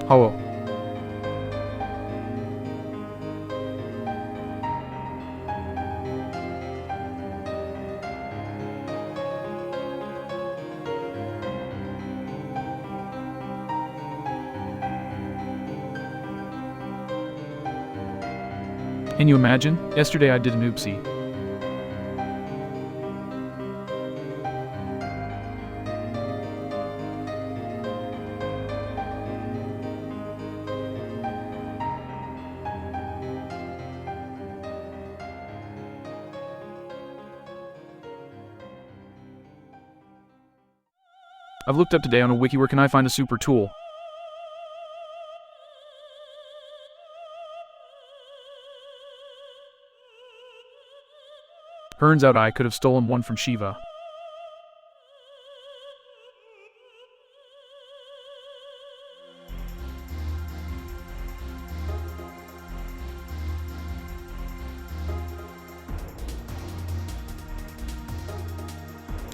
Hello. Can you imagine? Yesterday I did an oopsie. I've looked up today on a wiki where can I find a super tool. Turns out I could have stolen one from Shiva.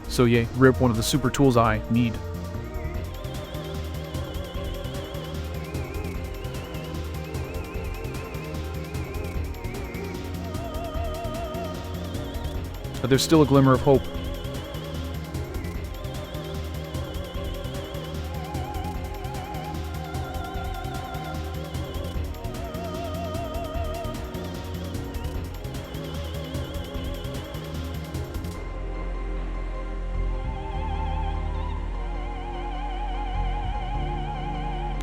So yay, rip one of the super tools I need. But there's still a glimmer of hope.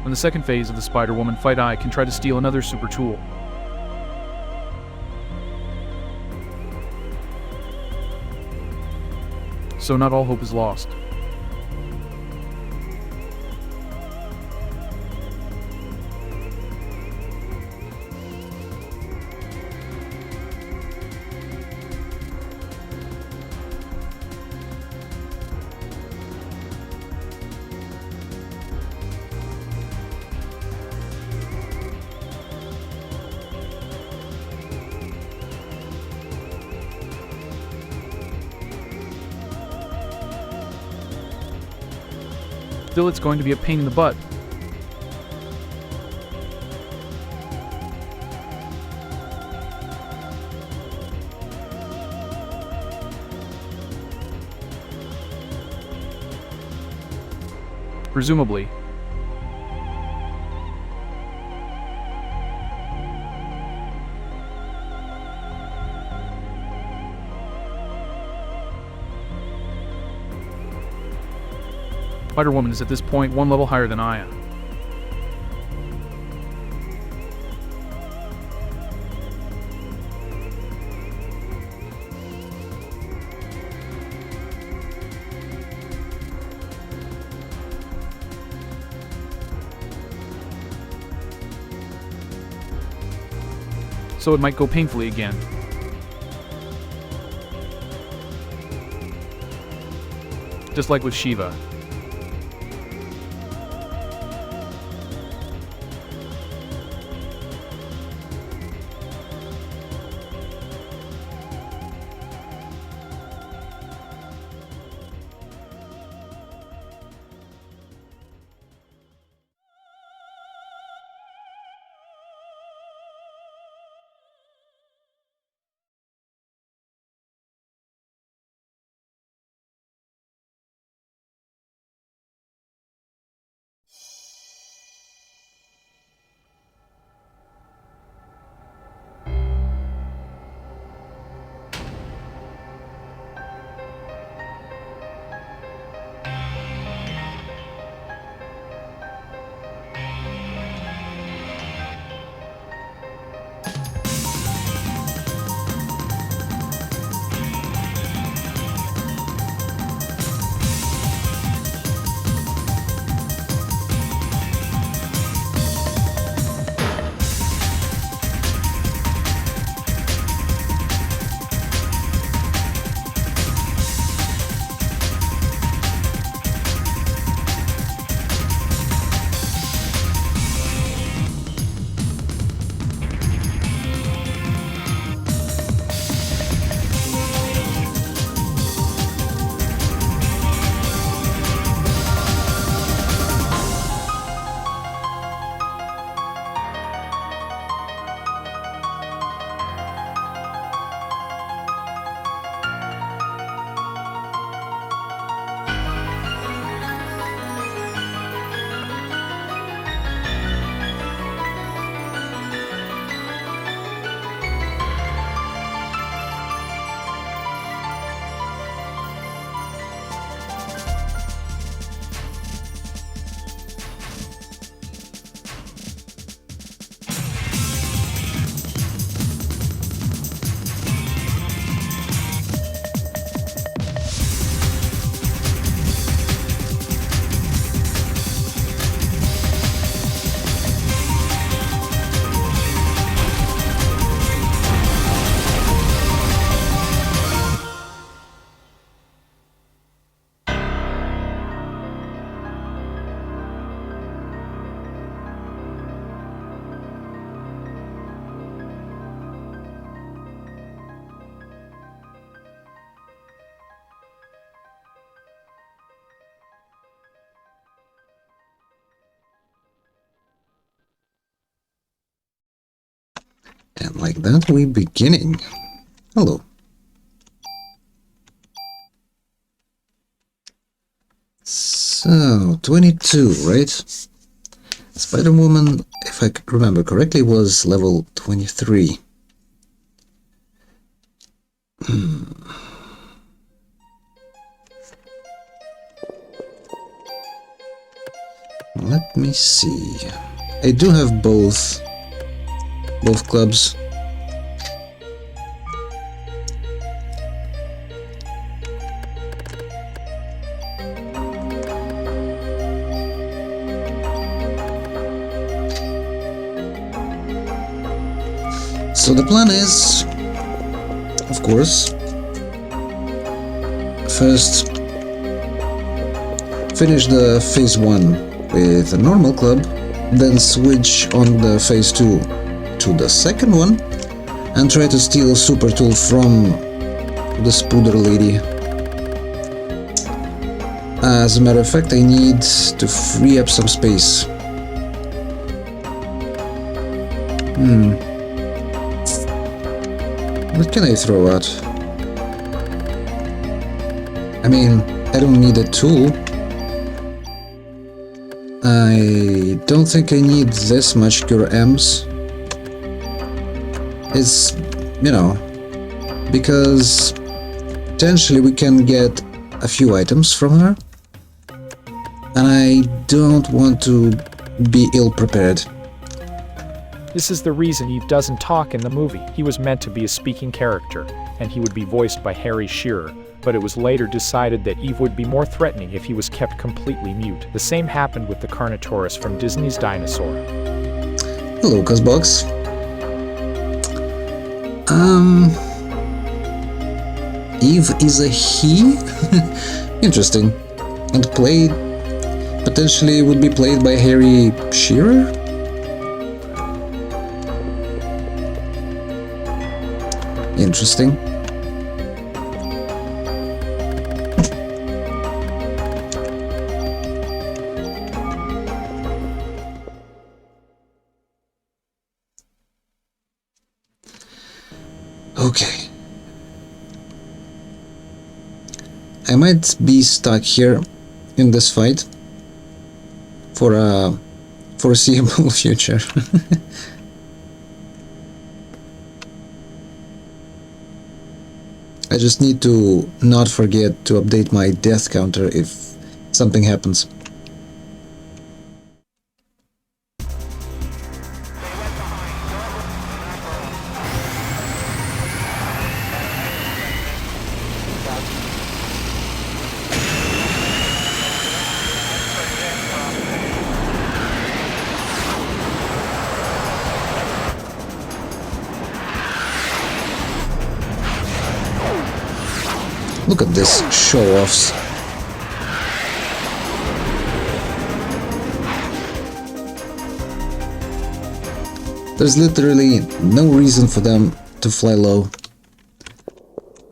In the second phase of the Spider-Woman fight, I can try to steal another super tool. So not all hope is lost. Still, it's going to be a pain in the butt. Presumably. Spider-Woman is at this point one level higher than I am. So it might go painfully again. Just like with Shiva. like that we beginning. Hello. So, 22, right? Spider-Woman, if I remember correctly, was level 23. Let me see. I do have both clubs. So the plan is, of course, first finish the phase 1 with a normal club, then switch on the phase 2 to the second one and try to steal a super tool from the Spooder lady. As a matter of fact, I need to free up some space. What can I throw out? I mean, I don't need a tool. I don't think I need this much Cure M's. It's, you know, because potentially we can get a few items from her. And I don't want to be ill-prepared. This is the reason Eve doesn't talk in the movie. He was meant to be a speaking character, and he would be voiced by Harry Shearer, but it was later decided that Eve would be more threatening if he was kept completely mute. The same happened with the Carnotaurus from Disney's Dinosaur. Hello, Cosbox. Eve is a he? Interesting. And potentially would be played by Harry Shearer? Interesting. Okay. I might be stuck here in this fight for a foreseeable future. I just need to not forget to update my death counter if something happens. Look at this show-offs. There's literally no reason for them to fly low.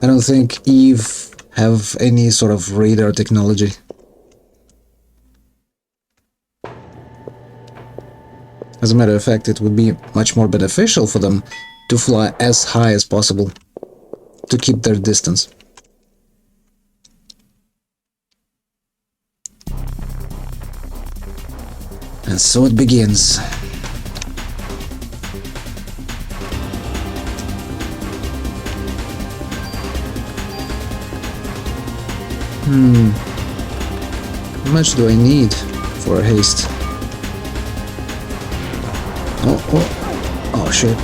I don't think Eve have any sort of radar technology. As a matter of fact, it would be much more beneficial for them to fly as high as possible to keep their distance. And so it begins. How much do I need for a haste? Oh shit.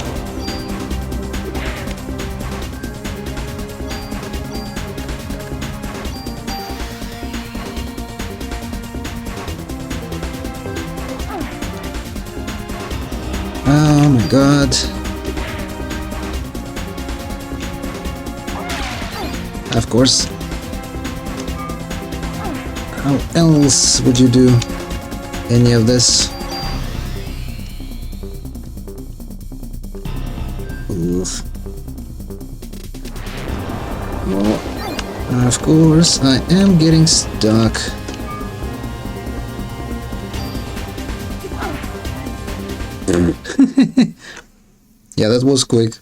Oh my god. Of course. How else would you do any of this? Oof. Well, of course, I am getting stuck. Yeah, that was quick.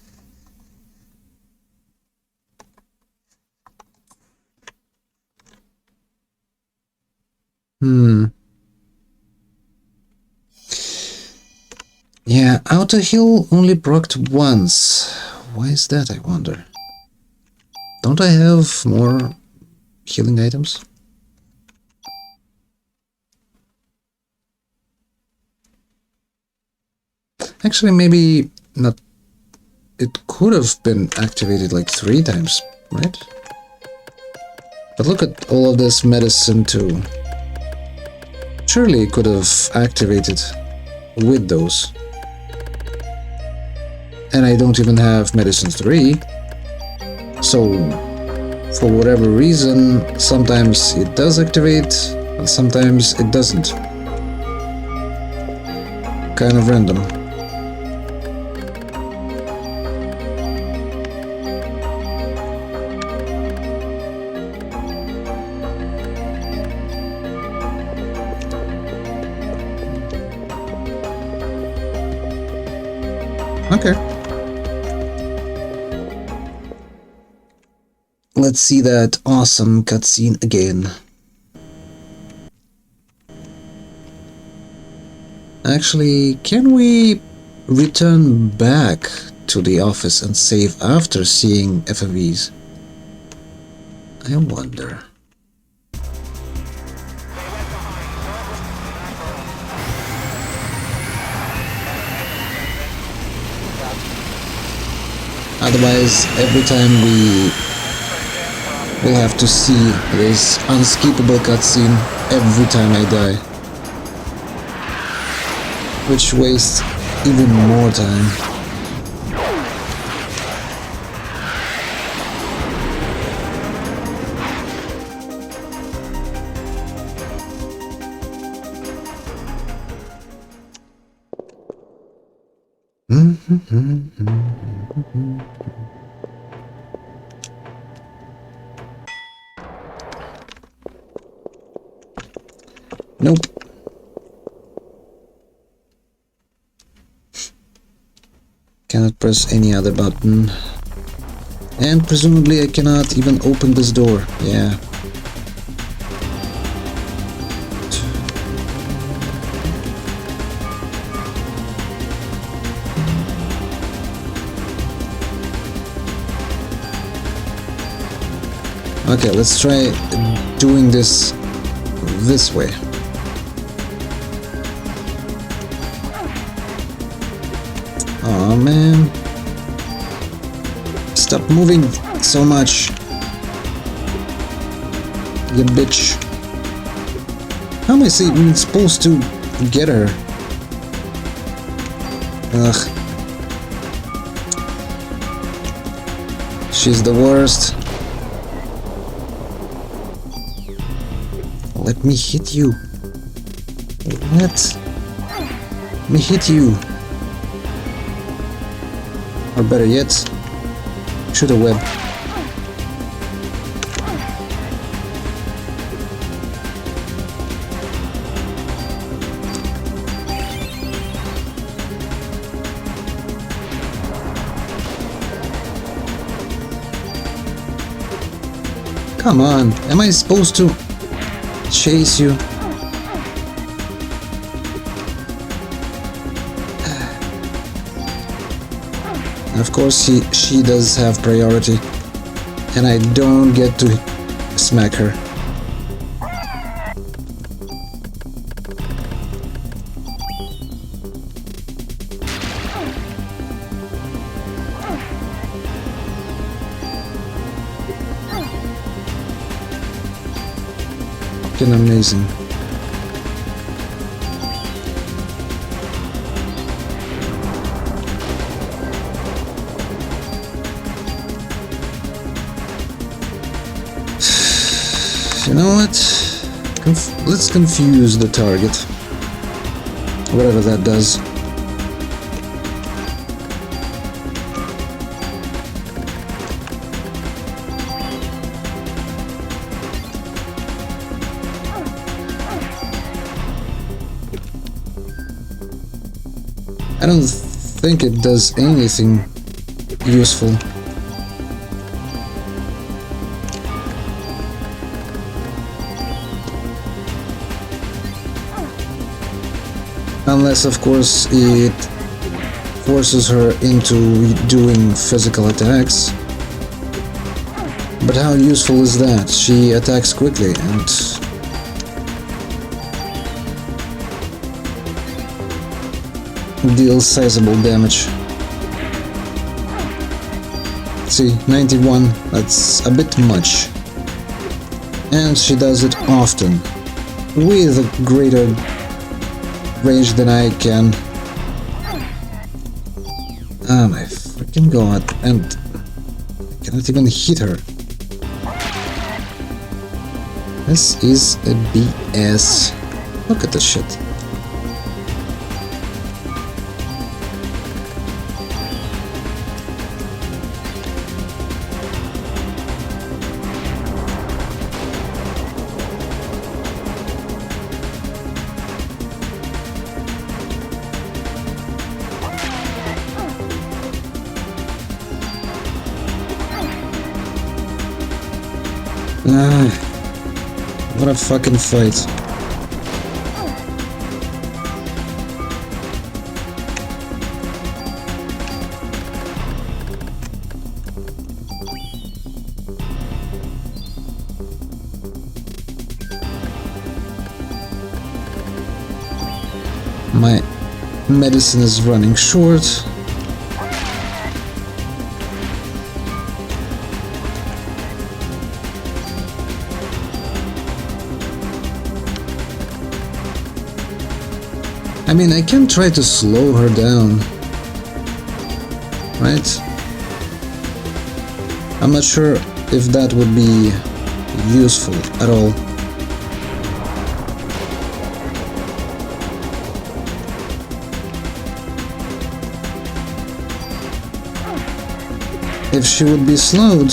Yeah, Outer Hill only procced once. Why is that, I wonder? Don't I have more healing items? Actually, maybe not. It could have been activated like 3 times, right? But look at all of this medicine too. Surely it could have activated with those. And I don't even have medicine 3. So, for whatever reason, sometimes it does activate, and sometimes it doesn't. Kind of random. Okay. Let's see that awesome cutscene again. Actually, can we return back to the office and save after seeing FMVs? I wonder. Otherwise, every time we will have to see this unskippable cutscene every time I die, which wastes even more time. Nope. Cannot press any other button. And presumably I cannot even open this door. Yeah. Okay, let's try doing this way. Aw, man. Stop moving so much. You bitch. How am I supposed to get her? Ugh. She's the worst. Let me hit you. Let me hit you. Or better yet, shoot a web. Come on, am I supposed to chase you? Of course, she does have priority, and I don't get to smack her. Fucking amazing. You know what? Let's confuse the target. Whatever that does. I don't think it does anything useful. Unless, of course, it forces her into doing physical attacks. But how useful is that? She attacks quickly and deals sizable damage. See, 91, that's a bit much. And she does it often, with a greater range than I can. Oh my freaking god, and I cannot even hit her. This is a BS. Look at this shit. What a fucking fight. My medicine is running short. I mean, I can try to slow her down, right? I'm not sure if that would be useful at all. If she would be slowed,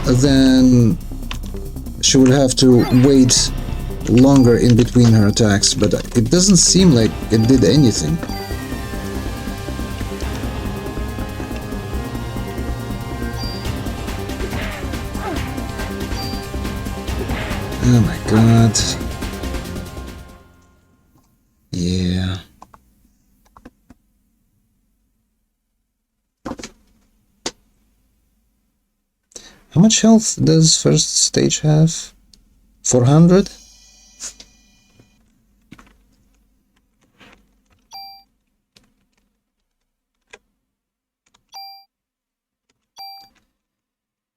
then she would have to wait longer in between her attacks, but it doesn't seem like it did anything. Oh my god. Yeah. How much health does first stage have? 400?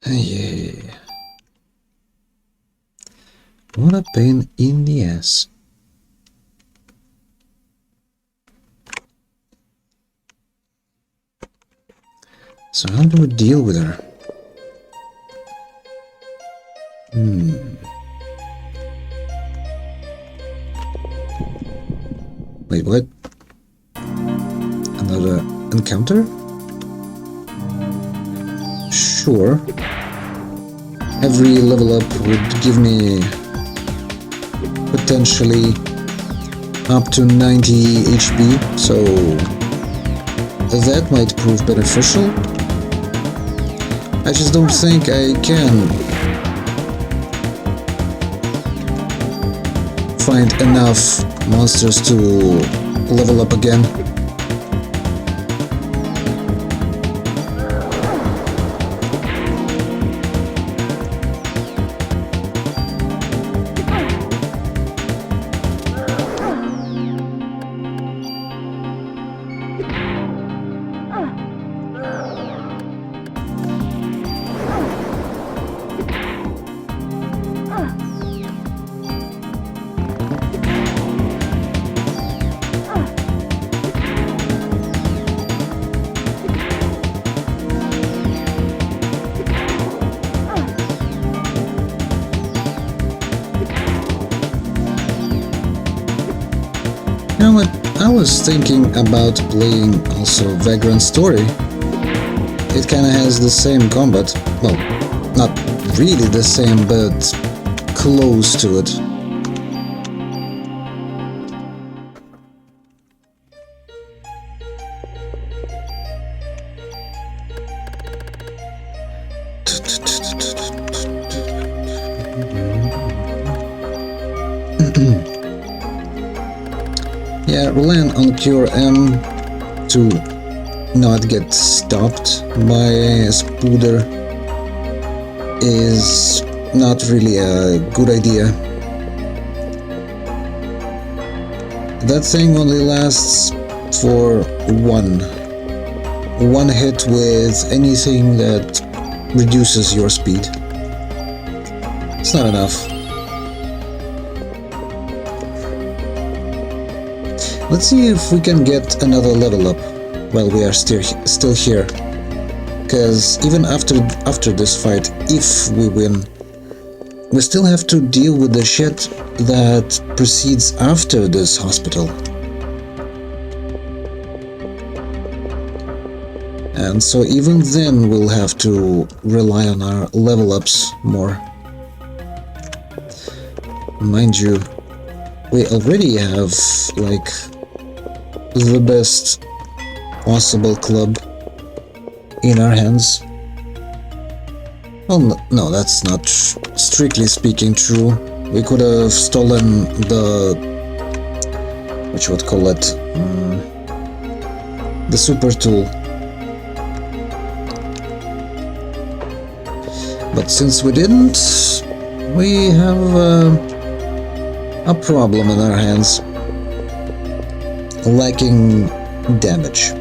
Yeah. What a pain in the ass. So how do we deal with her? Wait, what? Another encounter? Sure. Every level up would give me potentially up to 90 HP, so that might prove beneficial. I just don't think I can find enough monsters to level up again. You know what? I was thinking about playing also Vagrant Story. It kinda has the same combat. Well, not really the same, but close to it. Yeah, relying on Cure M to not get stopped by a Spooder is not really a good idea. That thing only lasts for one hit with anything that reduces your speed. It's not enough. Let's see if we can get another level up while we are still here. Because even after this fight, if we win, we still have to deal with the shit that proceeds after this hospital. And so even then we'll have to rely on our level ups more. Mind you, we already have like the best possible club in our hands. Well, no, that's not strictly speaking true. We could have stolen the... what you would call it? The super tool. But since we didn't, we have a problem in our hands. Lacking damage.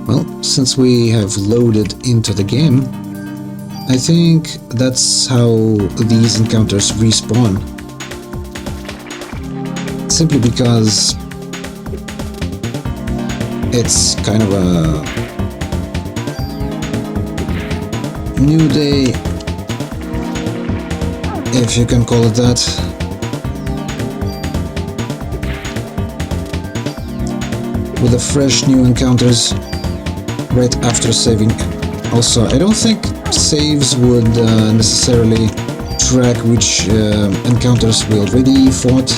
Well, since we have loaded into the game, I think that's how these encounters respawn. Simply because it's kind of a new day, if you can call it that. With the fresh new encounters right after saving. Also, I don't think saves would necessarily track which encounters we already fought,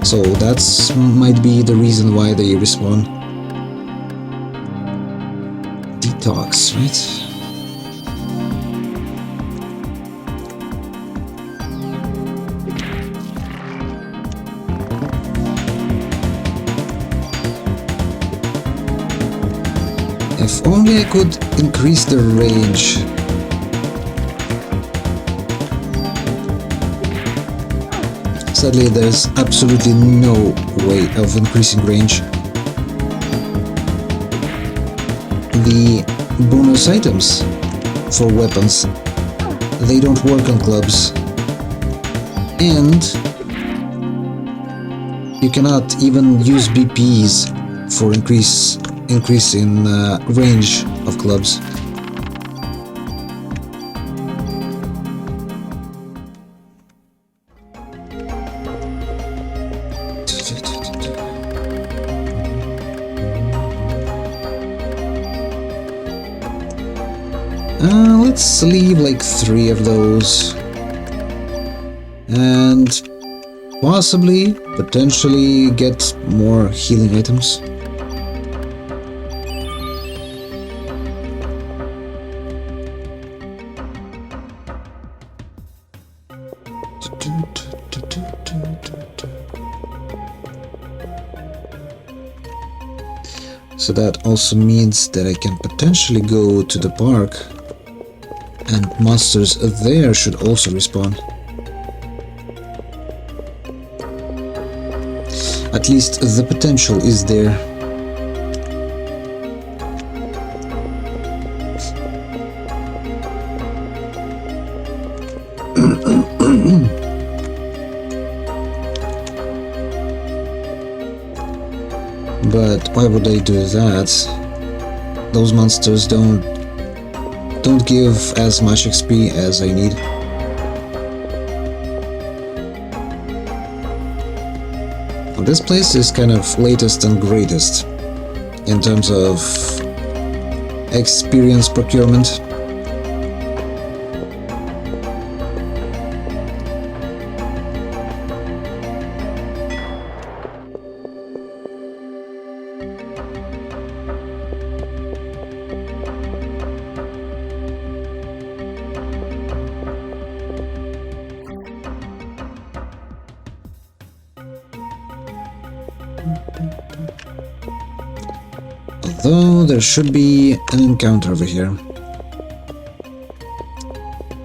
so that's might be the reason why they respawn. Detox, right? If only I could increase the range. Sadly, there's absolutely no way of increasing range. The bonus items for weapons, they don't work on clubs. And you cannot even use BPs for increase in range of clubs. Let's leave like 3 of those. And potentially get more healing items. So that also means that I can potentially go to the park, and monsters there should also respawn. At least the potential is there. But why would I do that? Those monsters don't give as much XP as I need. Well, this place is kind of latest and greatest in terms of experience procurement. Although there should be an encounter over here.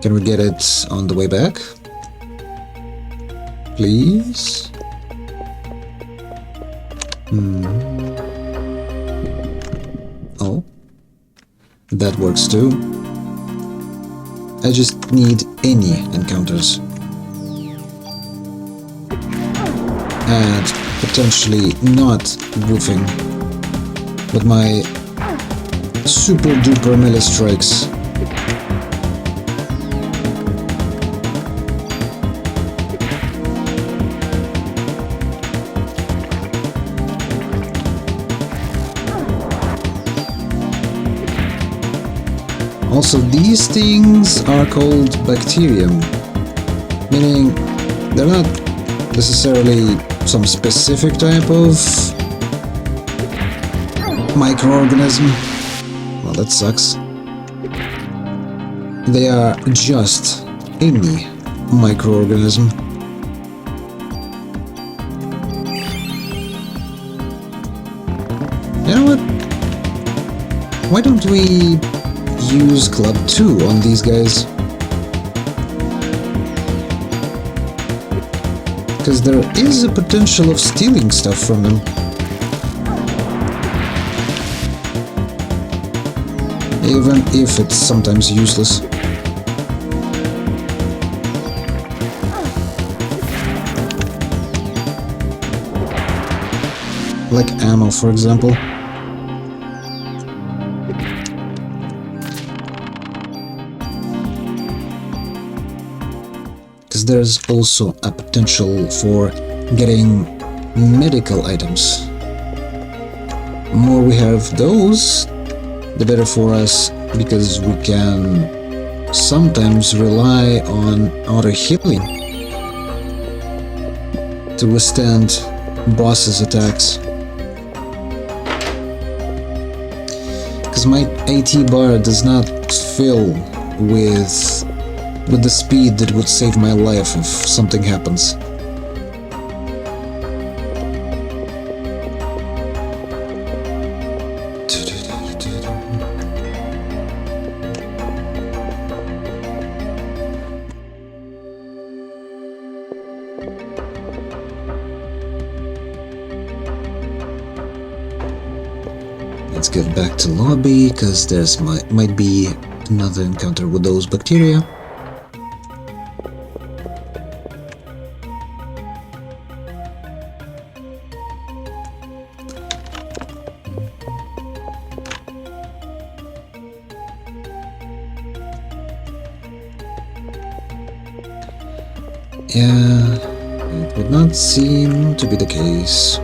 Can we get it on the way back? Please? Oh. That works too. I just need any encounters. And potentially not woofing with my super duper melee strikes. Also, these things are called bacterium, meaning they're not necessarily some specific type of microorganism. Well, that sucks. They are just any microorganism. You know what? Why don't we use Club 2 on these guys? Because there is a potential of stealing stuff from them. Even if it's sometimes useless. Like ammo, for example. Because there's also a potential for getting medical items. The more we have those, the better for us, because we can sometimes rely on auto-healing to withstand bosses' attacks. Because my AT bar does not fill with the speed that would save my life if something happens. Let's get back to lobby, because there's might be another encounter with those bacteria. Yeah, it would not seem to be the case.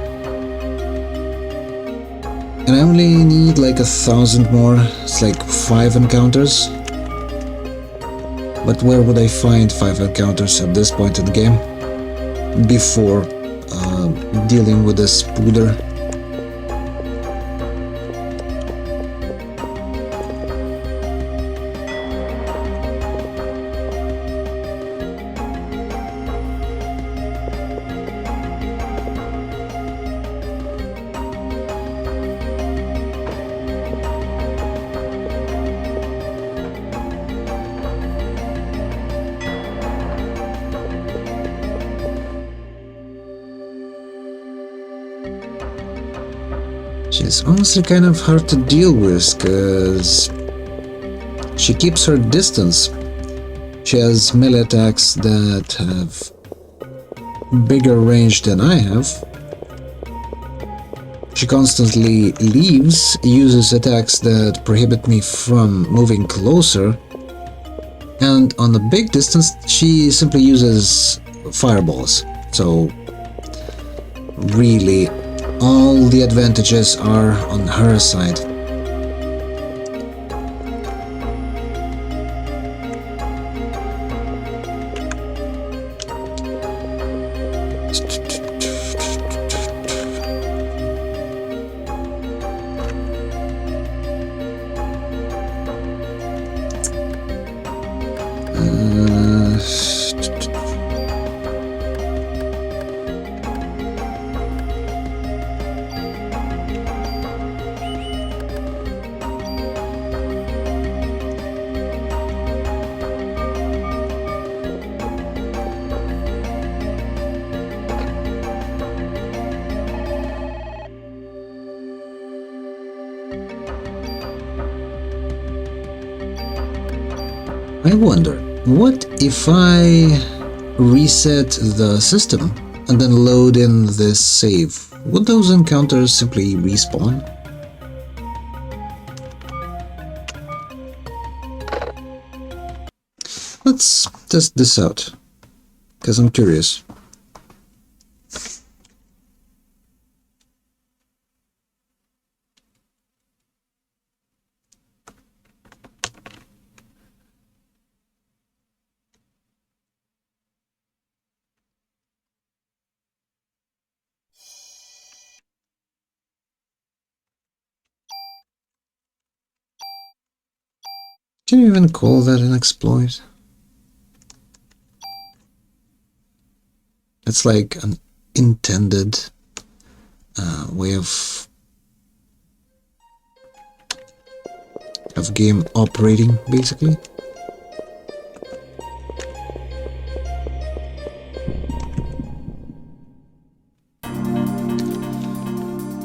And I only need like 1,000 more. It's like 5 encounters. But where would I find 5 encounters at this point in the game? Before dealing with this spooder. She's honestly kind of hard to deal with, because she keeps her distance. She has melee attacks that have bigger range than I have. She constantly leaves, uses attacks that prohibit me from moving closer, and on a big distance she simply uses fireballs. So really, all the advantages are on her side. I wonder, what if I reset the system and then load in this save? Would those encounters simply respawn? Let's test this out, because I'm curious. Can you even call that an exploit? It's like an intended way of game operating, basically.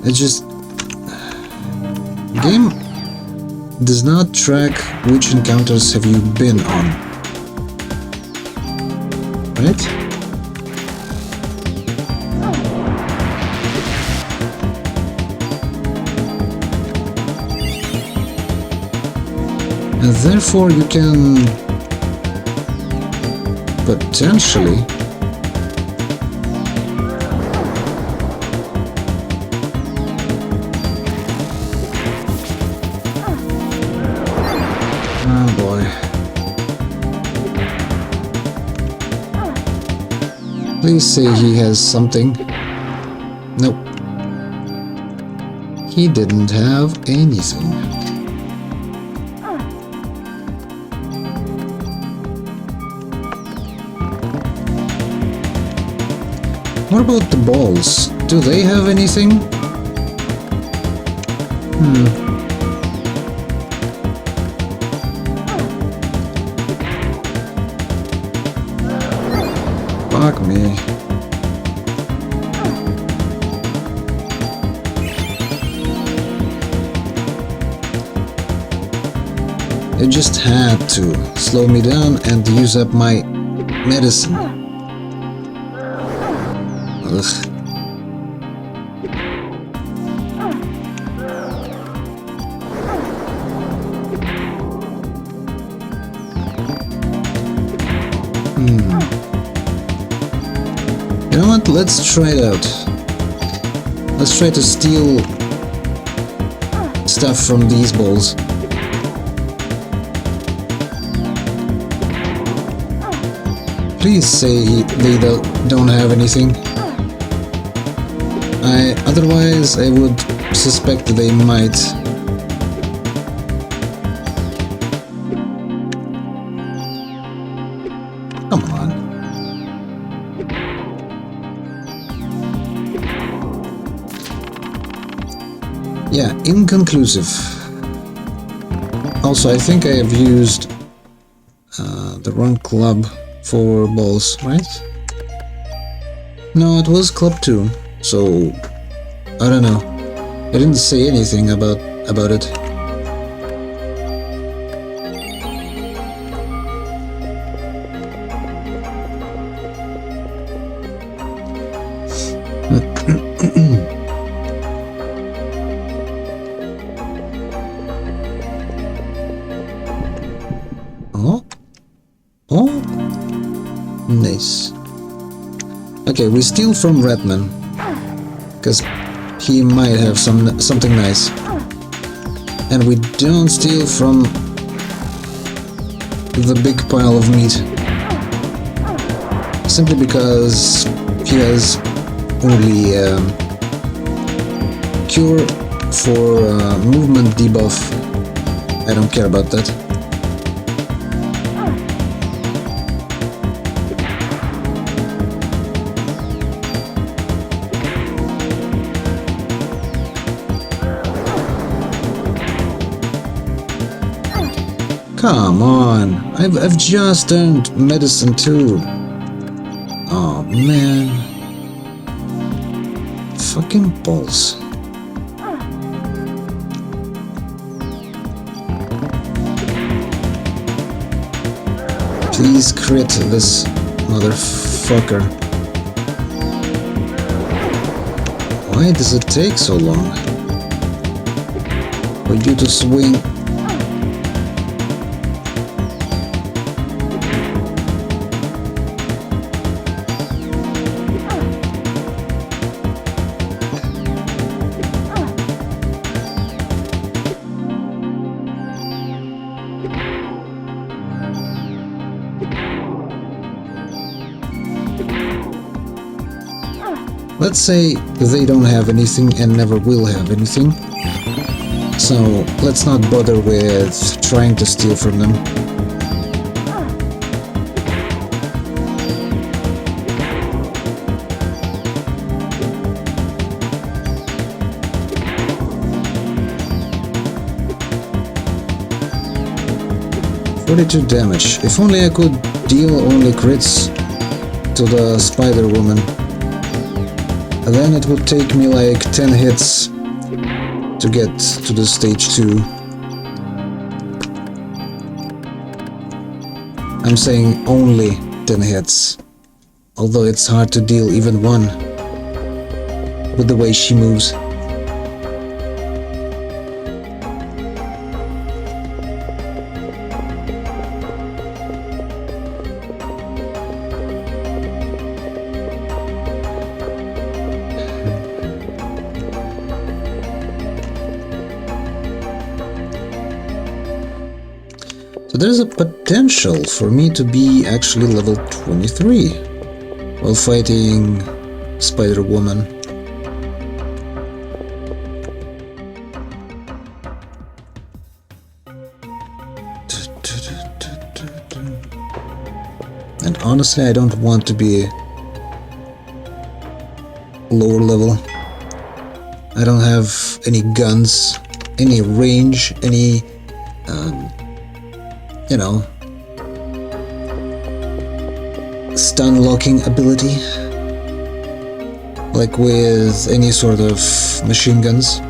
It just... game does not track which encounters have you been on. Right? And therefore you can potentially oh boy. Please say he has something. Nope. He didn't have anything. What about the balls? Do they have anything? Fuck me. It just had to slow me down and use up my medicine. Ugh. You know what? Let's try it out. Let's try to steal stuff from these balls. Please say they don't have anything. Otherwise I would suspect they might. Come on. Yeah, inconclusive. Also, I think I have used the wrong club for balls, right? No, it was club 2, so I don't know. I didn't say anything about it. Oh, nice. Okay, we steal from Redman, because he might have something nice. And we don't steal from the big pile of meat, simply because he has only cure for movement debuff. I don't care about that. Come on, I've just earned medicine too. Oh man. Fucking balls. Please crit this motherfucker. Why does it take so long for you to swing? Let's say they don't have anything and never will have anything. So let's not bother with trying to steal from them. $42 damage. If only I could deal only crits to the Spider Woman. Then it would take me like 10 hits to get to the stage 2. I'm saying only 10 hits. Although it's hard to deal even one with the way she moves. So there's a potential for me to be actually level 23 while fighting Spider-Woman. And honestly, I don't want to be lower level. I don't have any guns, any range, any you know, stun locking ability, like with any sort of machine guns.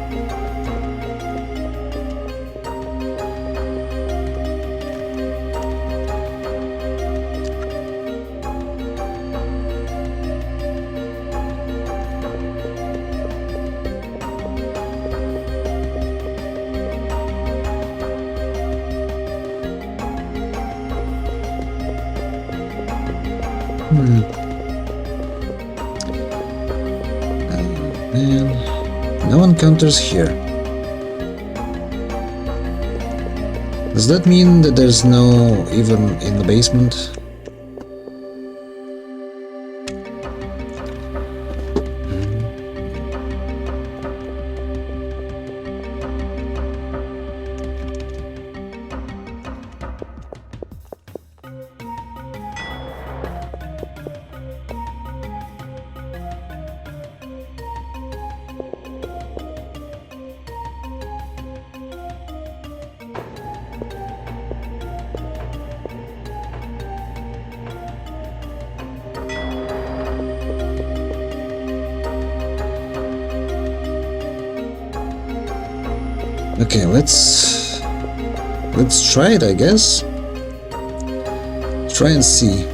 Man, no encounters here. Does that mean that there's no even in the basement? Okay, let's try it, I guess. Try and see.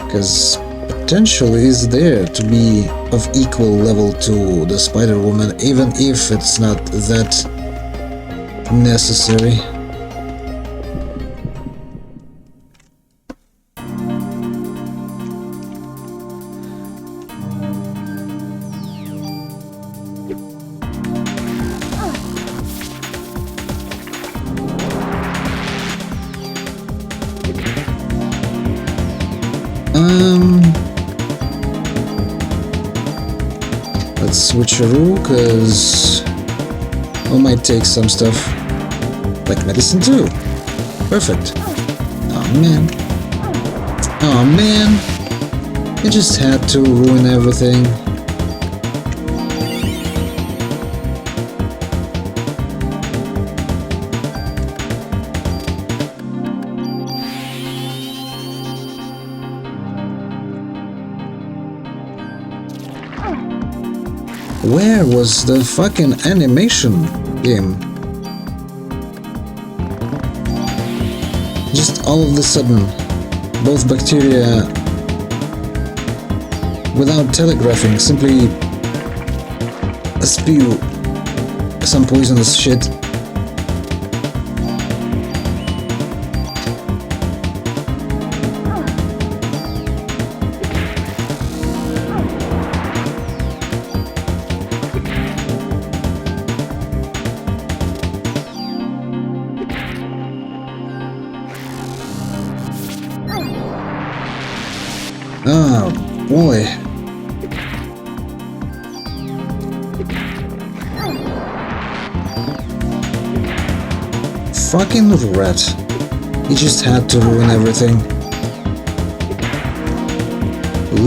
Because potential is there to be of equal level to the Spider-Woman, even if it's not that necessary. Let's switcheroo, cause I might take some stuff like medicine too. Perfect. Oh man. Oh man. I just had to ruin everything. Where was the fucking animation game? Just all of a sudden, both bacteria, without telegraphing, simply spew some poisonous shit. Oh boy. Fucking rat. He just had to ruin everything.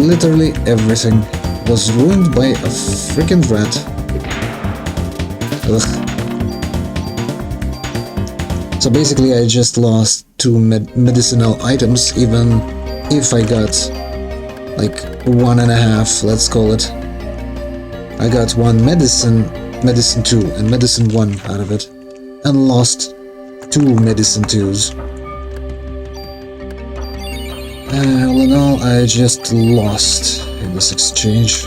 Literally everything was ruined by a freaking rat. Ugh. So basically I just lost 2 medicinal items, even if I got like 1.5, let's call it. I got 1 medicine 2 and medicine 1 out of it, and lost 2 medicine 2s. All in all, I just lost in this exchange.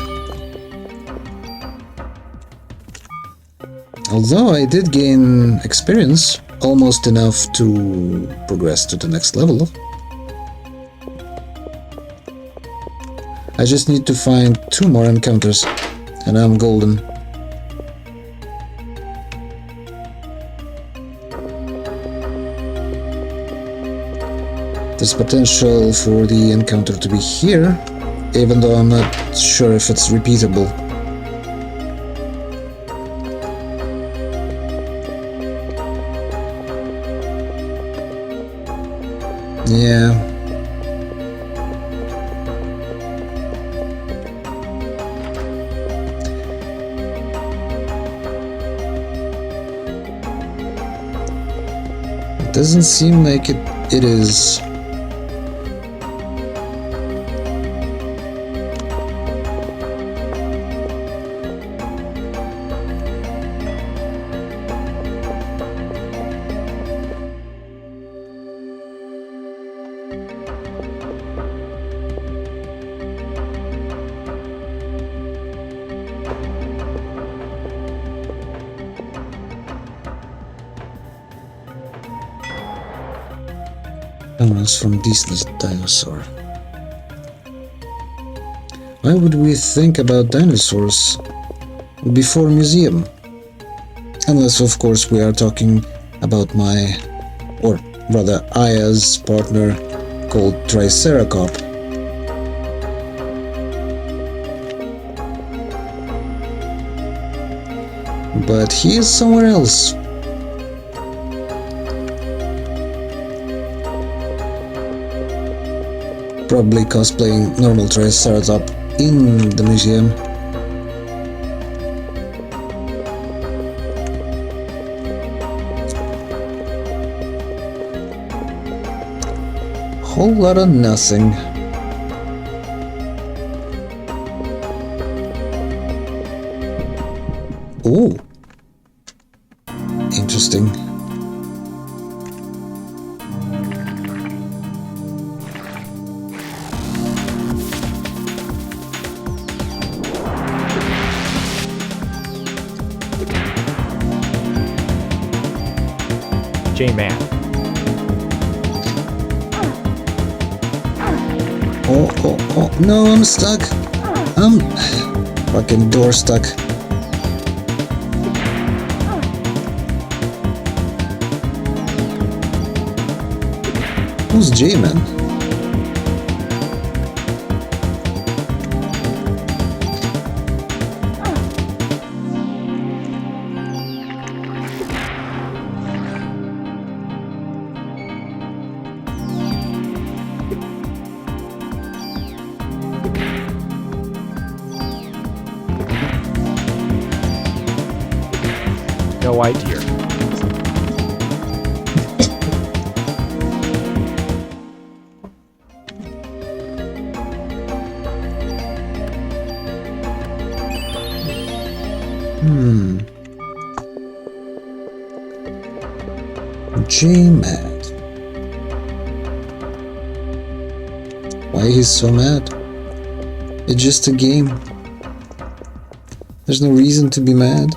Although I did gain experience, almost enough to progress to the next level. I just need to find 2 more encounters, and I'm golden. There's potential for the encounter to be here, even though I'm not sure if it's repeatable. Yeah. It doesn't seem like it is. Bones from this dinosaur. Why would we think about dinosaurs before museum? Unless, of course, we are talking about my, or rather Aya's partner called Triceracop. But he is somewhere else. Probably cosplaying normal Triceratops in the museum. Whole lot of nothing. Oh, interesting. J-Man. Oh, no, I'm stuck. I'm fucking door stuck. Who's J-Man? No idea. J mad. Why he's so mad? It's just a game. There's no reason to be mad.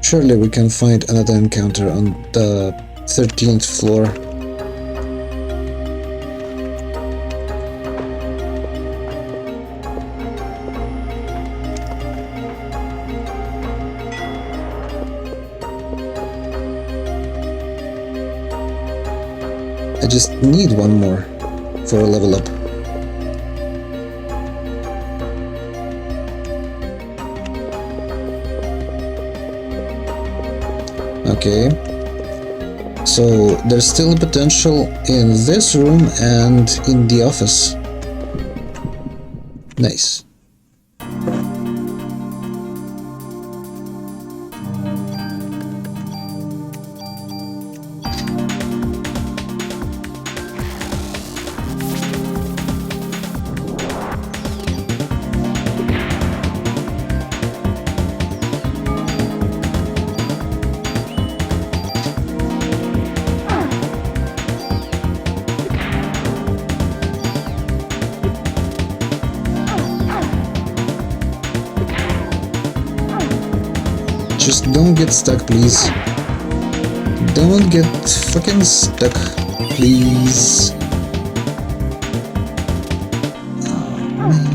Surely we can find another encounter on the 13th floor. I just need one more for a level up. Okay, so there's still potential in this room and in the office. Nice. Just don't get stuck, please. Don't get fucking stuck, please. Oh, man.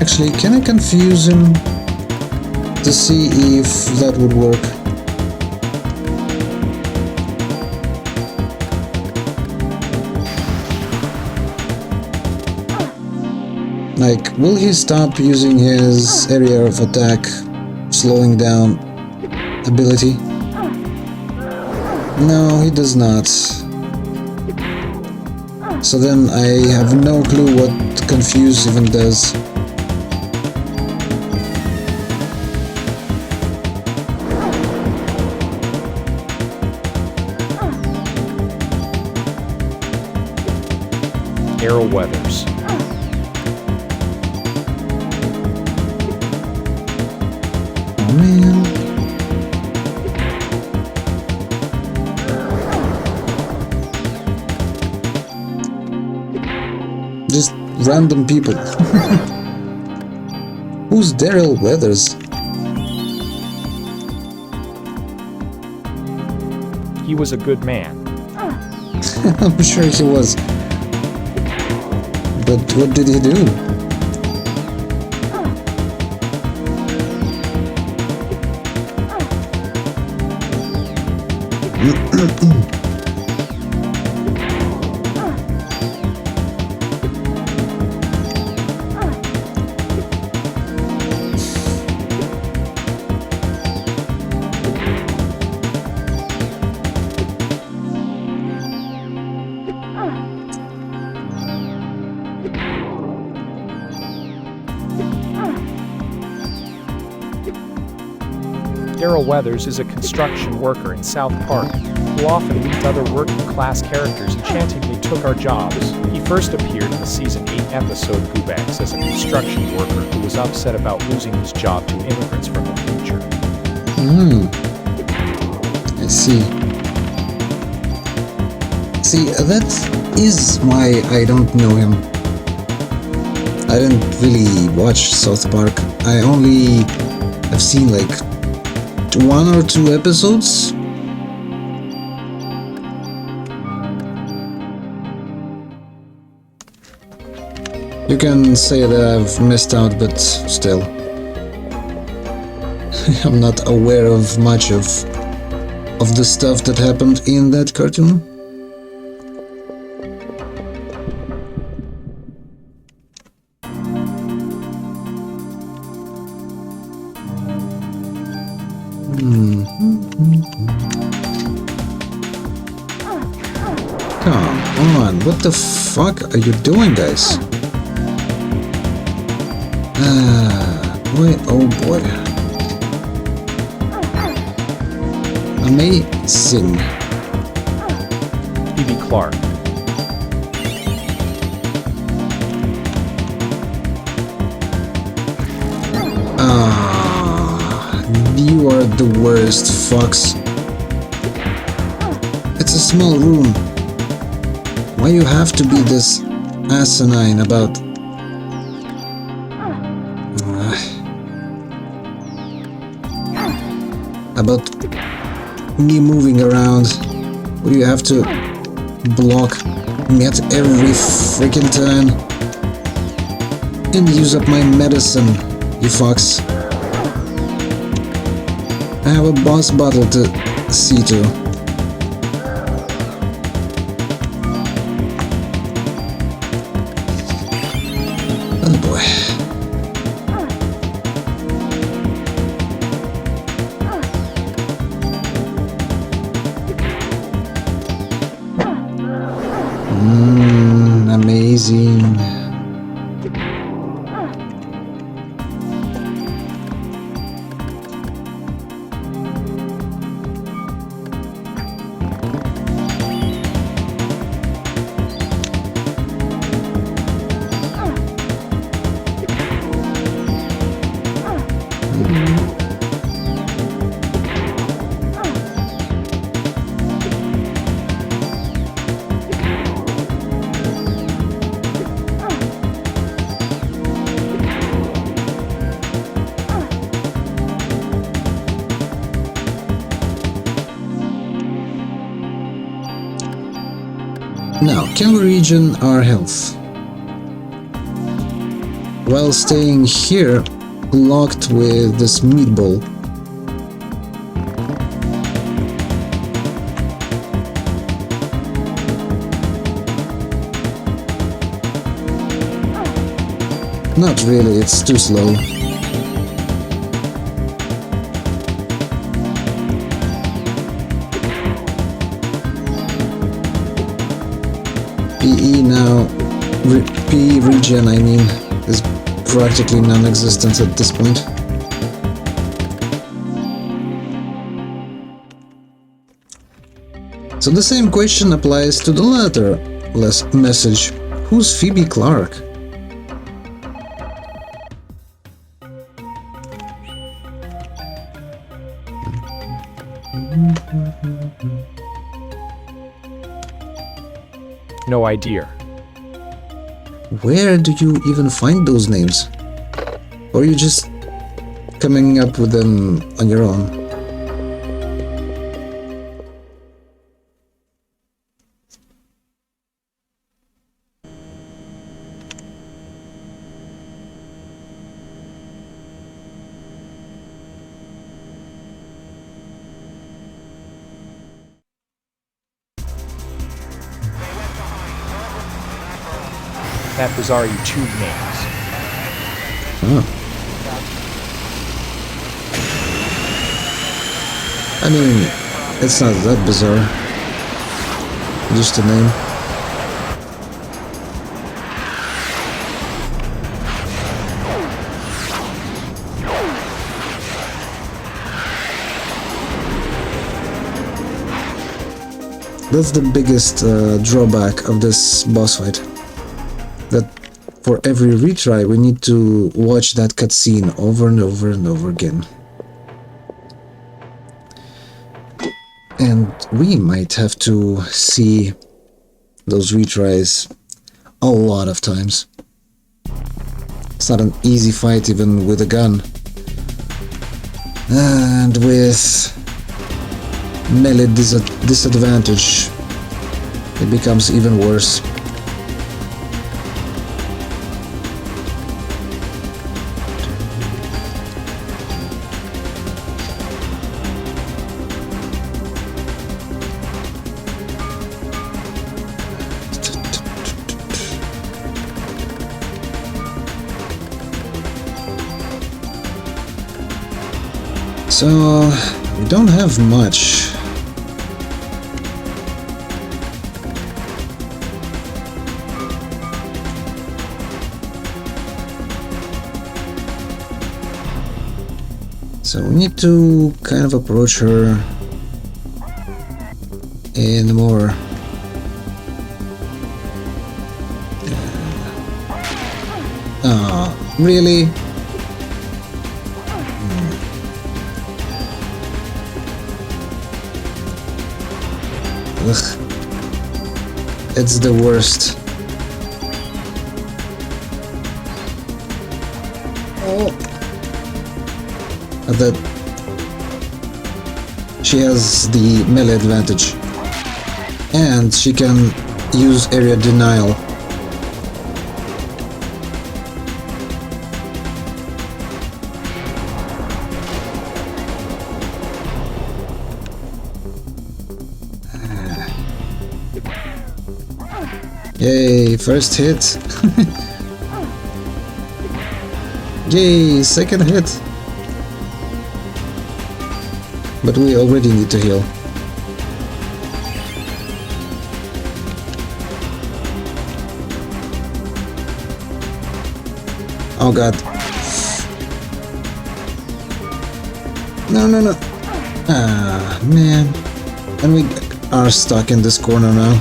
Actually, can I confuse him to see if that would work? Like, will he stop using his area of attack, slowing down ability? No, he does not. So then I have no clue what confuse even does. Arrow Weathers. Oh man. Just random people. Who's Daryl Weathers? He was a good man. I'm sure he was. But what did he do? Daryl Weathers is a construction worker in South Park, who often lead other working-class characters and chantingly took our jobs. He first appeared in the Season 8 episode Goobacks as a construction worker who was upset about losing his job to immigrants from the future. I see. See, that is why I don't know him. I didn't really watch South Park. I only have seen like 1 or 2 episodes. You can say that I've missed out, but still. I'm not aware of much of the stuff that happened in that cartoon. Come on, what the fuck are you doing, guys? Boy, oh boy. Amazing. Phoebe Clark. You are the worst, fucks. It's a small room. Why you have to be this asinine about... about me moving around? Why do you have to block me at every freaking turn? And use up my medicine, you fucks. I have a boss battle to see to. Oh boy. Amazing. Now, can we regen our health? While staying here, locked with this meatball. Not really, it's too slow. PE now, PE regen I mean, is practically non-existent at this point. So the same question applies to the latter message. Who's Phoebe Clark? No idea. Where do you even find those names? Or are you just coming up with them on your own? That was our YouTube names. Oh. I mean, it's not that bizarre. Just a name. That's the biggest drawback of this boss fight. That for every retry we need to watch that cutscene over and over and over again. And we might have to see those retries a lot of times. It's not an easy fight even with a gun. And with melee disadvantage, it becomes even worse. So We don't have much. So we need to kind of approach her in a more really? Ugh. It's the worst. Oh. That she has the melee advantage. And she can use area denial. Yay, first hit. Yay, second hit. But we already need to heal. Oh god. No, no, no. Ah, man. And we are stuck in this corner now.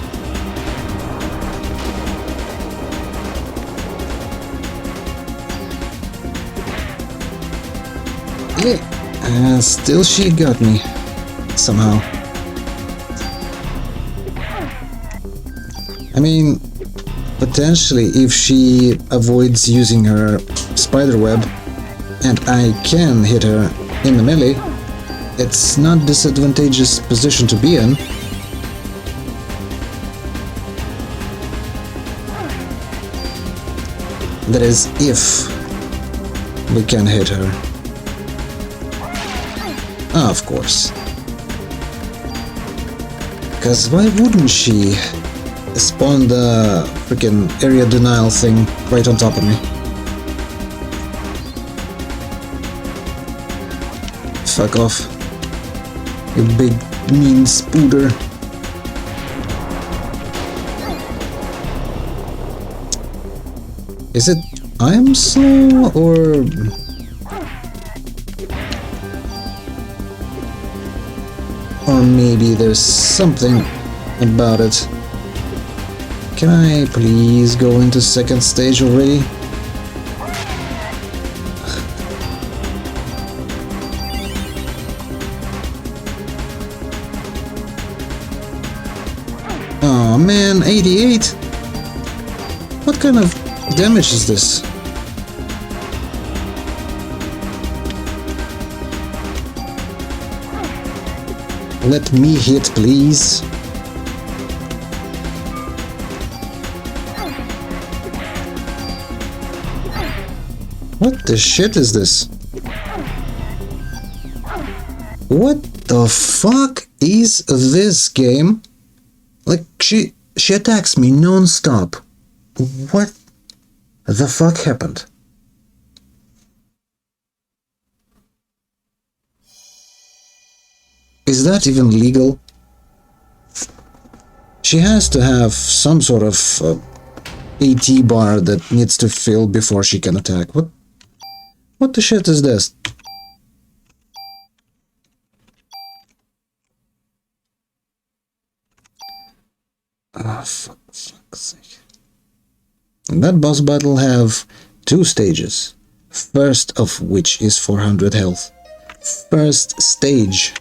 Yeah. Still she got me. Somehow. I mean, potentially if she avoids using her spider web and I can hit her in the melee, it's not disadvantageous position to be in. That is, if we can hit her. Ah, of course. Because why wouldn't she spawn the freaking area denial thing right on top of me? Fuck off. You big mean spooter. Is it I'm slow or... Or maybe there's something about it. Can I please go into second stage already? Oh man, 88? What kind of damage is this? Let me hit, please. What the shit is this? What the fuck is this game? Like, she attacks me non-stop. What the fuck happened? Is that even legal? She has to have some sort of AT bar that needs to fill before she can attack. What the shit is this? Ah, for fuck's sake. And that boss battle have 2 stages. First of which is 400 health. First stage.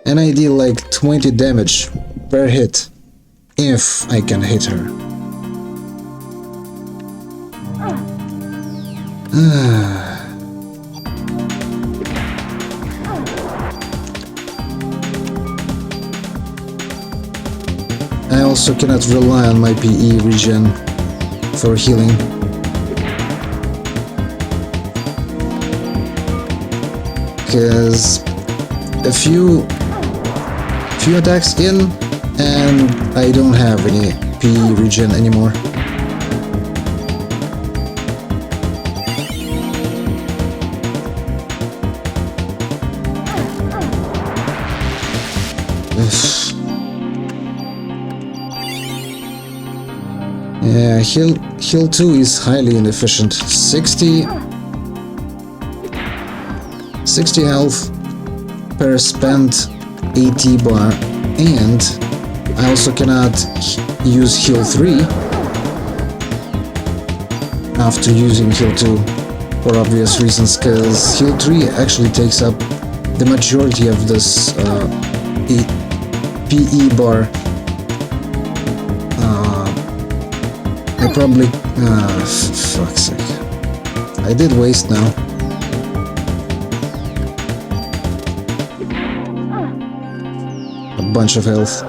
And I deal like 20 damage per hit, if I can hit her. I also cannot rely on my PE regen for healing. Because a few attacks in and I don't have any PE regen anymore. Yeah, heal 2 is highly inefficient. 60 health per spent AT bar, and I also cannot use heal 3 after using heal 2 for obvious reasons, because heal 3 actually takes up the majority of this PE bar. I probably... fuck's sake. I did waste now. A bunch of health.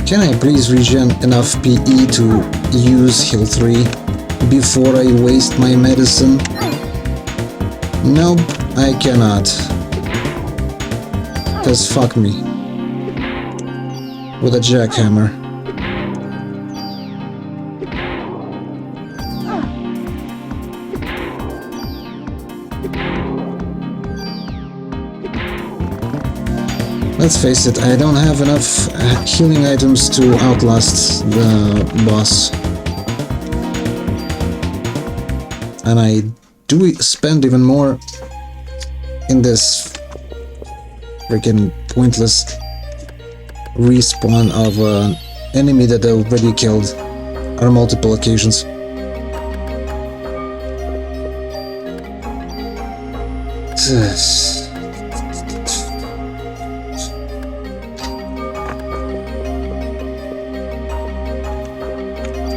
Can I please regen enough PE to use heal 3 before I waste my medicine? Nope, I cannot. Cause fuck me. With a jackhammer. Let's face it, I don't have enough healing items to outlast the boss. And I do spend even more in this freaking pointless respawn of an enemy that I already killed on multiple occasions.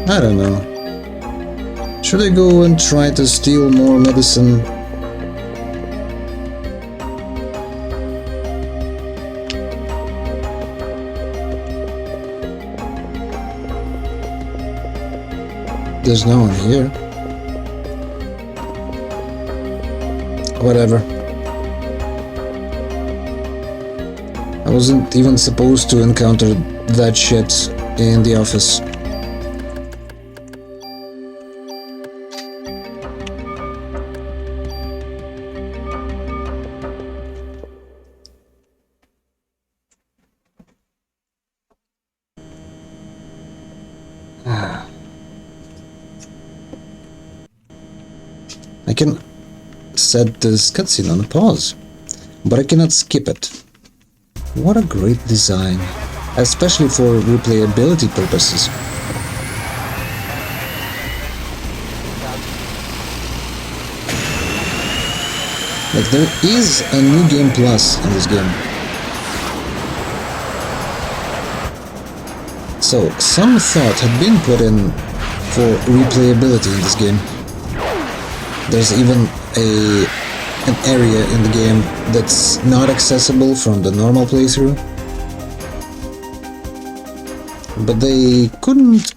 I don't know. Should I go and try to steal more medicine? There's no one here. Whatever. I wasn't even supposed to encounter that shit in the office. I can set this cutscene on pause, but I cannot skip it. What a great design, especially for replayability purposes. Like, there is a new game plus in this game. So, some thought had been put in for replayability in this game. There's even an area in the game that's not accessible from the normal playthrough. But they couldn't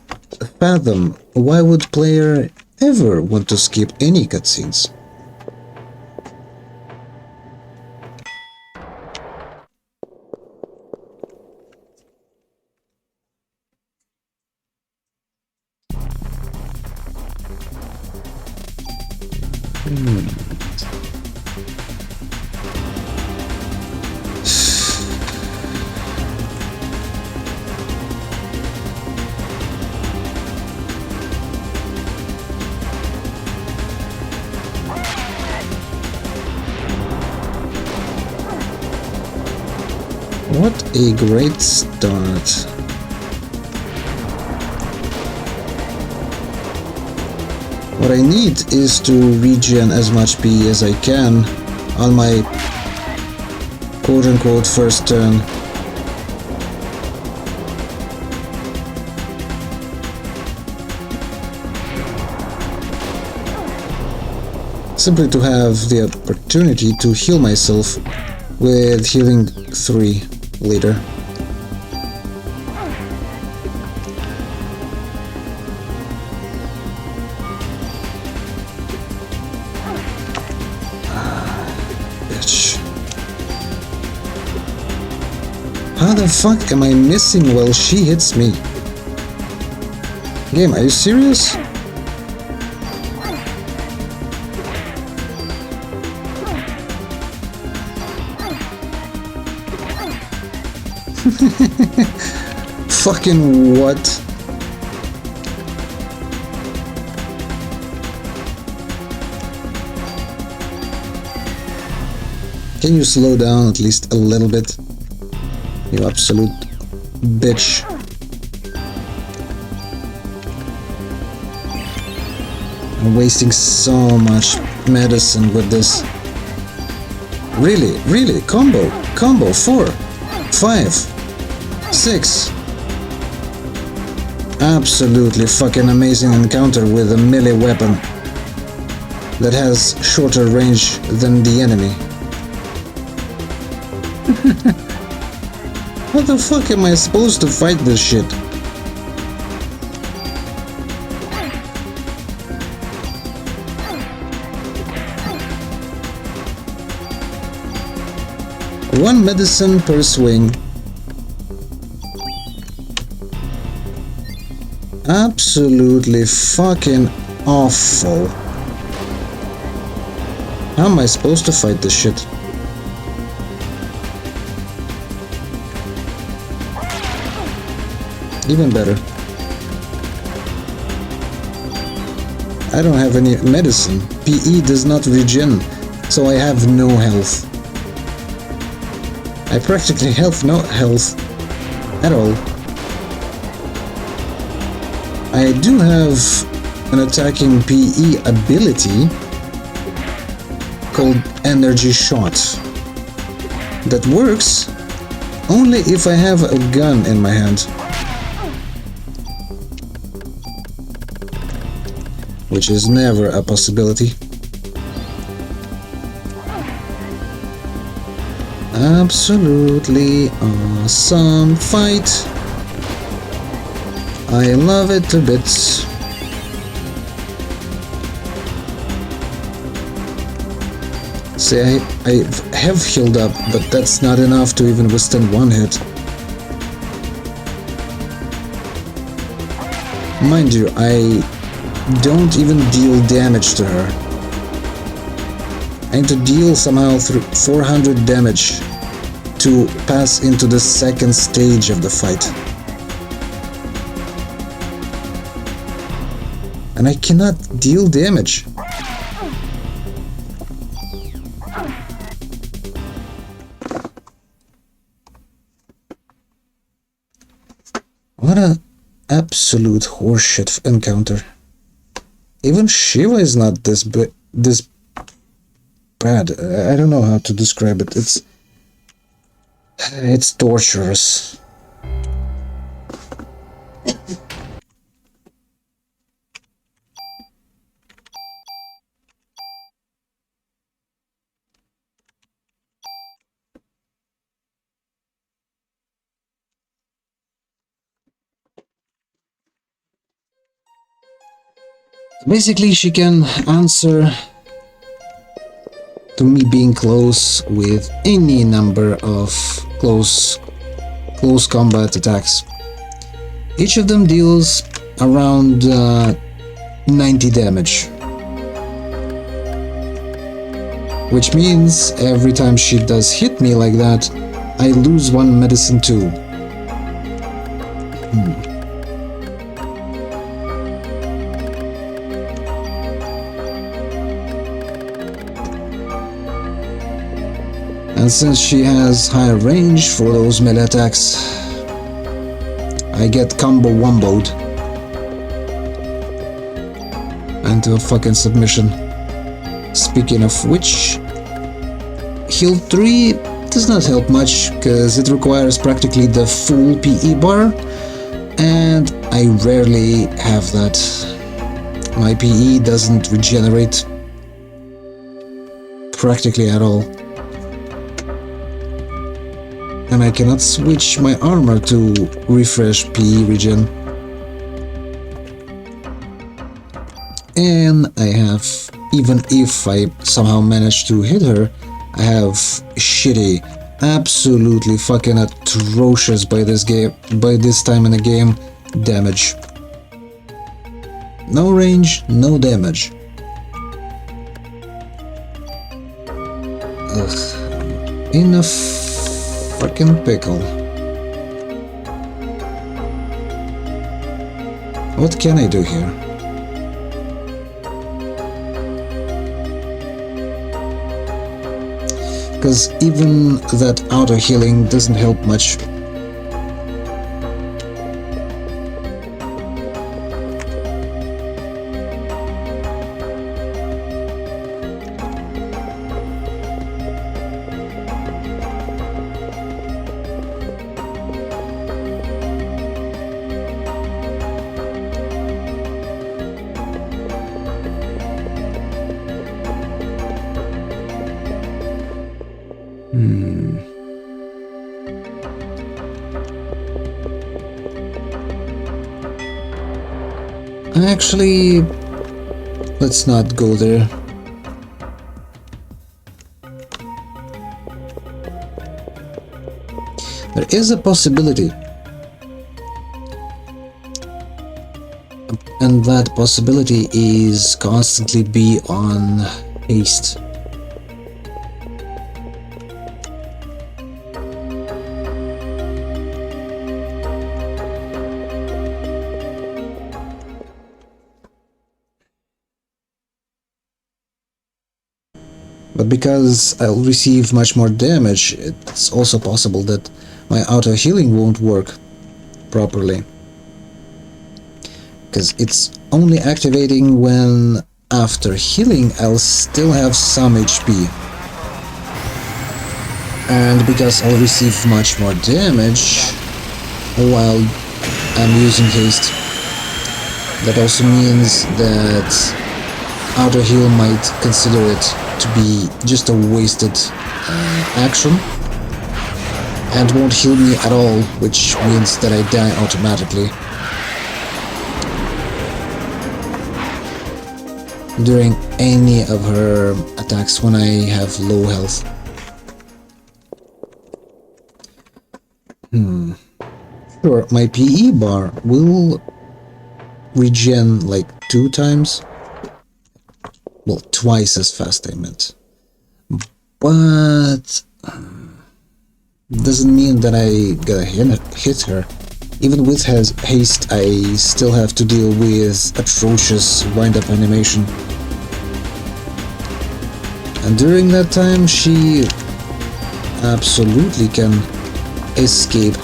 fathom why would player ever want to skip any cutscenes. What a great start. What I need is to regen as much PE as I can on my quote-unquote first turn. Simply to have the opportunity to heal myself with healing 3 later. fuck am I missing while she hits me? Game, are you serious? Fucking what? Can you slow down at least a little bit? You absolute bitch. I'm wasting so much medicine with this. Really, combo, 4, 5, 6. Absolutely fucking amazing encounter with a melee weapon that has shorter range than the enemy. How the fuck am I supposed to fight this shit? One medicine per swing. Absolutely fucking awful. How am I supposed to fight this shit? Even better. I don't have any medicine. PE does not regen, so I have no health. I practically have no health at all. I do have an attacking PE ability called Energy Shot that works only if I have a gun in my hand, which is never a possibility. Absolutely awesome fight. I love it to bits. See, I have healed up, but that's not enough to even withstand one hit. Mind you, I don't even deal damage to her. I need to deal somehow through 400 damage to pass into the second stage of the fight. And I cannot deal damage. What a absolute horseshit encounter. Even Shiva is not this bad. I don't know how to describe it. It's torturous. Basically, she can answer to me being close with any number of close combat attacks. Each of them deals around 90 damage, which means every time she does hit me like that, I lose one medicine too. And since she has higher range for those melee attacks, I get combo womboed into a fucking submission. Speaking of which, heal 3 does not help much because it requires practically the full PE bar, and I rarely have that. My PE doesn't regenerate practically at all. And I cannot switch my armor to refresh PE regen. And I have, even if I somehow manage to hit her, I have shitty absolutely fucking atrocious by this time in the game. Damage. No range, no damage. Ugh. In a fucking pickle. What can I do here? Because even that auto healing doesn't help much. Actually, let's not go there. There is a possibility. And that possibility is constantly be on haste. But because I'll receive much more damage, it's also possible that my auto healing won't work properly. Because it's only activating when after healing I'll still have some HP. And because I'll receive much more damage while I'm using haste, that also means that auto heal might consider it to be just a wasted action and won't heal me at all, which means that I die automatically during any of her attacks when I have low health. Sure, my PE bar will regen like 2 times. Well, twice as fast, I meant. But doesn't mean that I gotta hit her. Even with haste, I still have to deal with atrocious wind-up animation. And during that time, she absolutely can escape.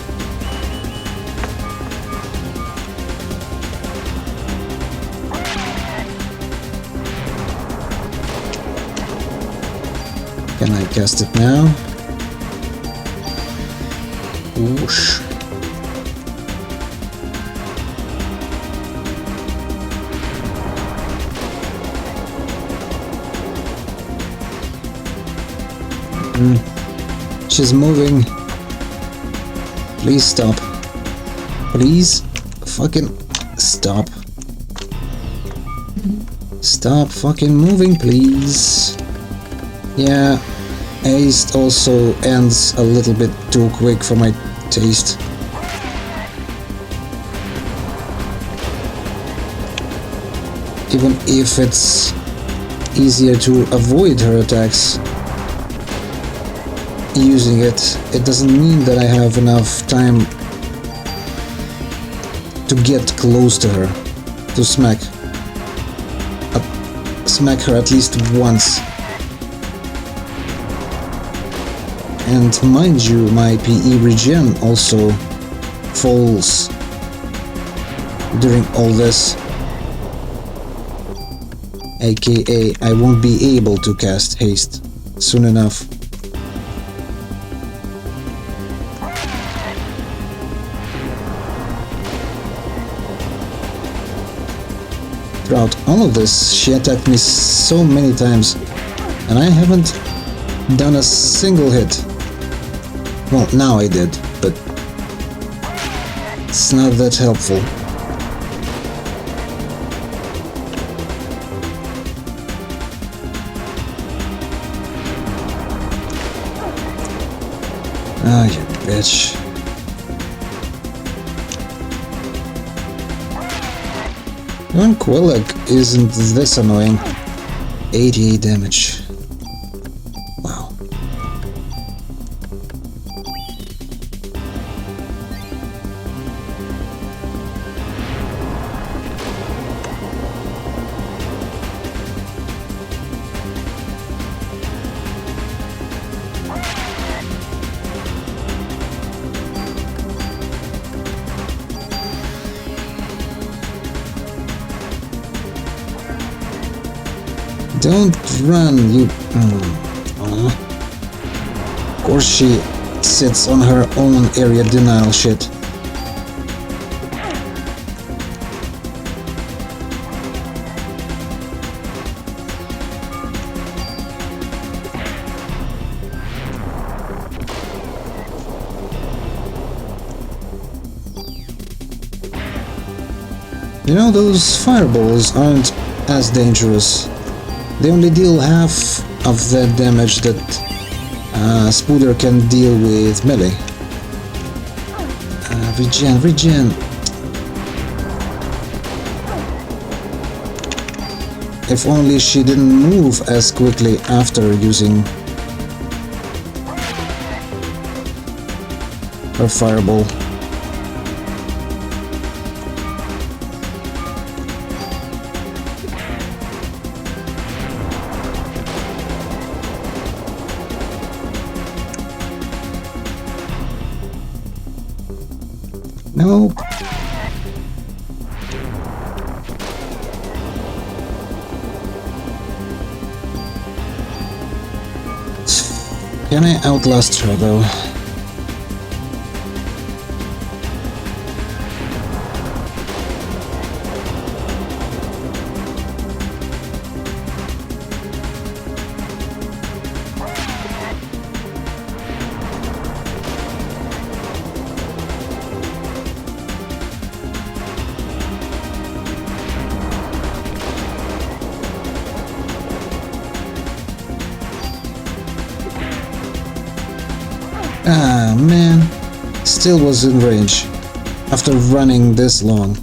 Can I cast it now? Whoosh. She's moving. Please stop. Please fucking stop. Stop fucking moving, please. Yeah, haste also ends a little bit too quick for my taste. Even if it's easier to avoid her attacks using it, it doesn't mean that I have enough time to get close to her, to smack her at least once. And mind you, my PE regen also falls during all this, aka I won't be able to cast haste soon enough. Throughout all of this, she attacked me so many times, and I haven't done a single hit. Well, now I did, but it's not that helpful. Ah, you bitch. Even Quillag isn't this annoying. 88 damage. Wow. Don't run, you... Of course she sits on her own area denial shit. You know, those fireballs aren't as dangerous. They only deal half of the damage that Spooder can deal with melee. Regen. If only she didn't move as quickly after using her fireball. Nope. Can I outlast her though? Ah, man. Still was in range. After running this long.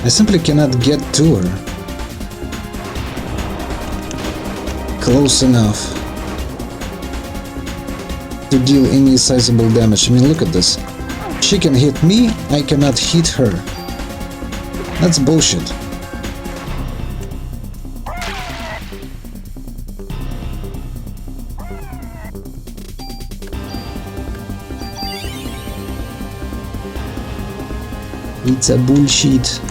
I simply cannot get to her. Close enough to deal any sizable damage. I mean, look at this. She can hit me, I cannot hit her. That's bullshit. It's a bullshit.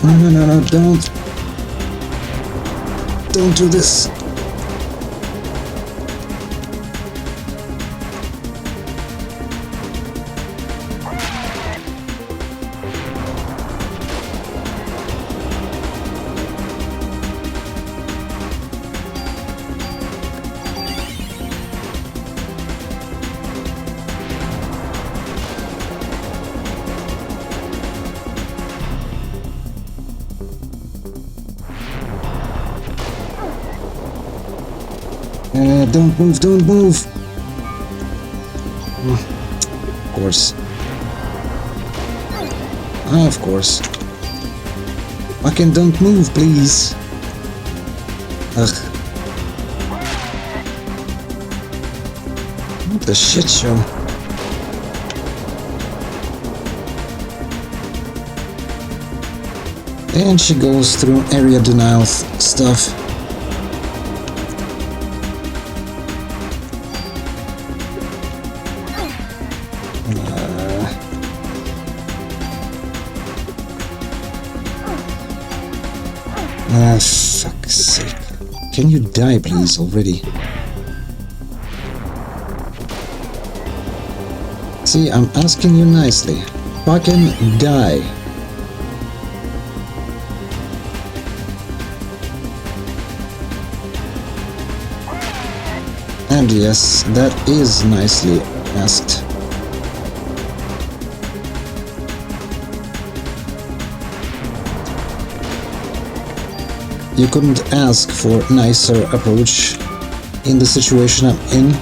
No, don't do this. Don't move. Of course. Of course. Fucking don't move, please. Ugh. What the shit show? And she goes through area denial stuff. Fuck's sake. Can you die, please, already? See, I'm asking you nicely. Fucking die. And yes, that is nicely asked. You couldn't ask for nicer approach in the situation I'm in.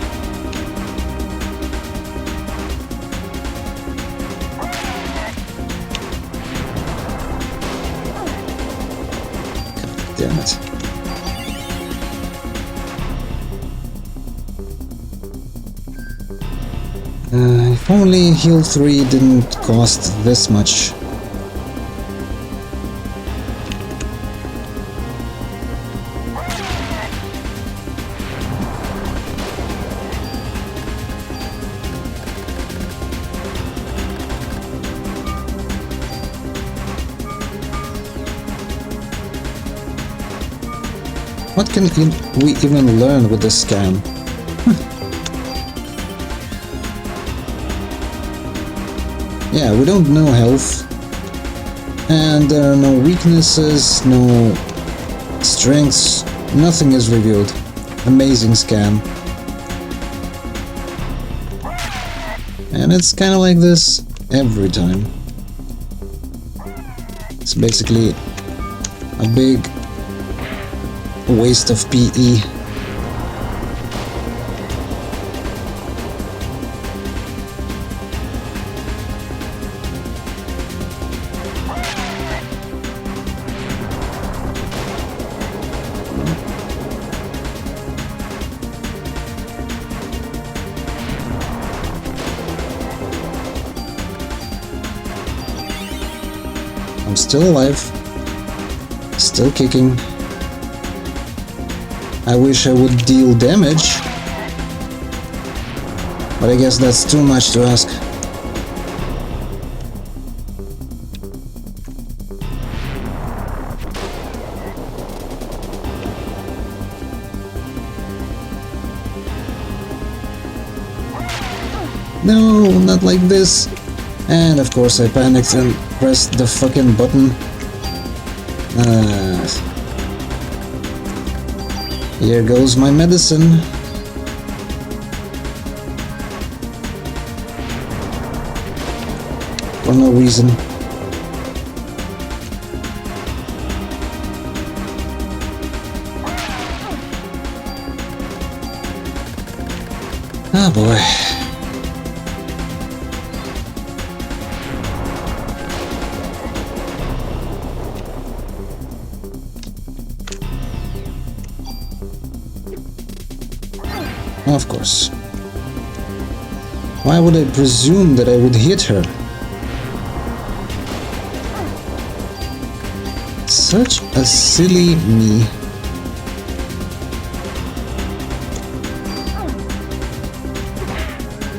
God damn it. If only heal 3 didn't cost this much. What can we even learn with this scam? Yeah, we don't know health, and there are no weaknesses, no strengths, nothing is revealed. Amazing scam. And it's kind of like this every time. It's basically a big waste of PE. I'm still alive, still kicking. I wish I would deal damage, but I guess that's too much to ask. No, not like this. And of course I panicked and pressed the fucking button. Here goes my medicine. For no reason. Ah, boy. Of course. Why would I presume that I would hit her? Such a silly me.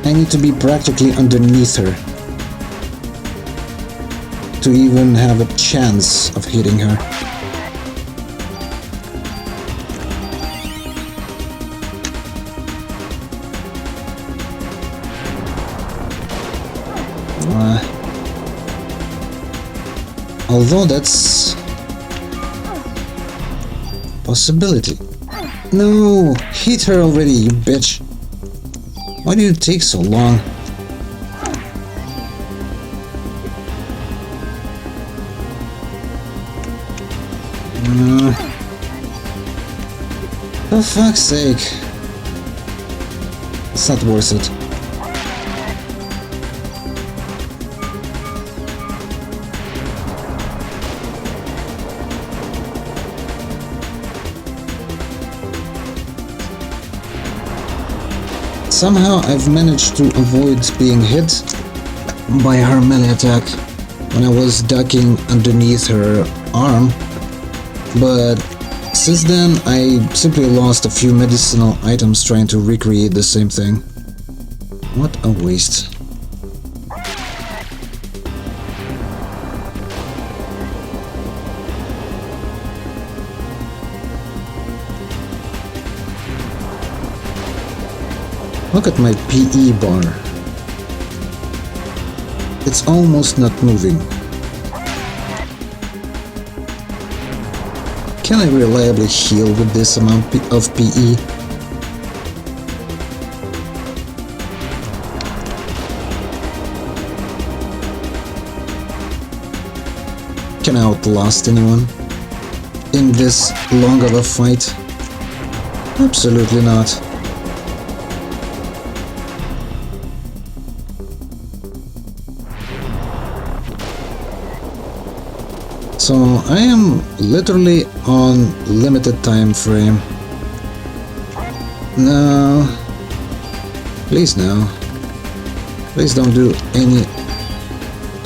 I need to be practically underneath her to even have a chance of hitting her. Although that's possibility. No, hit her already, you bitch. Why do you take so long? For fuck's sake. It's not worth it. Somehow I've managed to avoid being hit by her melee attack when I was ducking underneath her arm, but since then I simply lost a few medicinal items trying to recreate the same thing. What a waste. Look at my PE bar. It's almost not moving. Can I reliably heal with this amount of PE? Can I outlast anyone in this long of a fight? Absolutely not. So I am literally on limited time frame. No. Please no. Please don't do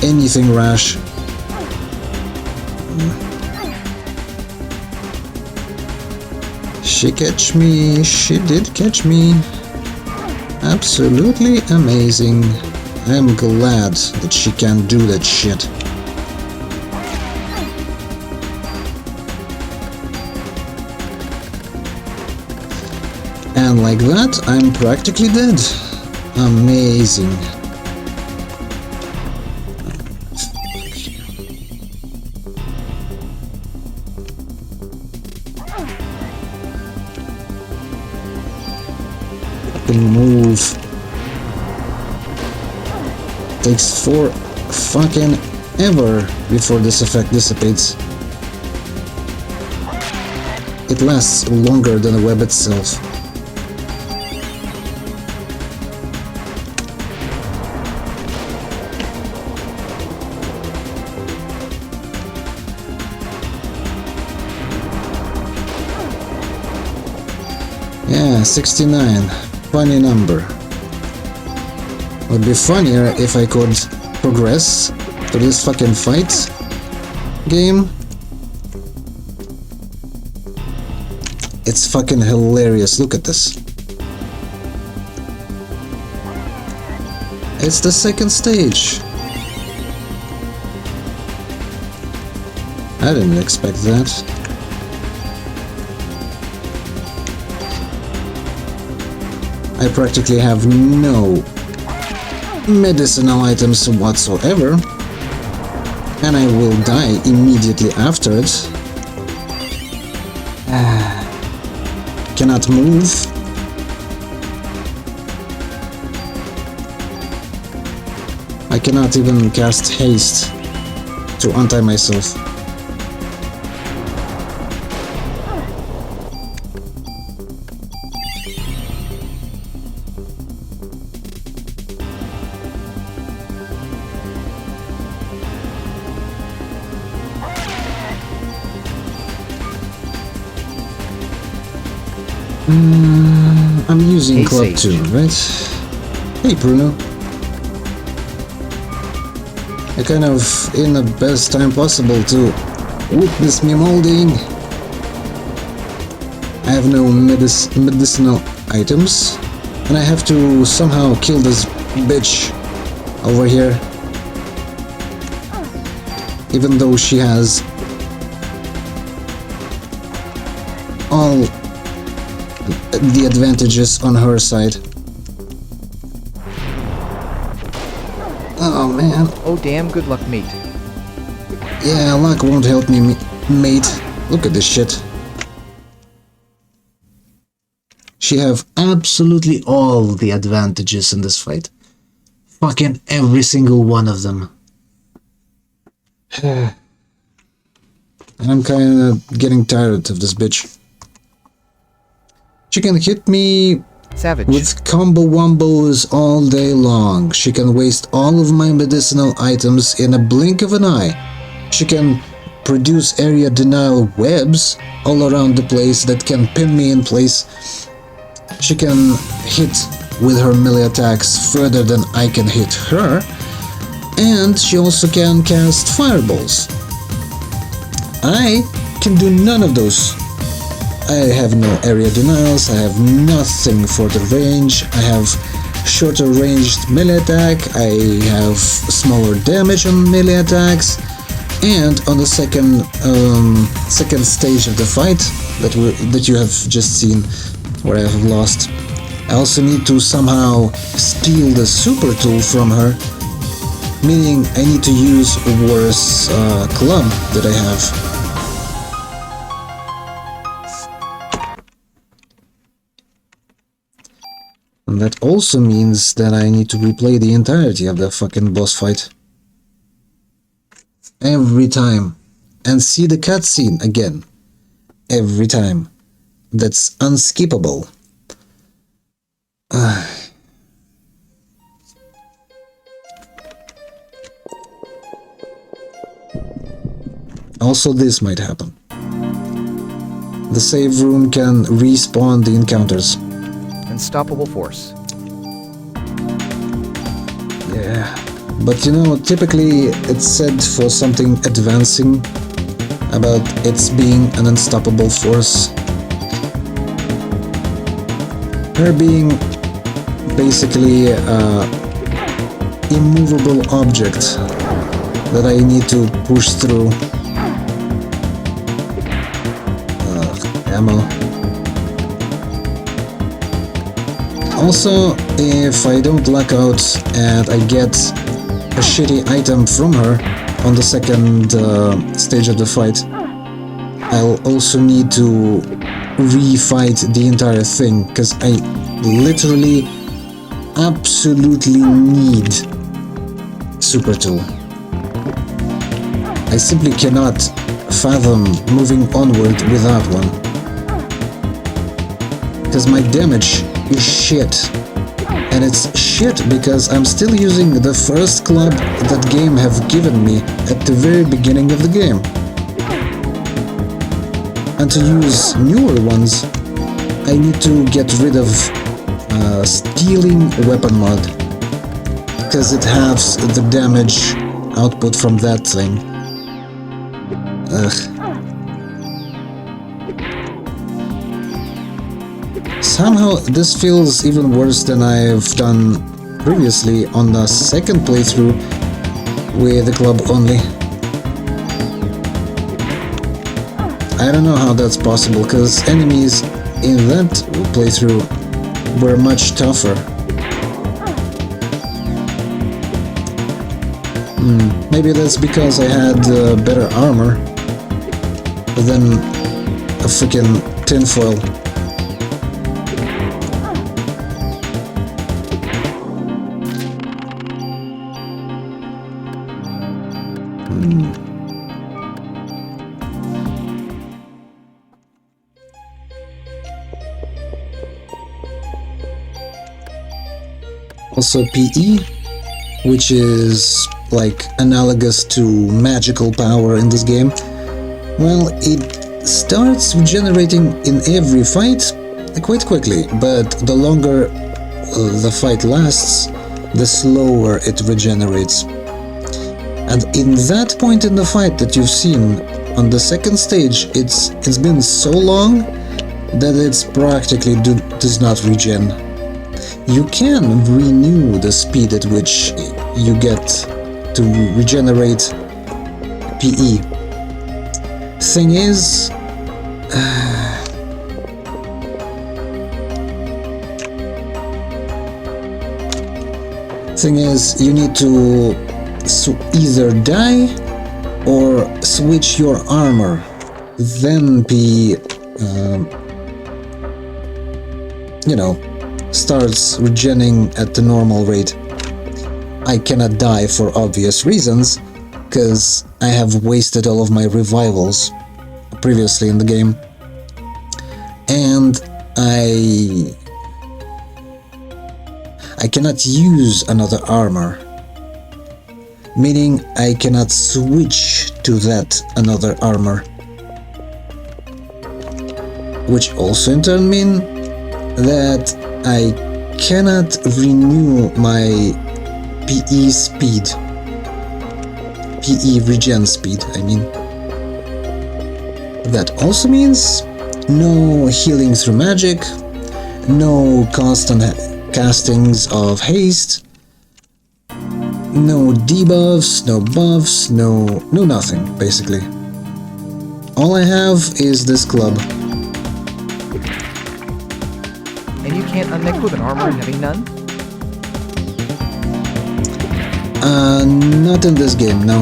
anything rash. She catch me. She did catch me. Absolutely amazing. I'm glad that she can do that shit. And like that, I'm practically dead. Amazing. Move. Takes for fucking ever before this effect dissipates. It lasts longer than the web itself. Yeah, 69. Funny number. Would be funnier if I could progress to this fucking fight game. It's fucking hilarious. Look at this. It's the second stage. I didn't expect that. I practically have no medicinal items whatsoever, and I will die immediately after it. Cannot move. I cannot even cast haste to untie myself. I'm using Hey, Club Sage. 2, right? Hey, Bruno. I kind of in the best time possible to witness me molding. I have no medicinal items, and I have to somehow kill this bitch over here. Even though she has all the advantages on her side. Oh man. Oh damn, good luck, mate. Yeah, luck won't help me, mate. Look at this shit. She have absolutely all the advantages in this fight. Fucking every single one of them. And I'm kinda getting tired of this bitch. She can hit me Savage. with combo wombos all day long. She can waste all of my medicinal items in a blink of an eye. She can produce area denial webs all around the place that can pin me in place. She can hit with her melee attacks further than I can hit her. And she also can cast fireballs. I can do none of those. I have no area denials, I have nothing for the range, I have shorter ranged melee attack, I have smaller damage on melee attacks, and on the second stage of the fight that you have just seen, where I have lost, I also need to somehow steal the super tool from her, meaning I need to use a worse club that I have. And that also means that I need to replay the entirety of the fucking boss fight. Every time. And see the cutscene again. Every time. That's unskippable. Also, this might happen. The save room can respawn the encounters. Unstoppable force. Yeah, but you know, typically it's said for something advancing about its being an unstoppable force. Her being basically an immovable object that I need to push through. Ammo. Also, if I don't luck out and I get a shitty item from her on the second stage of the fight, I'll also need to refight the entire thing, because I literally absolutely need Super Tool. I simply cannot fathom moving onward without one, because my damage is shit. And it's shit because I'm still using the first club that game have given me at the very beginning of the game. And to use newer ones, I need to get rid of stealing weapon mod, because it halves the damage output from that thing. Ugh. Somehow this feels even worse than I've done previously on the second playthrough with the club only. I don't know how that's possible, because enemies in that playthrough were much tougher. Maybe that's because I had better armor than a freaking tinfoil. Also PE, which is like analogous to magical power in this game. Well, it starts regenerating in every fight quite quickly, but the longer the fight lasts, the slower it regenerates. And in that point in the fight that you've seen on the second stage, it's been so long that it's practically does not regen. You can renew the speed at which you get to regenerate PE. Thing is, you need to either die or switch your armor, then PE, starts regenerating at the normal rate. I cannot die for obvious reasons, because I have wasted all of my revivals previously in the game, and I cannot use another armor, meaning I cannot switch to that another armor, which also in turn mean that I cannot renew my PE speed. PE regen speed, I mean. That also means no healing through magic, no constant castings of haste, no debuffs, no buffs, no nothing, basically. All I have is this club. And you can't unequip an armor having none? Not in this game, no.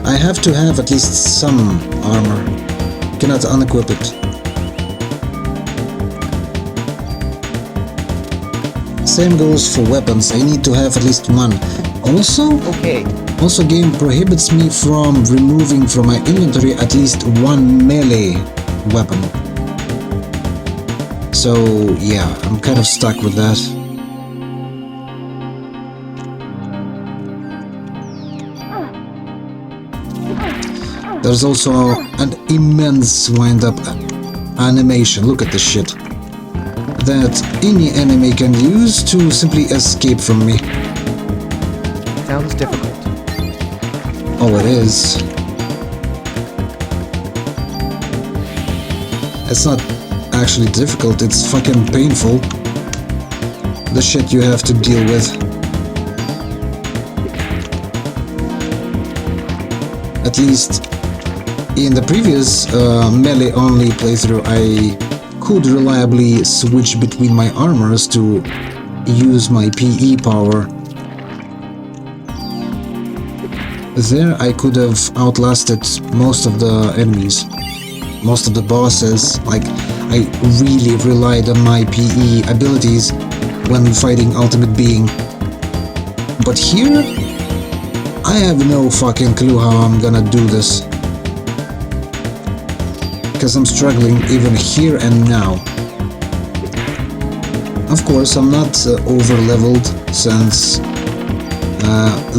I have to have at least some armor. Cannot unequip it. Same goes for weapons. I need to have at least one. Also game prohibits me from removing from my inventory at least one melee weapon. So yeah, I'm kind of stuck with that. There's also an immense wind-up animation, look at this shit, that any enemy can use to simply escape from me. Sounds difficult. Oh, it is. It's not actually difficult, it's fucking painful. The shit you have to deal with. At least in the previous melee-only playthrough, I could reliably switch between my armors to use my PE power. There I could have outlasted most of the enemies, most of the bosses. Like, I really relied on my PE abilities when fighting Ultimate Being. But here, I have no fucking clue how I'm gonna do this. Because I'm struggling even here and now. Of course, I'm not over-leveled, since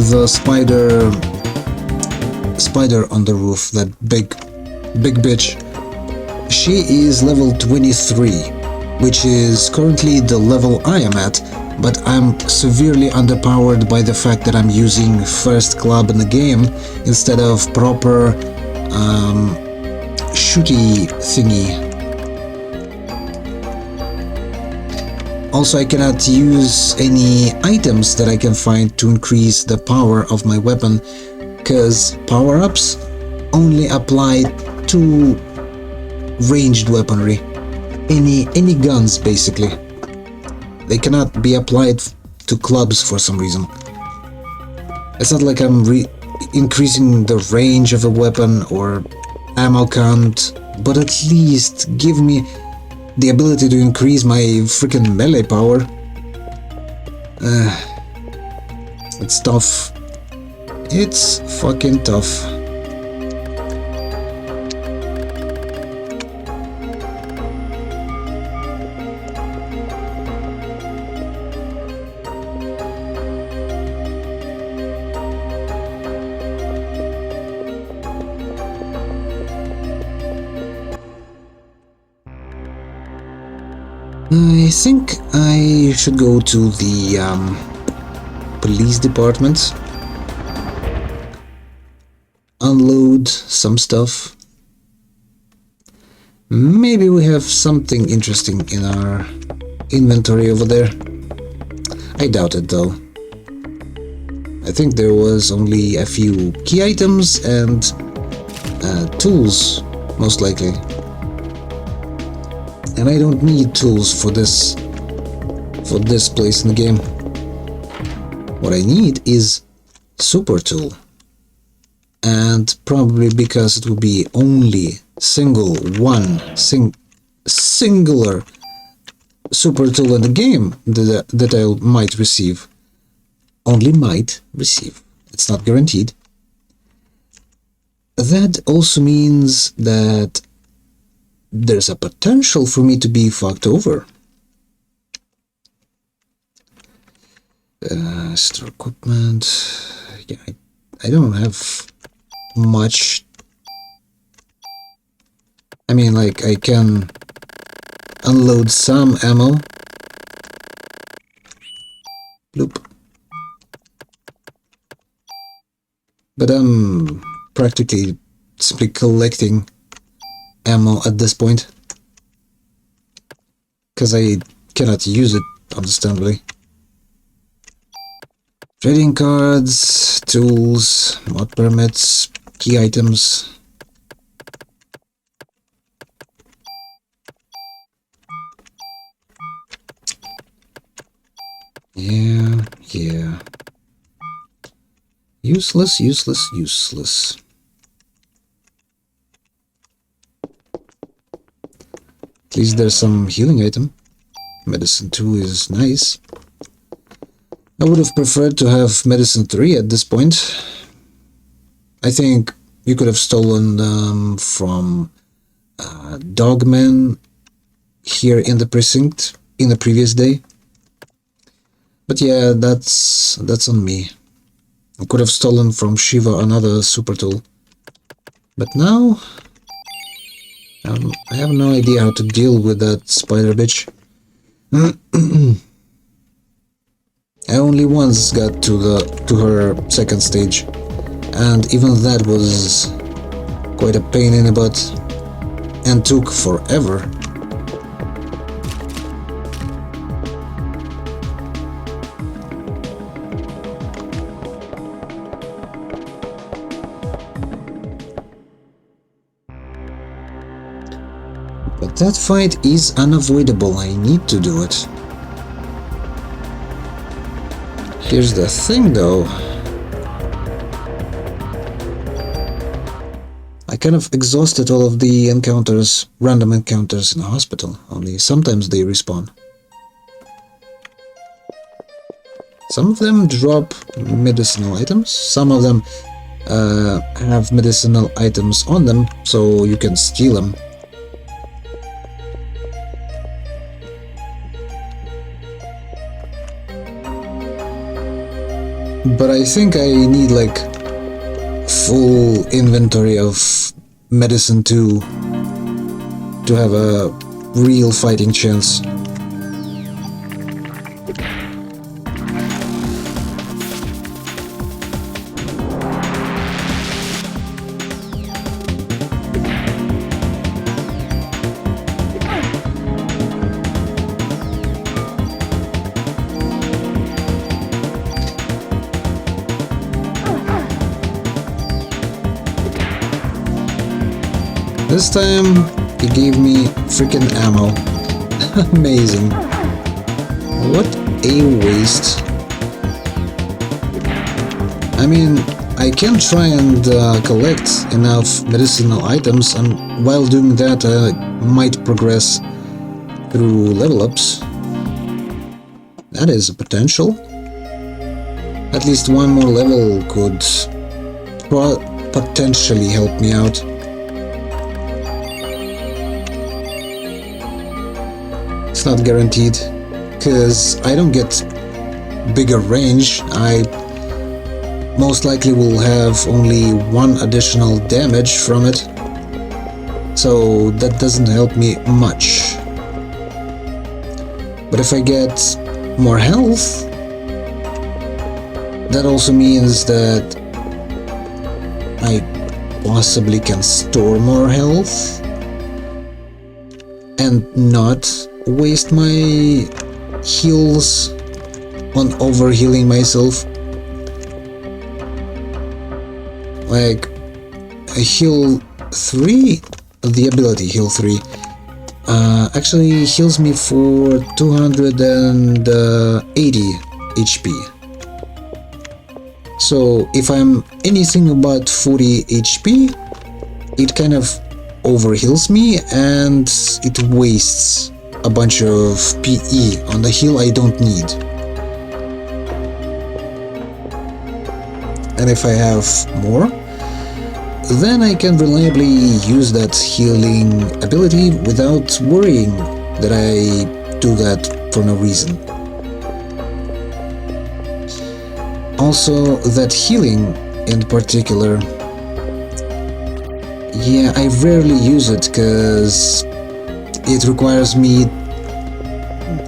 the spider on the roof, that big bitch, she is level 23, which is currently the level I am at, but I'm severely underpowered by the fact that I'm using first club in the game instead of proper shooty thingy. Also, I cannot use any items that I can find to increase the power of my weapon, because power-ups only apply to ranged weaponry. Any guns, basically. They cannot be applied to clubs for some reason. It's not like I'm increasing the range of a weapon or ammo count, but at least give me the ability to increase my freaking melee power. It's tough. It's fucking tough. I think I should go to the police department, unload some stuff. Maybe we have something interesting in our inventory over there. I doubt it though. I think there was only a few key items and tools, most likely. And I don't need tools for this place in the game. What I need is super tool. And probably because it will be only singular super tool in the game that I might receive. Only might receive. It's not guaranteed. That also means that there's a potential for me to be fucked over. Store equipment. Yeah, I don't have much. I mean, like, I can unload some ammo. Bloop. But I'm practically simply collecting ammo at this point, because I cannot use it, understandably. Trading cards, tools, mod permits, key items. Yeah. Useless, useless, useless. At least there's some healing item. Medicine 2 is nice. I would have preferred to have medicine 3 at this point. I think you could have stolen them from Dogman here in the precinct in the previous day. But yeah, that's on me. I could have stolen from Shiva another super tool. But now I have no idea how to deal with that spider bitch. I only once got to her second stage, and even that was quite a pain in the butt and took forever. But that fight is unavoidable, I need to do it. Here's the thing though. I kind of exhausted all of the encounters, random encounters in a hospital, only sometimes they respawn. Some of them drop medicinal items, some of them have medicinal items on them, so you can steal them. But I think I need like full inventory of medicine too to have a real fighting chance. This time, he gave me freaking ammo. Amazing. What a waste. I mean, I can try and collect enough medicinal items, and while doing that, I might progress through level ups. That is a potential. At least one more level could potentially help me out. It's not guaranteed, because I don't get bigger range. I most likely will have only one additional damage from it, so that doesn't help me much. But if I get more health, that also means that I possibly can store more health and not waste my heals on overhealing myself. Like a heal 3, the ability heal 3 actually heals me for 280 HP. So if I'm anything about 40 HP, it kind of overheals me and it wastes a bunch of PE on the heal I don't need. And if I have more, then I can reliably use that healing ability without worrying that I do that for no reason. Also, that healing in particular, yeah, I rarely use it because it requires me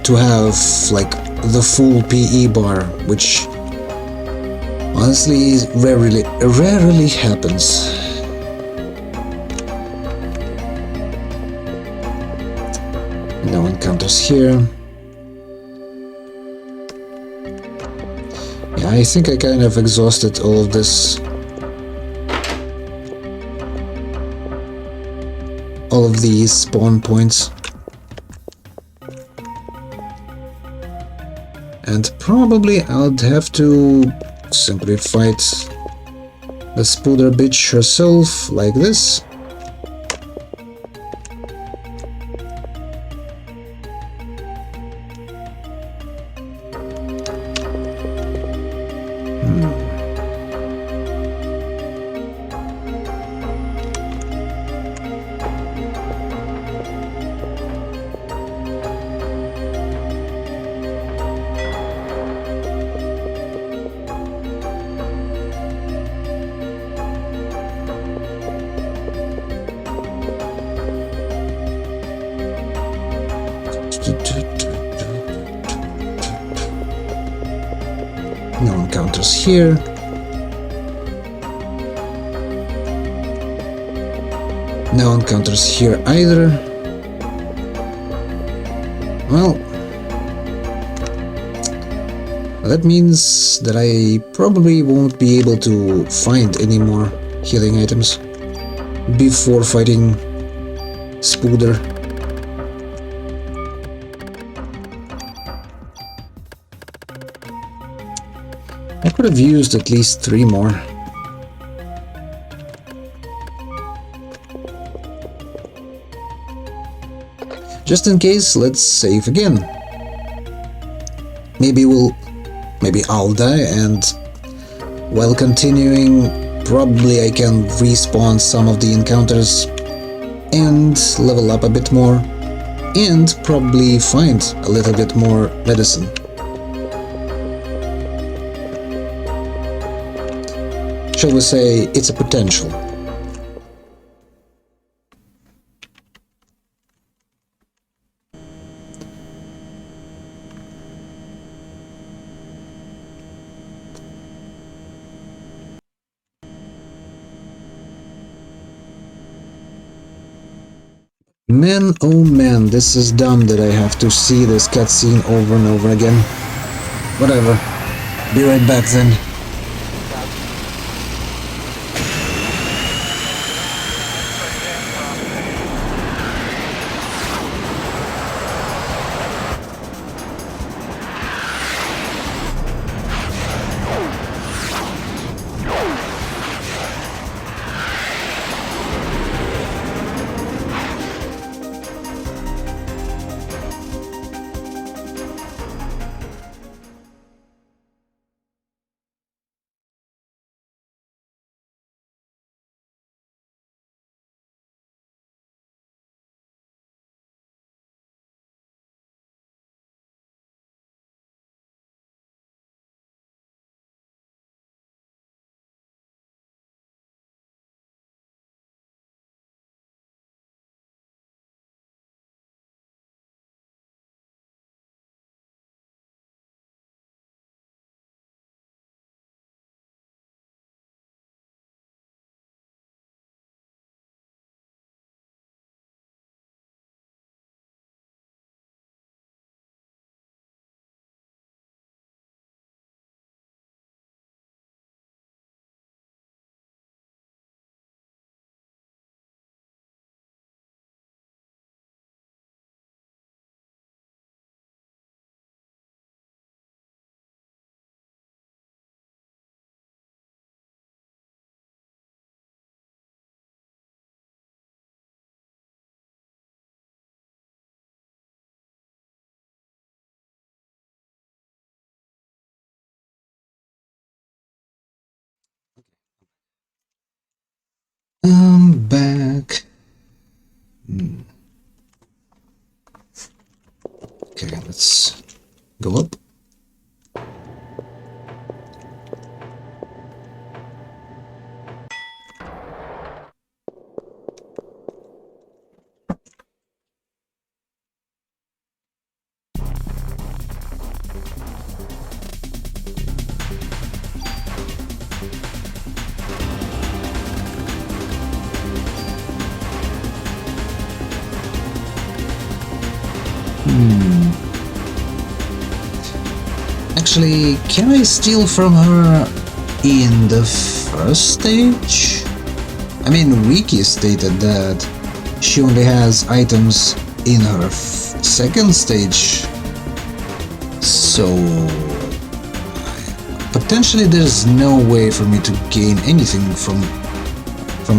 to have like the full PE bar, which honestly rarely happens. No encounters here. Yeah, I think I kind of exhausted all of this. All of these spawn points. And probably I'd have to simply fight the Spooder bitch herself like this. No encounters here. No encounters here either. Well, that means that I probably won't be able to find any more healing items before fighting Spooder. I could have used at least 3 more. Just in case, let's save again. Maybe I'll die, and while continuing, probably I can respawn some of the encounters and level up a bit more, and probably find a little bit more medicine. Shall we say it's a potential. Man, oh man, this is dumb that I have to see this cutscene over and over again. Whatever. Be right back then. I'm back. Okay, let's go up. Actually, can I steal from her in the first stage? I mean, Wiki stated that she only has items in her second stage. So So potentially there's no way for me to gain anything from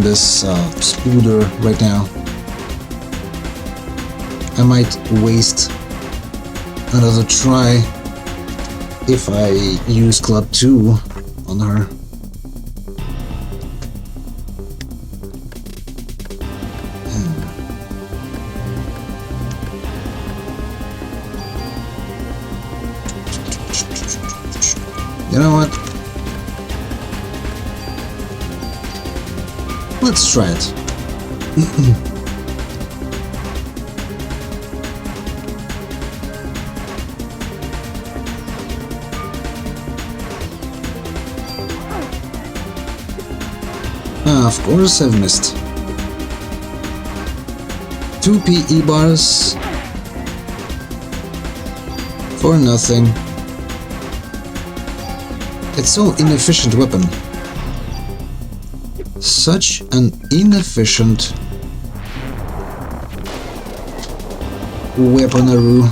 this spooder right now. I might waste another try if I use Club 2 on her. You know what? Let's try it. Of course I've missed. 2 PE bars for nothing. It's so inefficient weapon. Such an inefficient weaponaroo.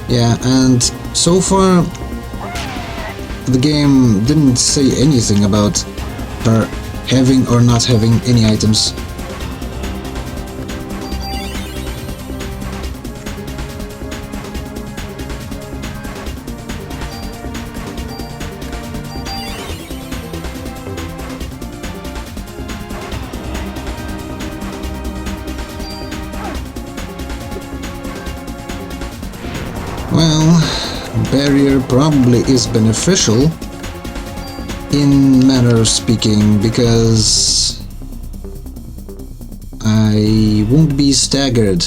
Yeah, and so far the game didn't say anything about her having or not having any items. Well, barrier probably is beneficial in manner of speaking, because I won't be staggered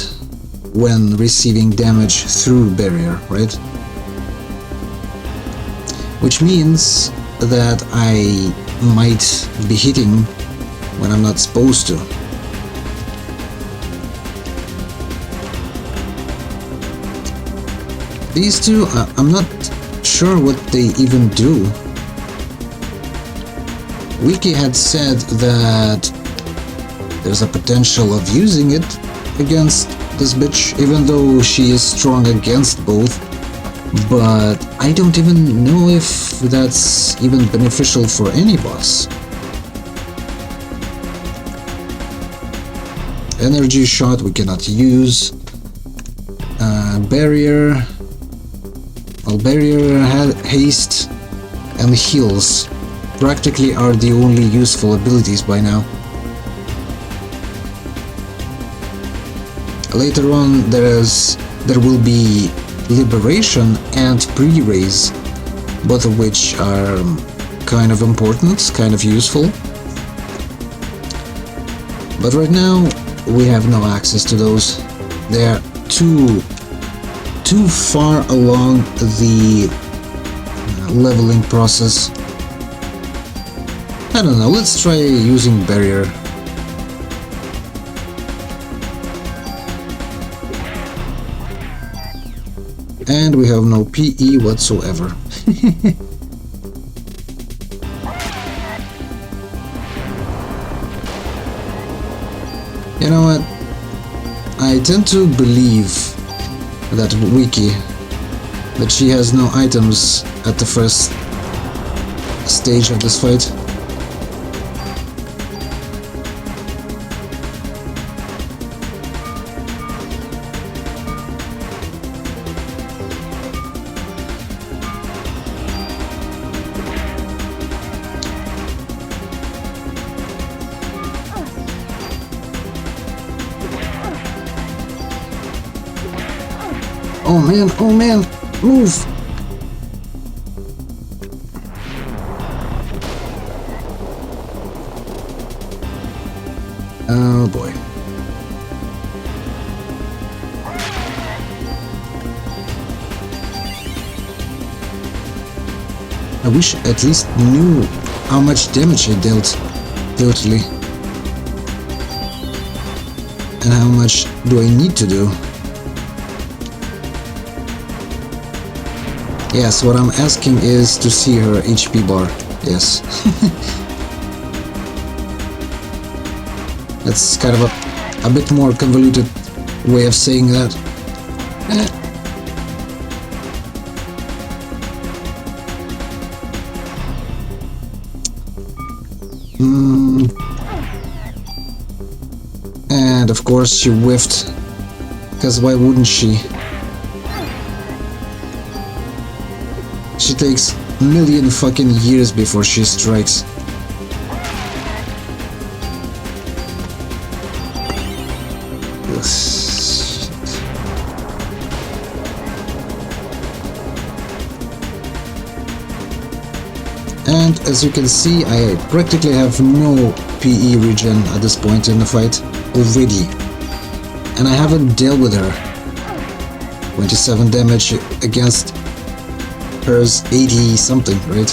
when receiving damage through barrier, right? Which means that I might be hitting when I'm not supposed to. These two, I'm not sure what they even do. Wiki had said that there's a potential of using it against this bitch, even though she is strong against both. But I don't even know if that's even beneficial for any boss. Energy shot we cannot use. Barrier. Well, barrier, haste, and heals practically are the only useful abilities by now. Later on there will be liberation and pre-raise, both of which are kind of important, kind of useful. But right now we have no access to those. They are too far along the leveling process. I don't know, let's try using barrier. And we have no PE whatsoever. You know what? I tend to believe that Wiki, that she has no items at the first stage of this fight. Oh man, move! Oh boy. I wish I at least knew how much damage I dealt totally. And how much do I need to do? Yes, what I'm asking is to see her HP bar. Yes. That's kind of a bit more convoluted way of saying that. And of course she whiffed. Because why wouldn't she? She takes a million fucking years before she strikes. Ugh, shit. And as you can see, I practically have no PE regen at this point in the fight already. And I haven't dealt with her. 27 damage against hers 80 something, right?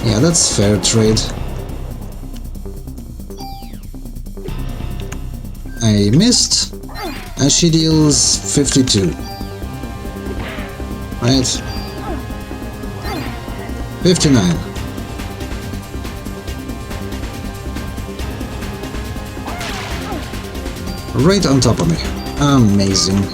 Yeah, that's fair trade. I missed, and she deals 52. Right? 59. Right on top of me. Amazing.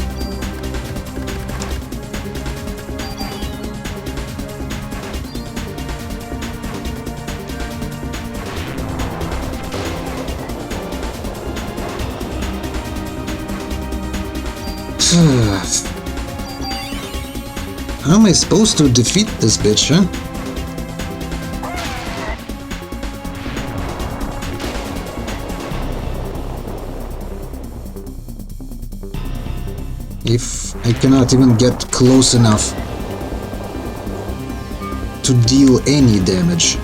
How am I supposed to defeat this bitch, huh? If I cannot even get close enough to deal any damage.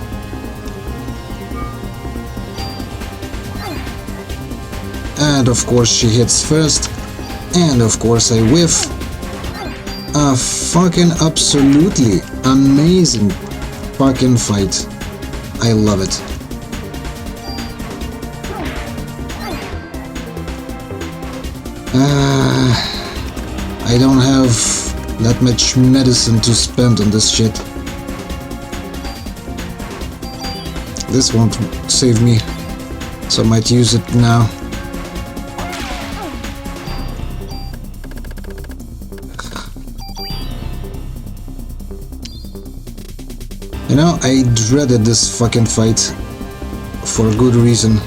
And of course she hits first. And of course I whiff. A fucking absolutely amazing fucking fight. I love it. I don't have that much medicine to spend on this shit. This won't save me, so I might use it now. You know, I dreaded this fucking fight for a good reason.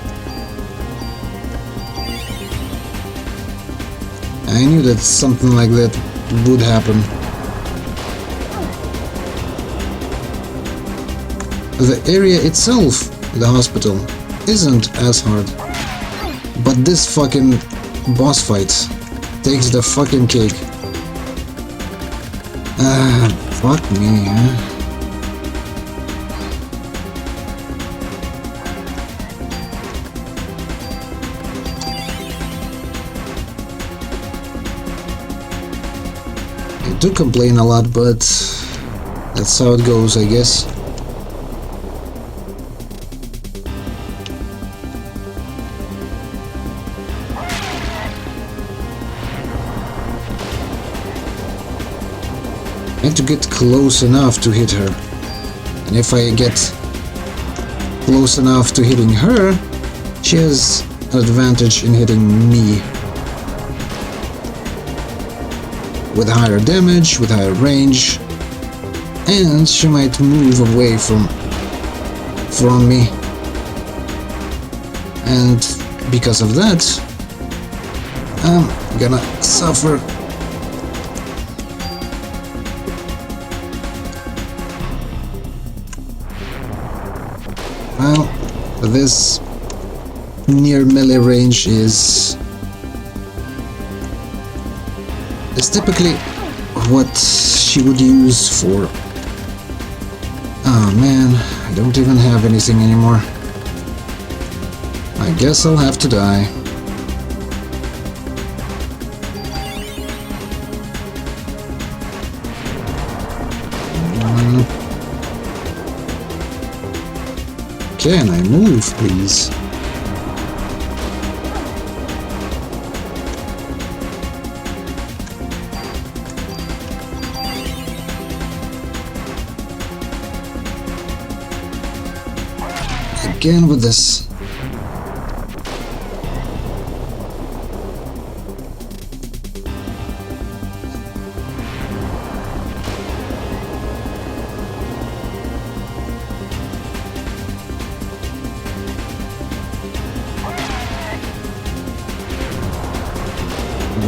I knew that something like that would happen. The area itself, the hospital, isn't as hard. But this fucking boss fight takes the fucking cake. Fuck me, huh? I do complain a lot, but that's how it goes, I guess. I need to get close enough to hit her. And if I get close enough to hitting her, she has an advantage in hitting me. With higher damage, with higher range, and she might move away from me, and because of that, I'm gonna suffer. Well, this near melee range is typically what she would use for... Oh man, I don't even have anything anymore. I guess I'll have to die. Can I move, please? Again with this.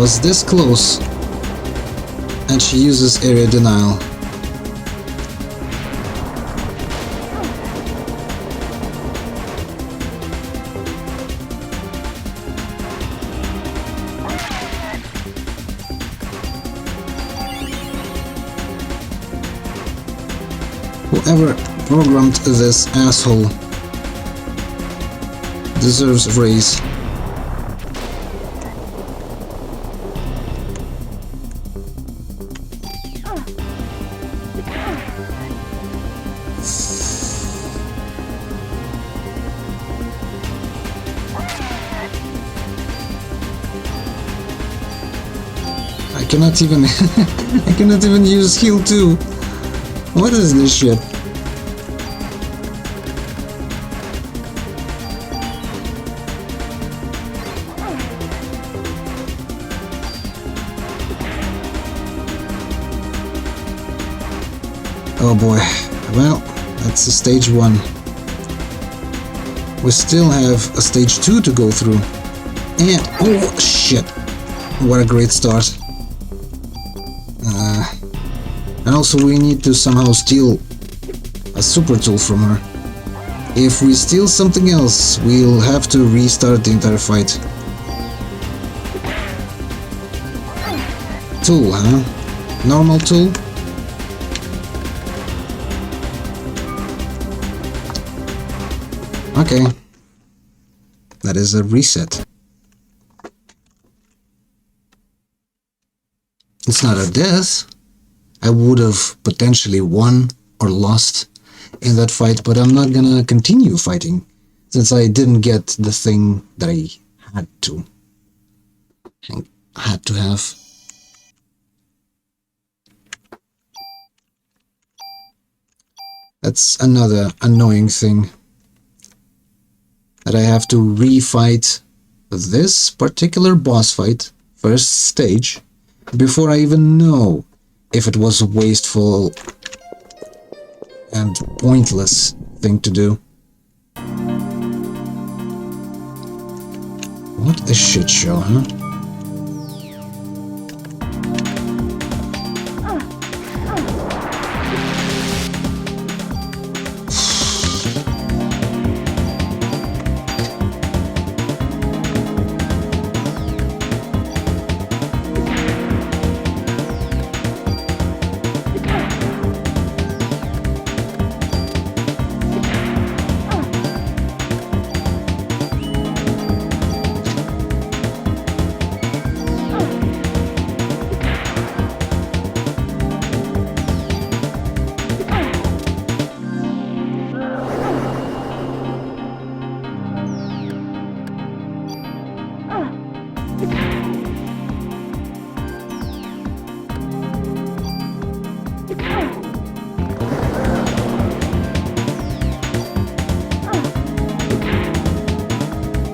was this close, and she uses area denial. Whoever programmed this asshole deserves a raise. I cannot even I cannot even use heal 2. What is this shit? Oh boy. Well, that's a stage 1. We still have a stage 2 to go through. And oh shit. What a great start. And also we need to somehow steal a super tool from her. If we steal something else, we'll have to restart the entire fight. Tool, huh? Normal tool? Okay. That is a reset. It's not a death. I would have potentially won or lost in that fight, but I'm not gonna continue fighting since I didn't get the thing that I had to have. That's another annoying thing, that I have to refight this particular boss fight, first stage, before I even know if it was a wasteful and pointless thing to do. What a shit show, huh?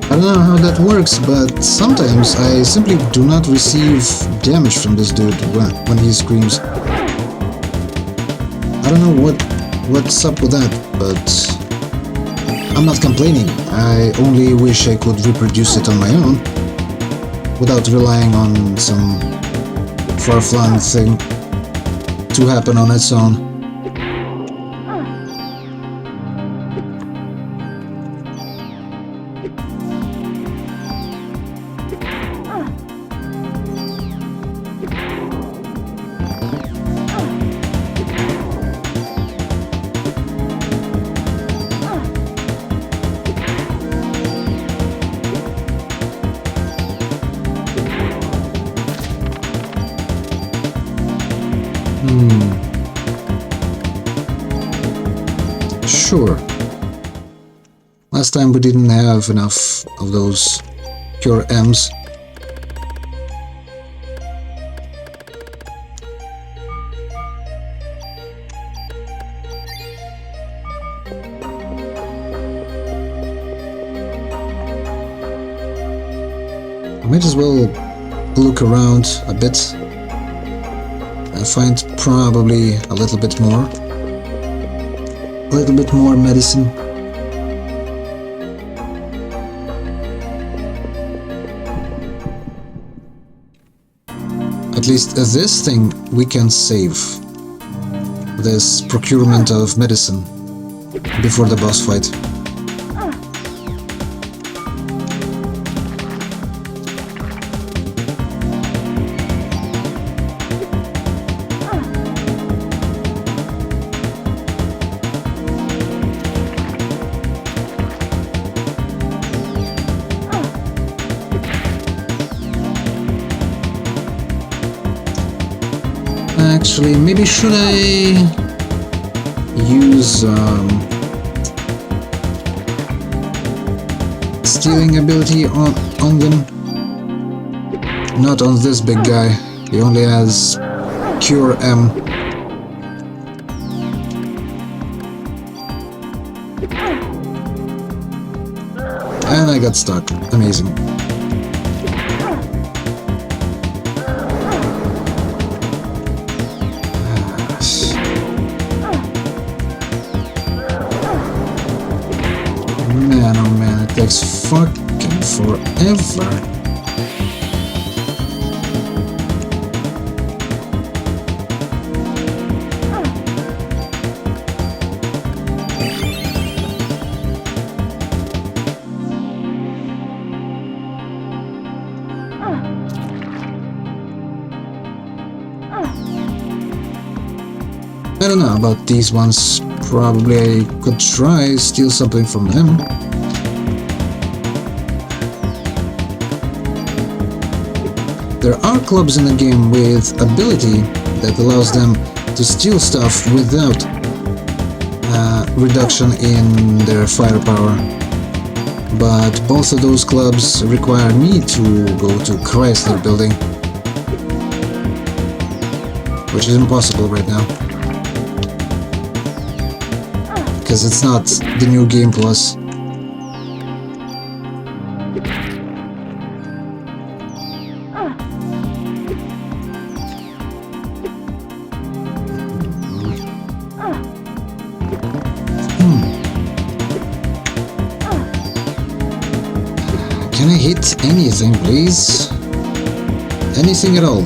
I don't know how that works, but sometimes I simply do not receive damage from this dude when he screams. I don't know what's up with that, but I'm not complaining. I only wish I could reproduce it on my own without relying on some far-flung thing to happen on its own. Sure. Last time we didn't have enough of those pure M's. I might as well look around a bit and find probably a little bit more medicine. At least this thing we can save. This procurement of medicine before the boss fight. Actually, maybe should I use stealing ability on them? Not on this big guy. He only has Cure M. And I got stuck. Amazing. Man, oh man, it takes fucking forever. I don't know about these ones. Probably I could try steal something from them. There are clubs in the game with ability that allows them to steal stuff without reduction in their firepower. But both of those clubs require me to go to Chrysler Building, which is impossible right now. Because it's not the new Game Plus. Can I hit anything, please? Anything at all?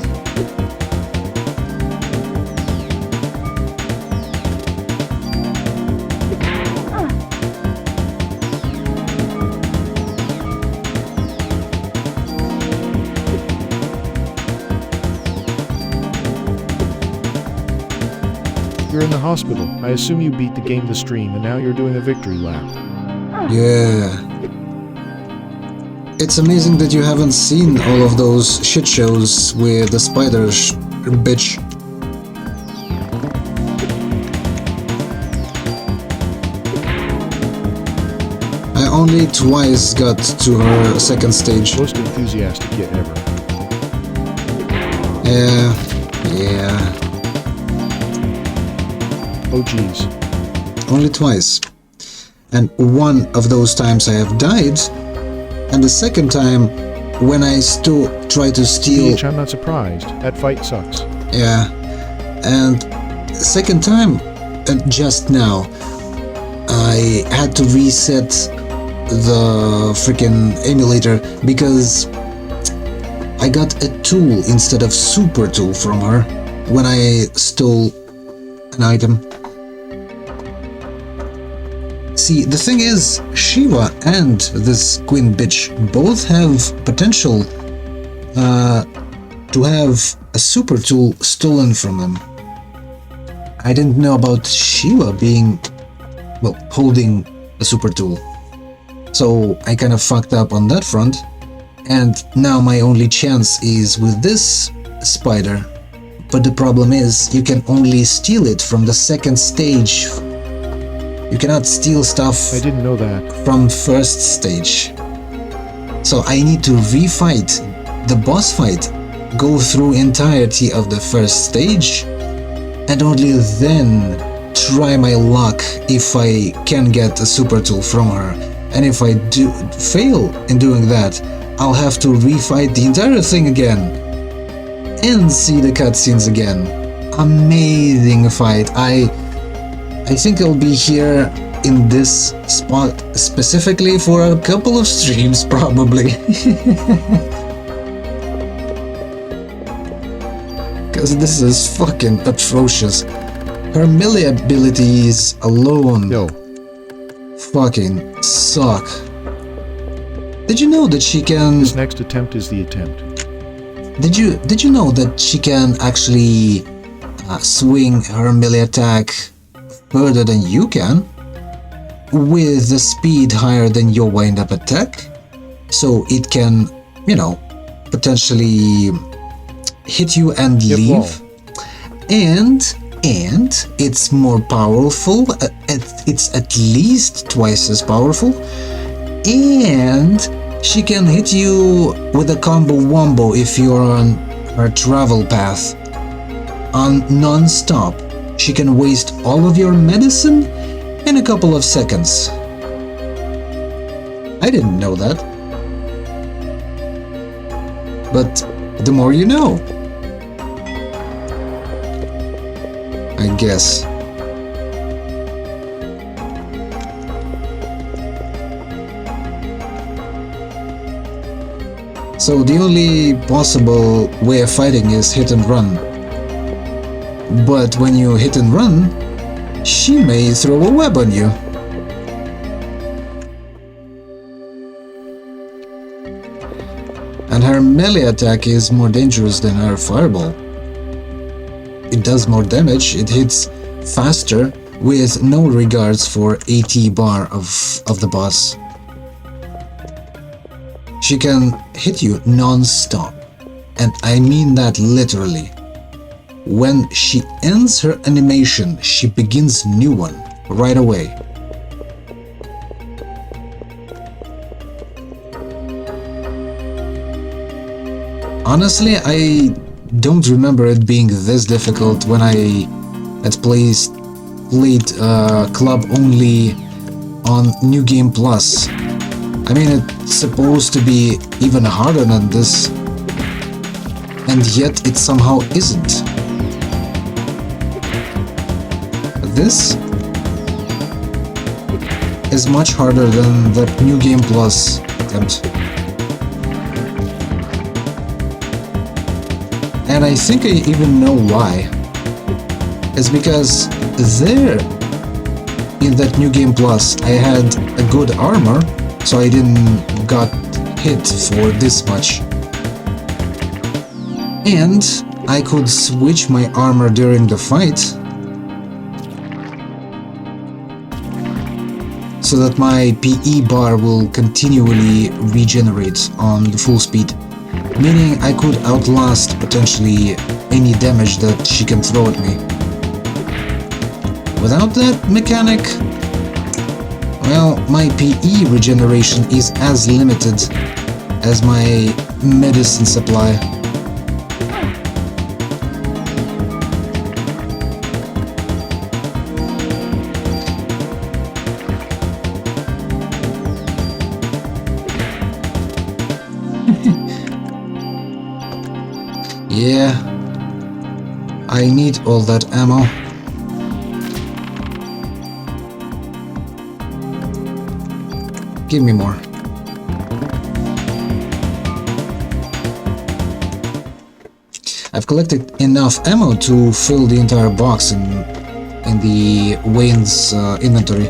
You're in the hospital. I assume you beat the game to stream, and now you're doing a victory lap. Yeah. It's amazing that you haven't seen all of those shit shows with the spider bitch. I only twice got to her second stage. Most enthusiastic yet ever. Yeah. Oh geez. Only twice. And one of those times I have died, and the second time when I still try to steal... I'm not surprised. That fight sucks. Yeah. And second time, just now, I had to reset the freaking emulator because I got a tool instead of super tool from her when I stole an item. See, the thing is, Shiva and this Queen bitch both have potential to have a super tool stolen from them. I didn't know about Shiva being, well, holding a super tool. So I kind of fucked up on that front. And now my only chance is with this spider. But the problem is, you can only steal it from the second stage. You cannot steal stuff I didn't know that. from first stage. So I need to refight the boss fight, go through entirety of the first stage, and only then try my luck if I can get a super tool from her. And if I do fail in doing that, I'll have to refight the entire thing again and see the cutscenes again. Amazing fight. I think I'll be here in this spot specifically for a couple of streams, probably. because this is fucking atrocious. Her melee abilities alone Yo, fucking suck. Did you know that she can... this next attempt is the attempt. Did you know that she can actually swing her melee attack further than you can? With a speed higher than your wind-up attack? So it can, you know, potentially hit you and Get leave. low. And it's more powerful. It's at least twice as powerful. And she can hit you with a combo wombo if you're on her travel path. On non-stop, she can waste all of your medicine in a couple of seconds. I didn't know that. But the more you know, I guess. So the only possible way of fighting is hit and run. But when you hit and run, she may throw a web on you. And her melee attack is more dangerous than her fireball. It does more damage, it hits faster with no regards for AT bar of the boss. She can hit you non-stop, and I mean that literally. When she ends her animation, she begins a new one right away. Honestly, I don't remember it being this difficult when I had played Club only on New Game Plus. I mean, it's supposed to be even harder than this, and yet it somehow isn't. This is much harder than the New Game Plus attempt. And I think I even know why. It's because there, in that New Game Plus, I had a good armor, so I didn't got hit for this much. And I could switch my armor during the fight, so that my PE bar will continually regenerate on the full speed, meaning I could outlast potentially any damage that she can throw at me. Without that mechanic, well, my PE regeneration is as limited as my medicine supply. Yeah, I need all that ammo. Give me more. I've collected enough ammo to fill the entire box in the Wayne's inventory.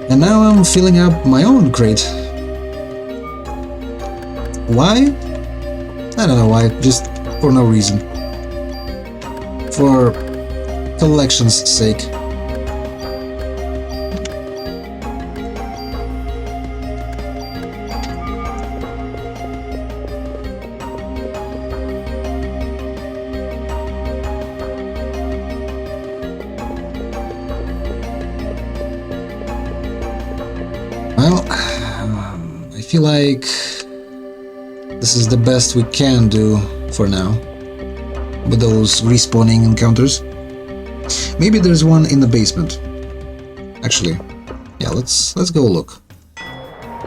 And now I'm filling up my own crate. Why? I don't know why, just for no reason. For collection's sake. Well, I feel like this is the best we can do for now with those respawning encounters. Maybe there's one in the basement. Actually, yeah, let's go look.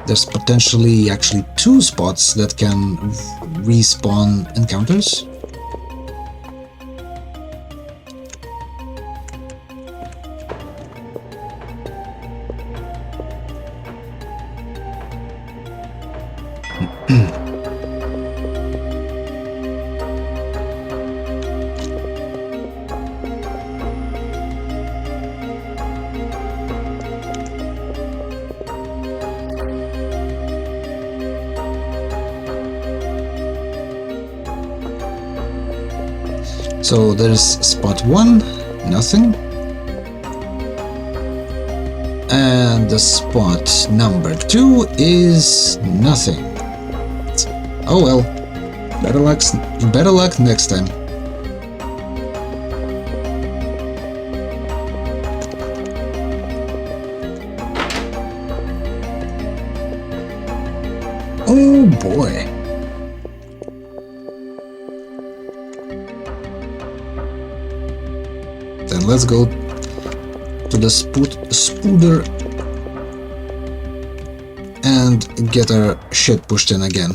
There's potentially actually 2 spots that can respawn encounters. So there's spot 1, nothing. And the spot number 2 is nothing. Oh well, better luck next time. Oh boy. Then let's go to the spooder and get our shit pushed in again.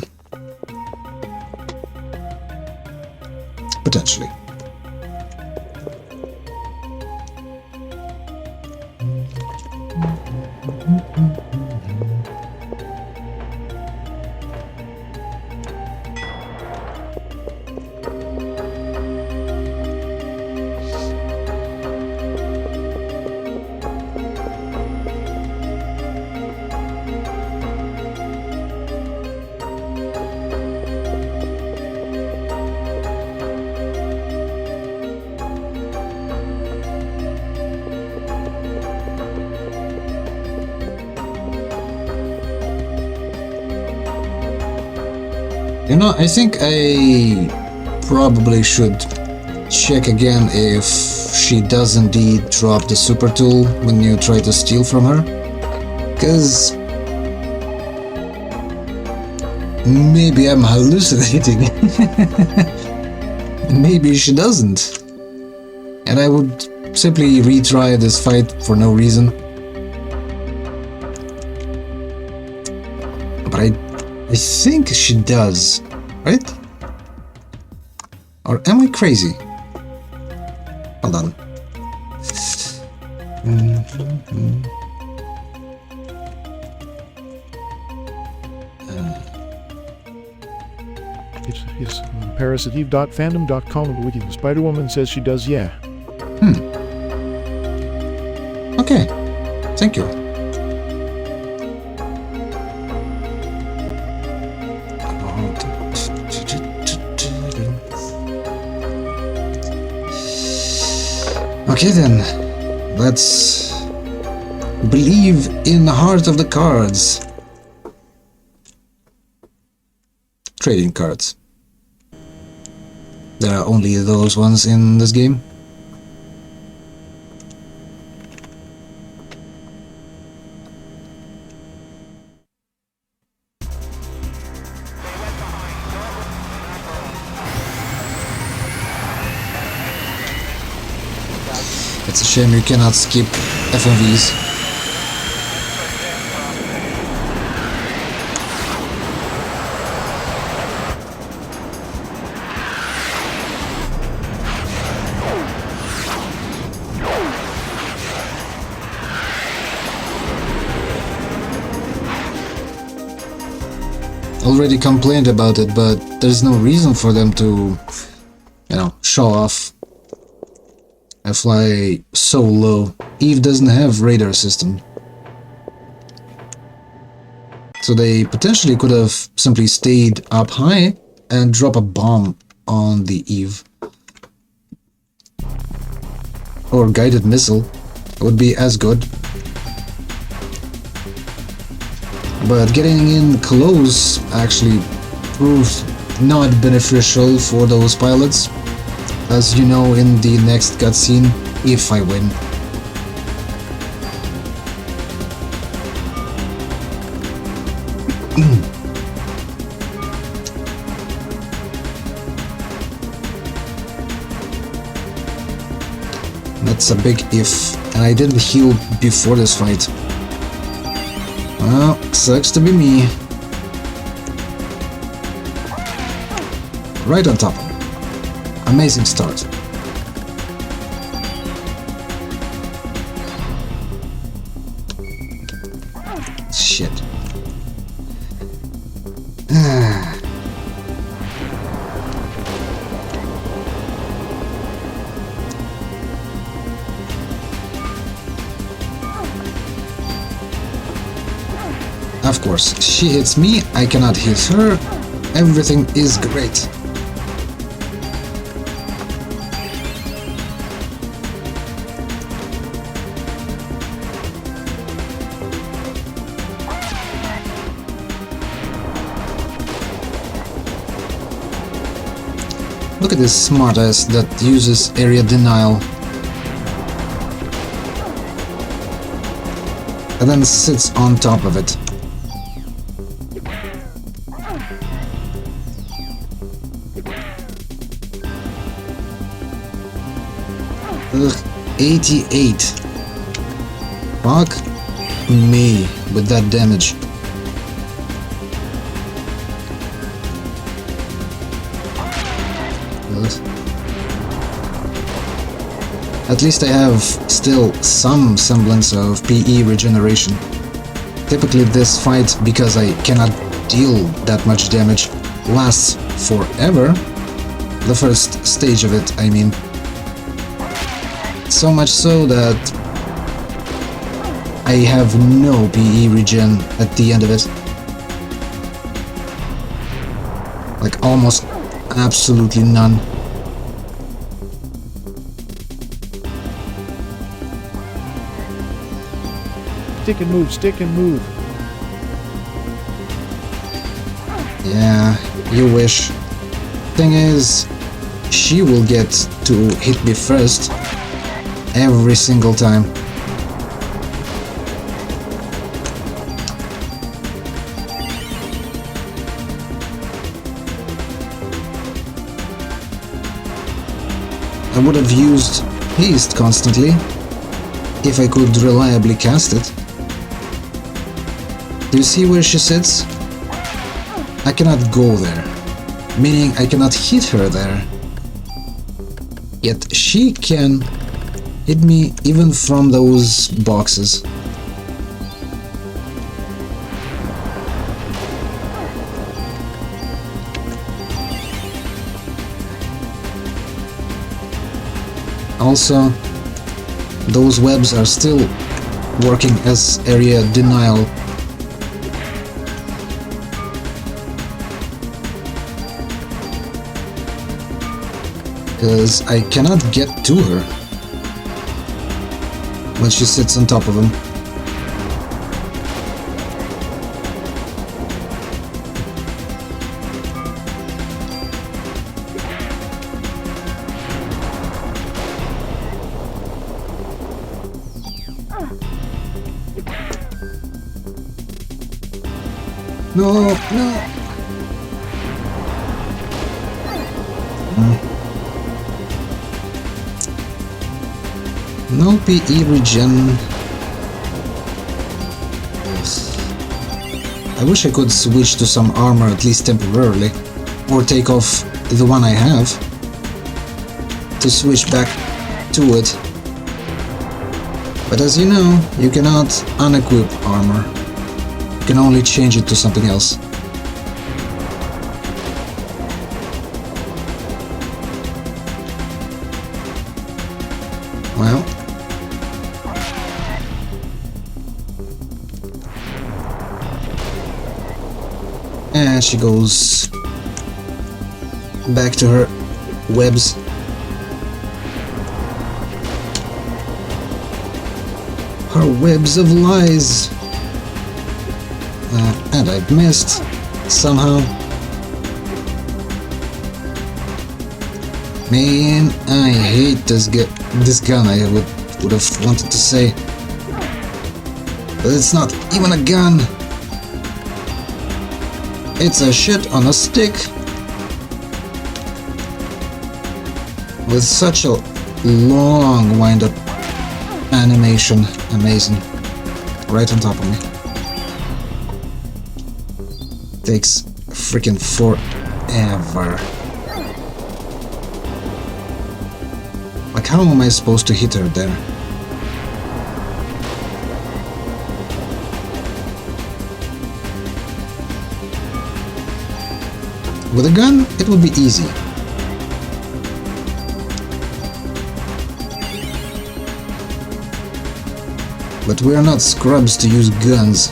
Potentially. You know, I think I probably should check again if she does indeed drop the super tool when you try to steal from her. Because maybe I'm hallucinating. Maybe she doesn't. And I would simply retry this fight for no reason. But I think she does, right? Or am I crazy? Hold on. Yes. Parasitive.fandom.com of Wiki. The Spider-Woman says she does, yeah. Okay. Thank you. Okay then, let's believe in the heart of the cards. Trading cards. There are only those ones in this game. It's a shame you cannot skip FMVs. Already complained about it, but there's no reason for them to, show off. I fly so low. Eve doesn't have radar system. So they potentially could have simply stayed up high and drop a bomb on the Eve. Or guided missile. Would be as good. But getting in close actually proved not beneficial for those pilots. As you know in the next cutscene, if I win. That's a big if, and I didn't heal before this fight. Well, sucks to be me. Right on top of it. Amazing start. Shit. Of course, she hits me, I cannot hit her. Everything is great. Look at this smartass that uses area denial. And then sits on top of it. Ugh, 88. Fuck me with that damage. At least I have still some semblance of PE regeneration. Typically this fight, because I cannot deal that much damage, lasts forever. The first stage of it, I mean. So much so that I have no PE regen at the end of it. Like almost absolutely none. Stick and move, stick and move. Yeah, you wish. Thing is, she will get to hit me first every single time. I would have used haste constantly if I could reliably cast it. Do you see where she sits? I cannot go there, meaning I cannot hit her there. Yet she can hit me even from those boxes. Also, those webs are still working as area denial. Because I cannot get to her when she sits on top of him. No, no. No PE regen. I wish I could switch to some armor at least temporarily, or take off the one I have to switch back to it. But as you know, you cannot unequip armor. You can only change it to something else. Well, and she goes back to her webs. Her webs of lies. And I've missed somehow. Man, I hate this gun, I would have wanted to say. But it's not even a gun. It's a shit on a stick. With such a long wind-up animation. Amazing. Right on top of me. Takes freaking forever. Like, how am I supposed to hit her there? With a gun, it would be easy. But we are not scrubs to use guns.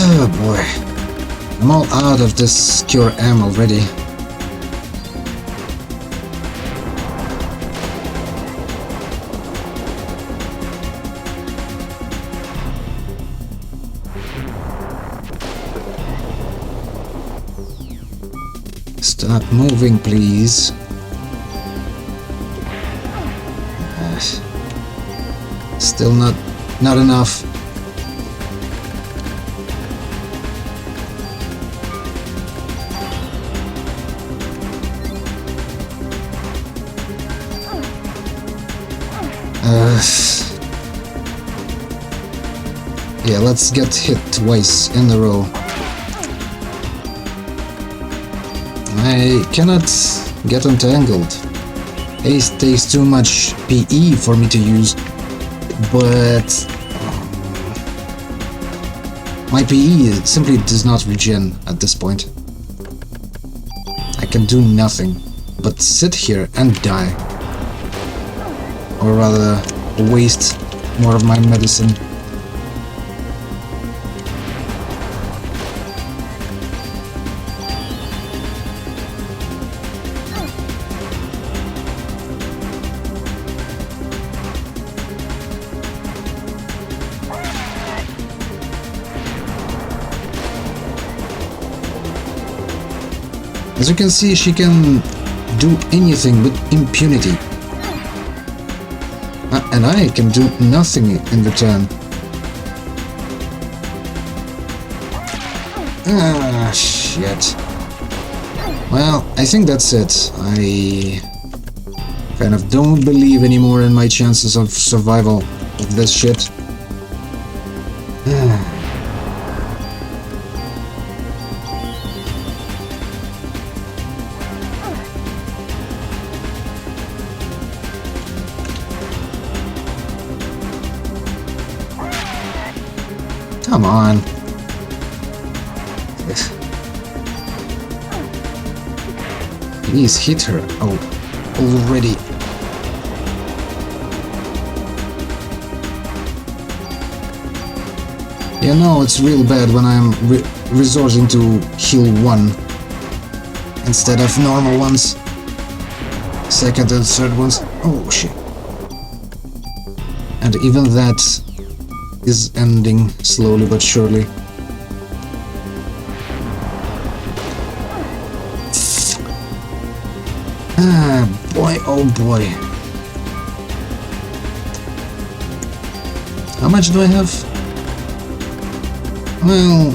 Oh boy. I'm all out of this cure ammo already. Stop moving, please. Still not enough. Yeah, let's get hit twice in a row. I cannot get entangled. Haste takes too much PE for me to use, but my PE simply does not regen at this point. I can do nothing but sit here and die. Or rather, waste more of my medicine. As you can see, she can do anything with impunity. And I can do nothing in return. Ah, shit. Well, I think that's it. I kind of don't believe anymore in my chances of survival of this shit. Come on. Please hit her. Oh, already. You know, it's real bad when I'm resorting to heal one instead of normal ones. Second and third ones. Oh, shit. And even that is ending slowly but surely. Ah, boy, oh boy. How much do I have? Well,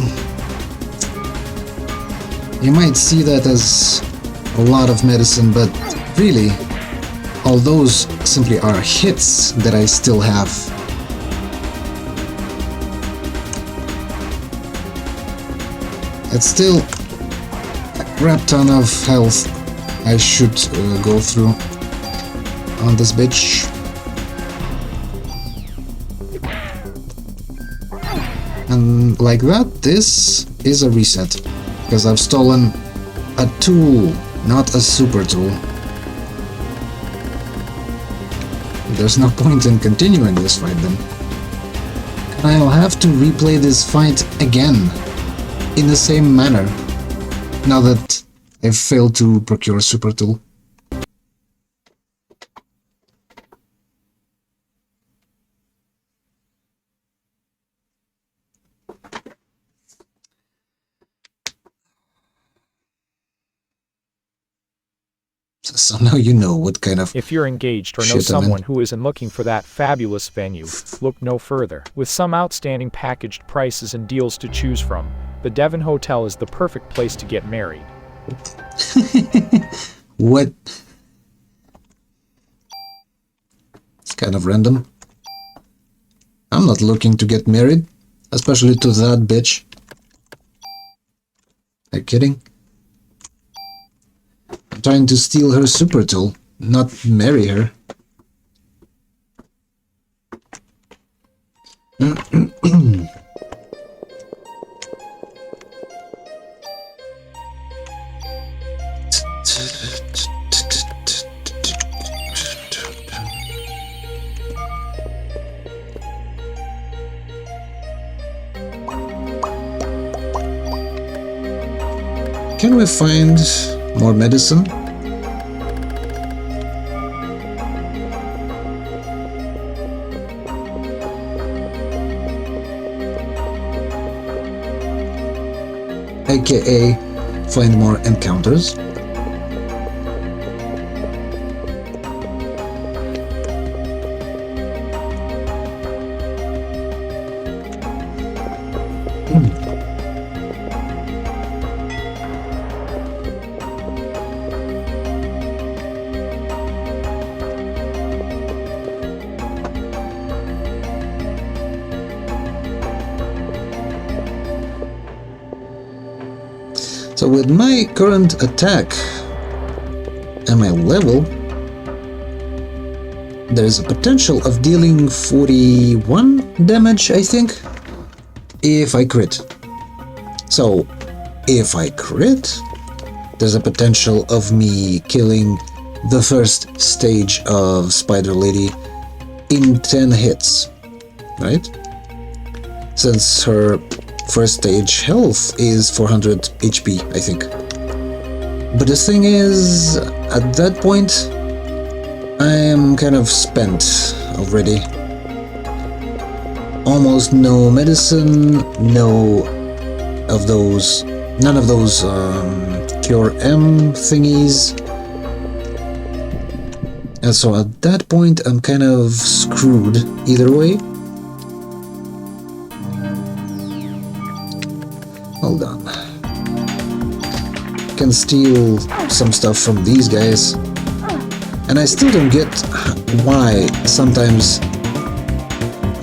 you might see that as a lot of medicine, but really, all those simply are hits that I still have. It's still a crap ton of health I should go through on this bitch. And like that, this is a reset, because I've stolen a tool, not a super tool. There's no point in continuing this fight then. I'll have to replay this fight again, in the same manner, now that I've failed to procure a super tool. So now you know what kind of... If you're engaged or know shit I'm in. someone who isn't looking for that fabulous venue, look no further. With some outstanding packaged prices and deals to choose from, the Devon Hotel is the perfect place to get married. What? It's kind of random. I'm not looking to get married, especially to that bitch. Are you kidding? I'm trying to steal her super tool, not marry her. Can we find more medicine? AKA find more encounters. So with my current attack and my level, there's a potential of dealing 41 damage, I think, if I crit. So, if I crit, there's a potential of me killing the first stage of Spider Lady in 10 hits, right? Since her first stage health is 400 HP, I think. But the thing is, at that point, I am kind of spent already. Almost no medicine, none of those Cure M thingies. And so at that point, I'm kind of screwed either way. Hold on. Can steal some stuff from these guys. And I still don't get why sometimes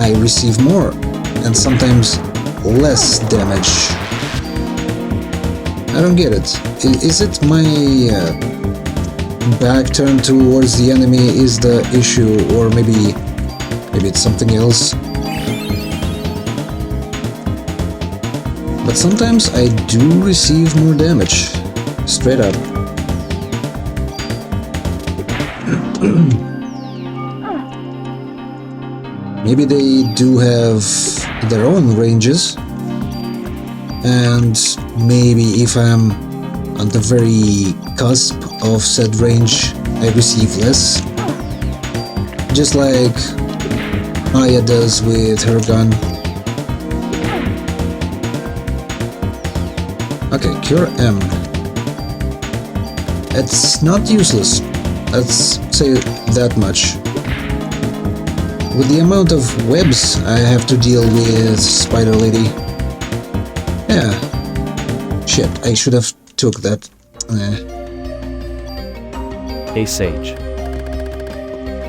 I receive more and sometimes less damage. I don't get it. Is it my back turned towards the enemy is the issue, or maybe it's something else? But sometimes I do receive more damage, straight up. Maybe they do have their own ranges, and maybe if I'm on the very cusp of said range, I receive less. Just like Aya does with her gun. Okay, Cure M. It's not useless, let's say that much. With the amount of webs I have to deal with Spider Lady. Yeah. Shit, I should have took that. Hey Sage.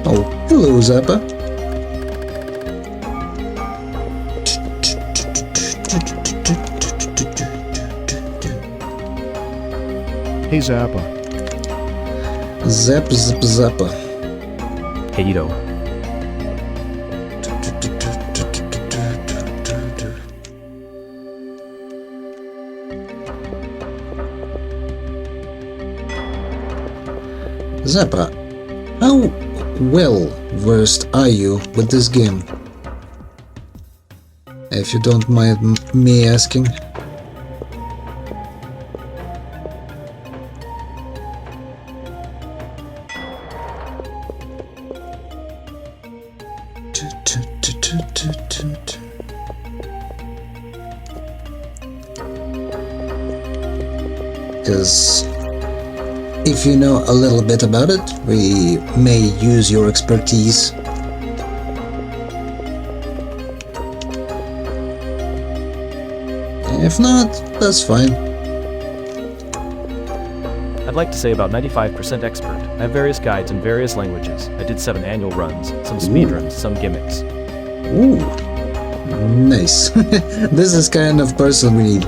Oh, hello Zappa. Hey Zappa. Zap, zap, zappa. Hey Ito. Zappa, how well versed are you with this game? If you don't mind me asking. Because if you know a little bit about it, we may use your expertise. If not, that's fine. I'd like to say about 95% expert. I have various guides in various languages. I did 7 annual runs, some speedruns, some gimmicks. Ooh, nice. This is kind of person we need.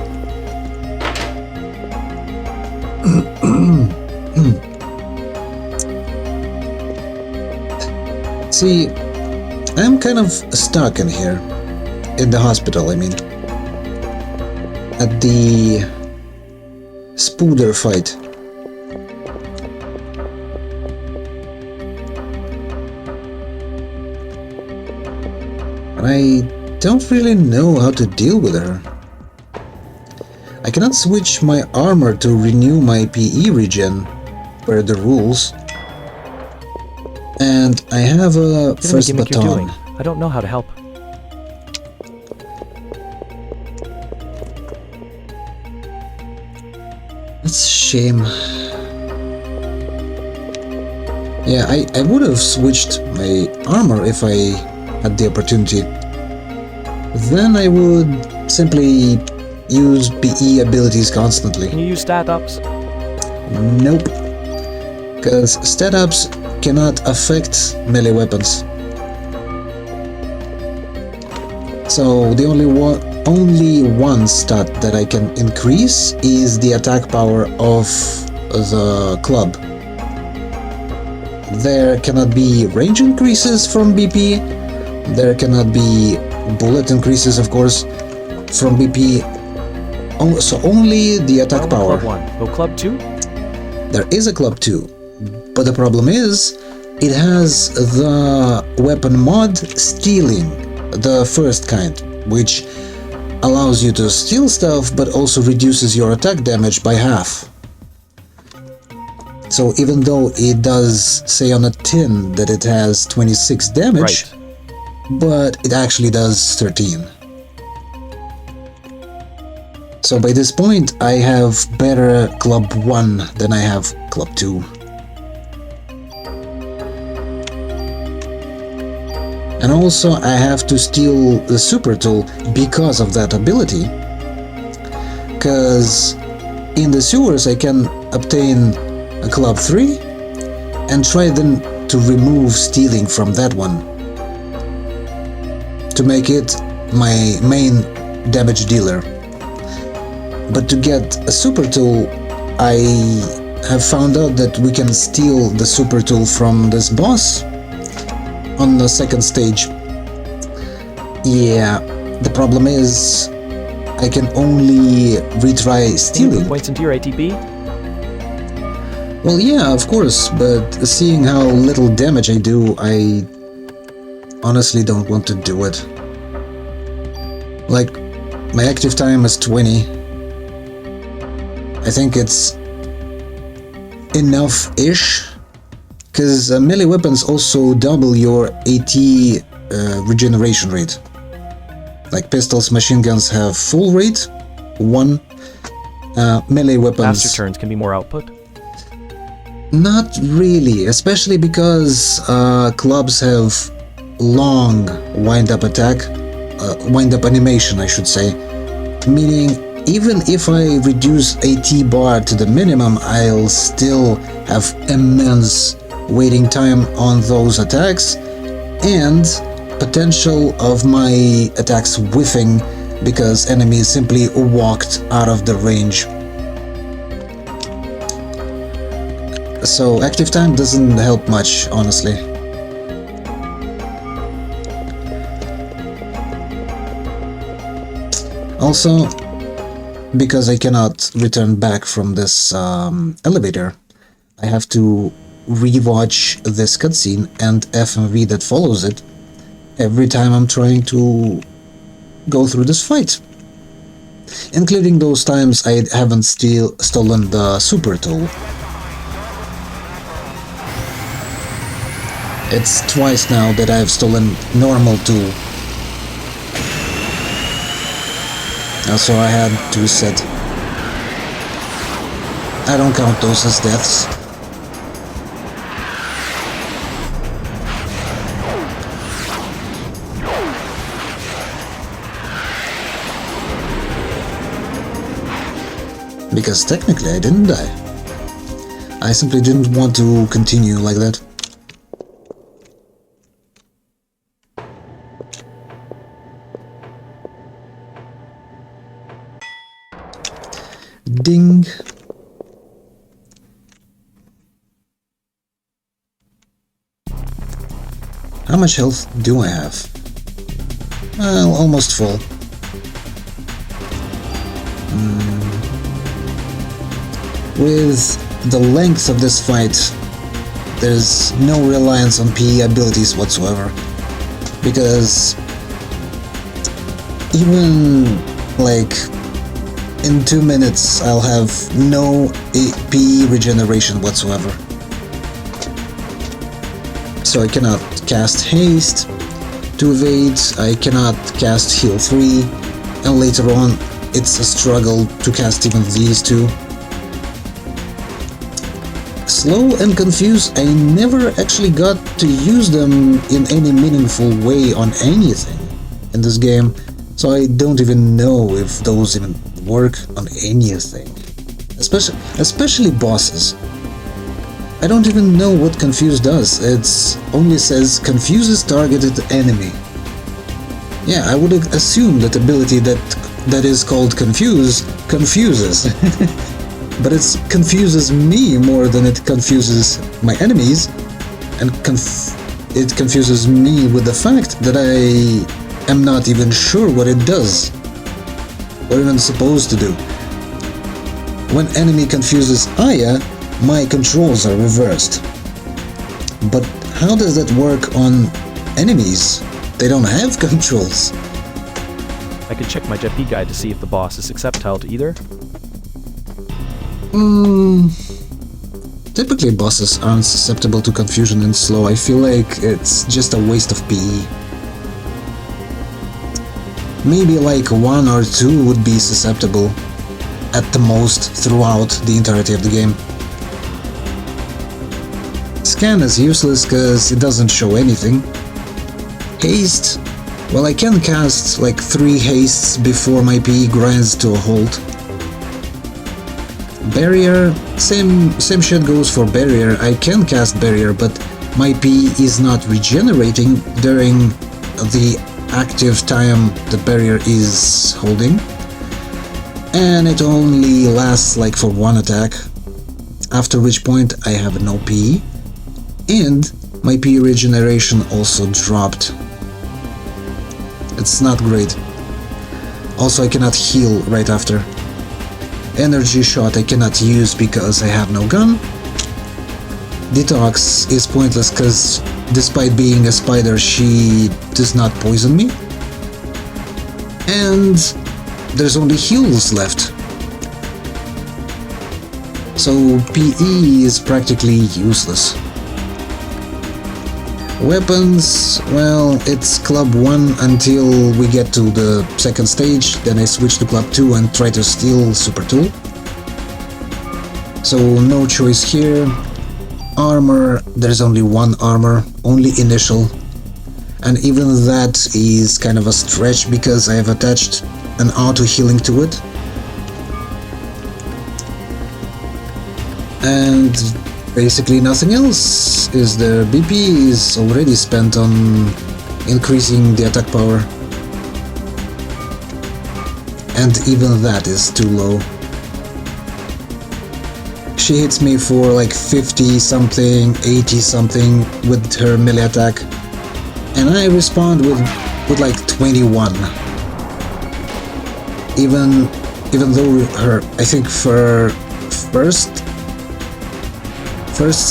See, I'm kind of stuck in here. In the hospital, I mean. At the Spooder fight. I don't really know how to deal with her. I cannot switch my armor to renew my PE regen, per the rules. And I have a first gimmick you're baton. doing. I don't know how to help. That's a shame. Yeah, I would have switched my armor if I had the opportunity. Then I would simply use PE abilities constantly. Can you use stat ups? Nope. Because stat ups cannot affect melee weapons. So the only only one stat that I can increase is the attack power of the club. There cannot be range increases from BP, there cannot be bullet increases, of course, from BP, so only the attack power. Club 1. No Club 2? There is a Club 2, but the problem is, it has the weapon mod Stealing, the first kind, which allows you to steal stuff, but also reduces your attack damage by half. So even though it does say on a tin that it has 26 damage, Right. but it actually does 13. So by this point, I have better Club 1 than I have Club 2. And also I have to steal the super tool because of that ability. Because in the sewers I can obtain a Club 3 and try then to remove stealing from that one, to make it my main damage dealer. But to get a super tool, I have found out that we can steal the super tool from this boss on the second stage. Yeah, the problem is I can only retry Can you stealing. put points into your ATB? Well, yeah, of course, but seeing how little damage I do, I honestly don't want to do it. Like, my active time is 20. I think it's enough-ish, because melee weapons also double your AT regeneration rate. Like pistols, machine guns have full rate, 1. Melee weapons... Faster turns can be more output. Not really, especially because clubs have long wind-up attack, wind-up animation, I should say. Meaning, even if I reduce AT bar to the minimum, I'll still have immense waiting time on those attacks, and potential of my attacks whiffing because enemies simply walked out of the range. So active time doesn't help much, honestly. Also, because I cannot return back from this elevator, I have to rewatch this cutscene and FMV that follows it every time I'm trying to go through this fight. Including those times I haven't stolen the super tool. It's twice now that I've stolen normal tool. Also, I had 2 set. I don't count those as deaths. Because technically I didn't die. I simply didn't want to continue like that. Ding. How much health do I have? Well, almost full. With the length of this fight, there's no reliance on PE abilities whatsoever. Because even like in 2 minutes I'll have no PE regeneration whatsoever. So I cannot cast haste to evade, I cannot cast heal 3, and later on it's a struggle to cast even these two. Slow and confused, I never actually got to use them in any meaningful way on anything in this game, so I don't even know if those even work on anything. Especially bosses. I don't even know what confuse does, it only says confuses targeted enemy. Yeah, I would assume that ability that is called confuse confuses. But it confuses me more than it confuses my enemies, and it confuses me with the fact that I am not even sure what it does, or even supposed to do. When enemy confuses Aya, my controls are reversed. But how does that work on enemies? They don't have controls. I could check my JP guide to see if the boss is susceptible to either. Typically bosses aren't susceptible to confusion and slow. I feel like it's just a waste of PE. Maybe like 1 or 2 would be susceptible at the most throughout the entirety of the game. Scan is useless because it doesn't show anything. Haste? Well, I can cast like 3 hastes before my PE grinds to a halt. Barrier? Same shit goes for barrier. I can cast barrier, but my PE is not regenerating during the active time the barrier is holding. And it only lasts like for 1 attack, after which point I have no PE. And my PE regeneration also dropped. It's not great. Also, I cannot heal right after. Energy shot I cannot use because I have no gun. Detox is pointless because despite being a spider, she does not poison me. And there's only heals left. So PE is practically useless. Weapons, well, it's Club 1 until we get to the second stage, then I switch to Club 2 and try to steal Super Tool. So no choice here. Armor, there's only 1 armor, only initial. And even that is kind of a stretch because I have attached an auto healing to it. And basically nothing else is there. BP is already spent on increasing the attack power. And even that is too low. She hits me for like 50 something, 80 something with her melee attack. And I respond with like 21. Even though her, I think for first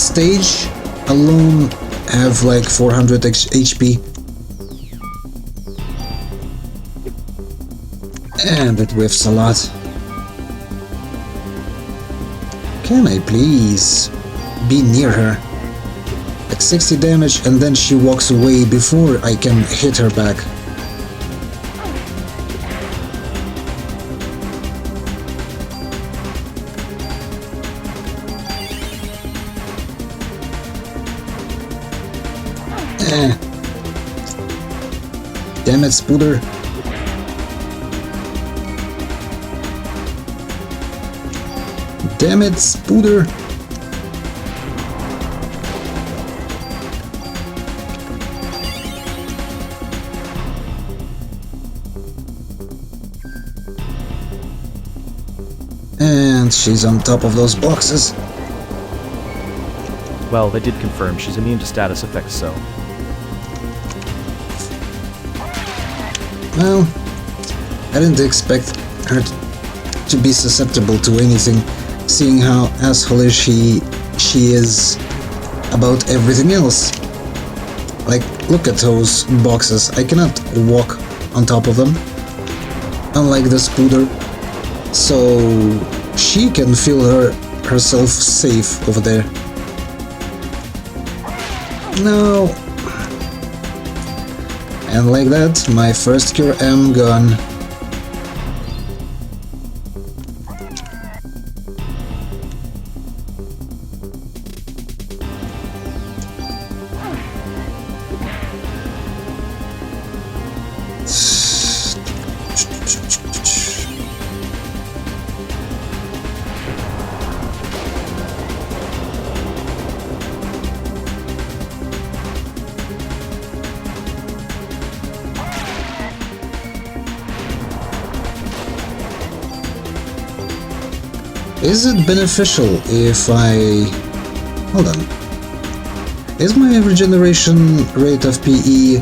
stage alone have like 400 HP. And it whiffs a lot. Can I please be near her? Like 60 damage and then she walks away before I can hit her back. Damn it, Spooder. Damn it, Spooder. And she's on top of those boxes. Well, they did confirm she's immune to status effects, so... Well, I didn't expect her to be susceptible to anything, seeing how asshole-ish she is about everything else. Like, look at those boxes. I cannot walk on top of them, unlike the Spooder. So she can feel herself safe over there. No. And like that, my first cure M gone. Is it beneficial if I... Hold on. Is my regeneration rate of PE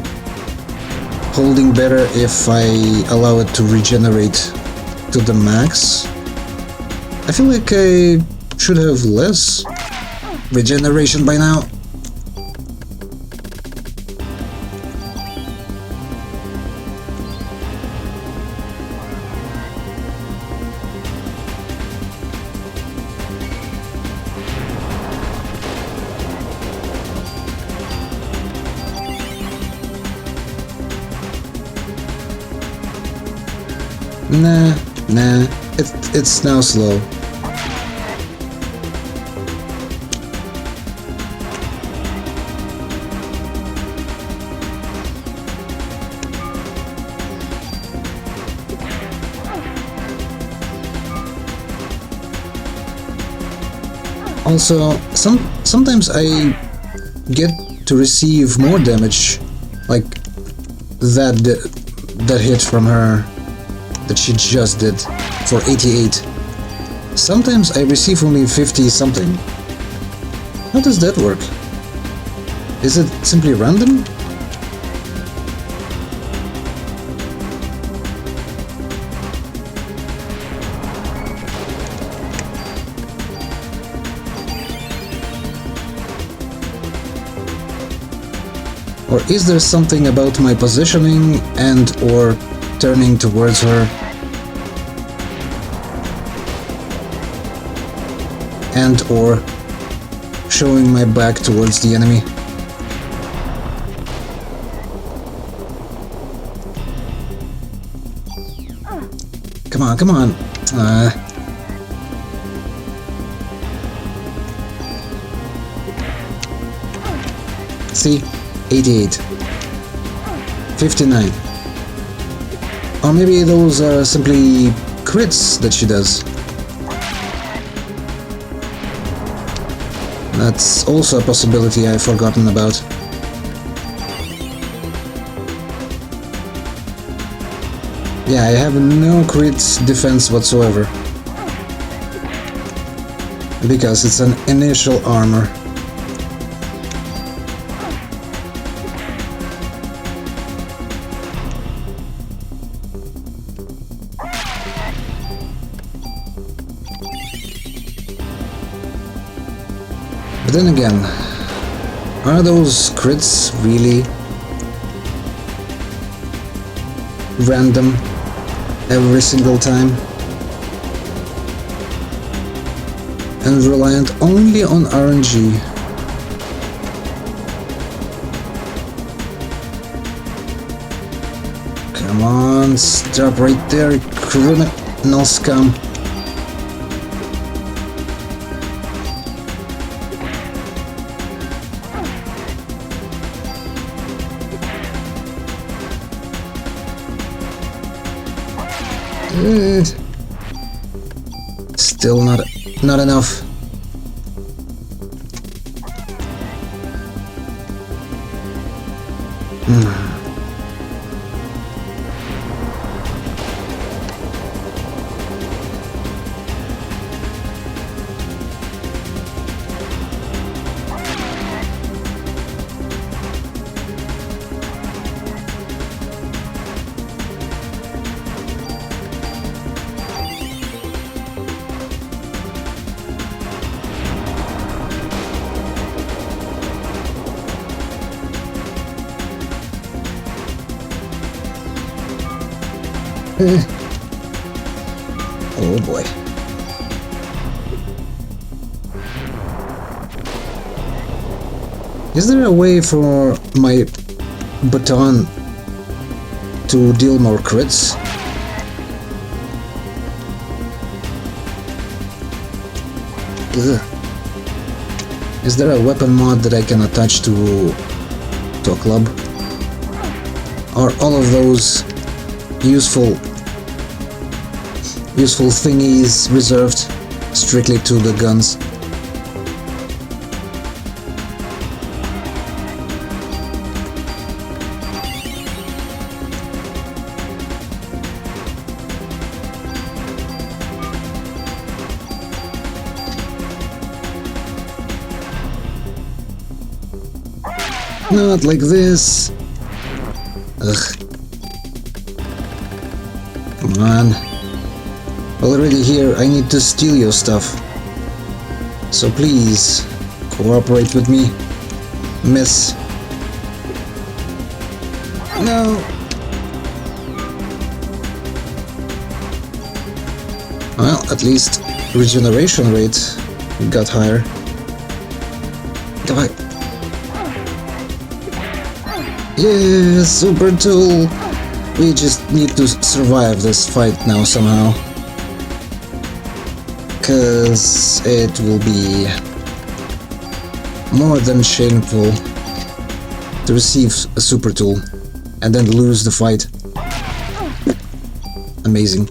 holding better if I allow it to regenerate to the max? I feel like I should have less regeneration by now. Nah, it's now slow. Also, sometimes I get to receive more damage, like that hit from her that she just did for 88. Sometimes I receive only 50 something. How does that work? Is it simply random? Or is there something about my positioning and or turning towards her and or showing my back towards the enemy? Come on. See? 88. 59. Or maybe those are simply crits that she does. That's also a possibility I've forgotten about. Yeah, I have no crit defense whatsoever. Because it's an initial armor. But then again, are those crits really random every single time and reliant only on RNG? Come on, stop right there, criminal scum. Still not enough. Oh boy. Is there a way for my baton to deal more crits? Ugh. Is there a weapon mod that I can attach to a club? Are all of those useful thingies reserved strictly to the guns? Not like this. Ugh. Come on. Already here, I need to steal your stuff. So please, cooperate with me, miss. No. Well, at least regeneration rate got higher. Давай. Yeah, super tool. We just need to survive this fight now somehow. Cause it will be more than shameful to receive a super tool and then lose the fight. Amazing.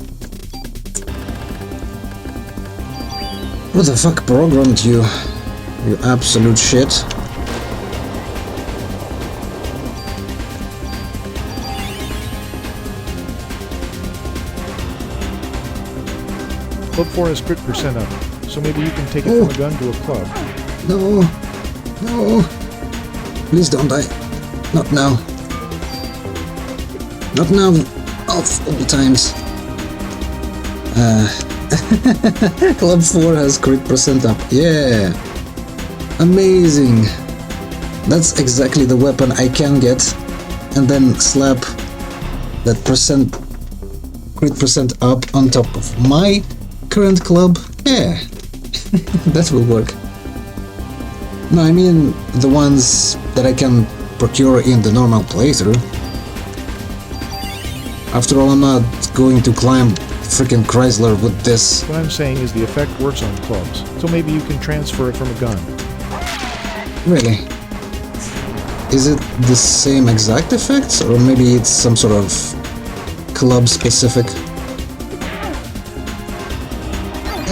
What the fuck programmed you? You absolute shit. Club 4 has crit percent up, so maybe you can take it from a gun to a club. No. No. Please don't die. Not now. Not now. Of all times. Club 4 has crit percent up. Yeah. Amazing. That's exactly the weapon I can get. And then slap that crit percent up on top of my current club. Yeah. That will work. No, I mean the ones that I can procure in the normal playthrough. After all, I'm not going to climb freaking Chrysler with this. What I'm saying is the effect works on clubs, so maybe you can transfer it from a gun. Really? Is it the same exact effects, or maybe it's some sort of club specific?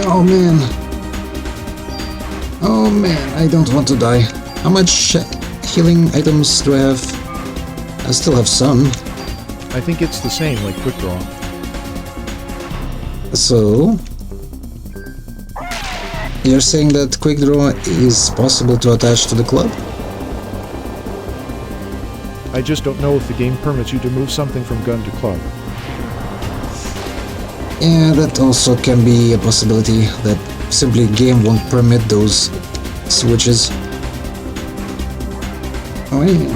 Oh man. Oh man, I don't want to die. How much healing items do I have? I still have some. I think it's the same like quick draw. So, you're saying that quick draw is possible to attach to the club? I just don't know if the game permits you to move something from gun to club. Yeah, that also can be a possibility, that simply game won't permit those switches. Oh yeah.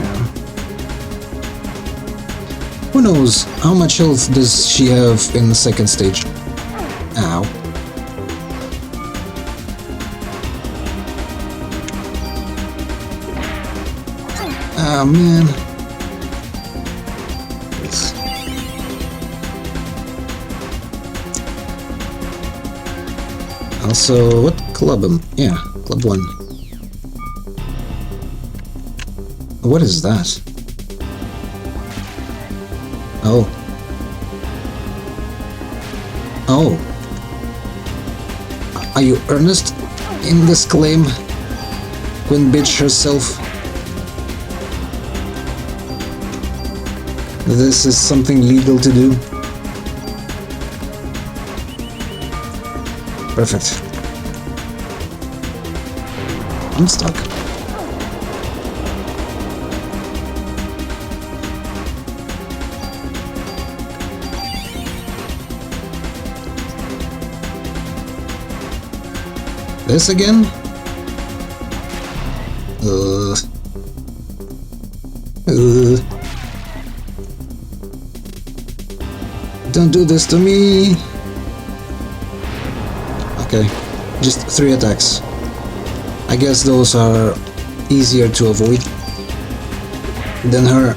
Who knows, how much health does she have in the second stage? Ow. Oh man. Also, what club am? Yeah, club 1. What is that? Oh. Oh. Are you earnest in this claim? Queen bitch herself. This is something legal to do. Perfect. I'm stuck. This again? Don't do this to me. Okay, just 3 attacks. I guess those are easier to avoid than her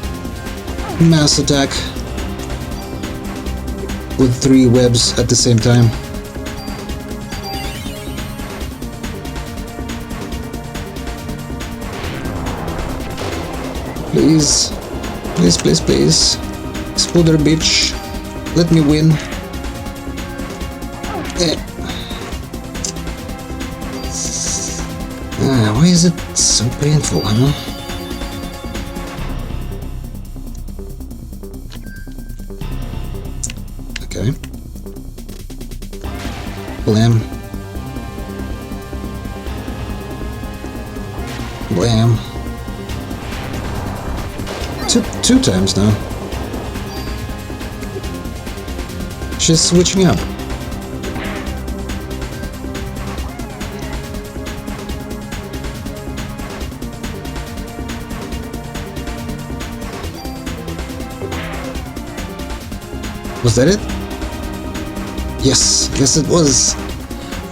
mass attack with 3 webs at the same time. Please, please, please, please. Spooder bitch, let me win. Why is it so painful, huh? Okay. Blam. Blam. two times now. She's switching up. Was that it? Yes, yes it was.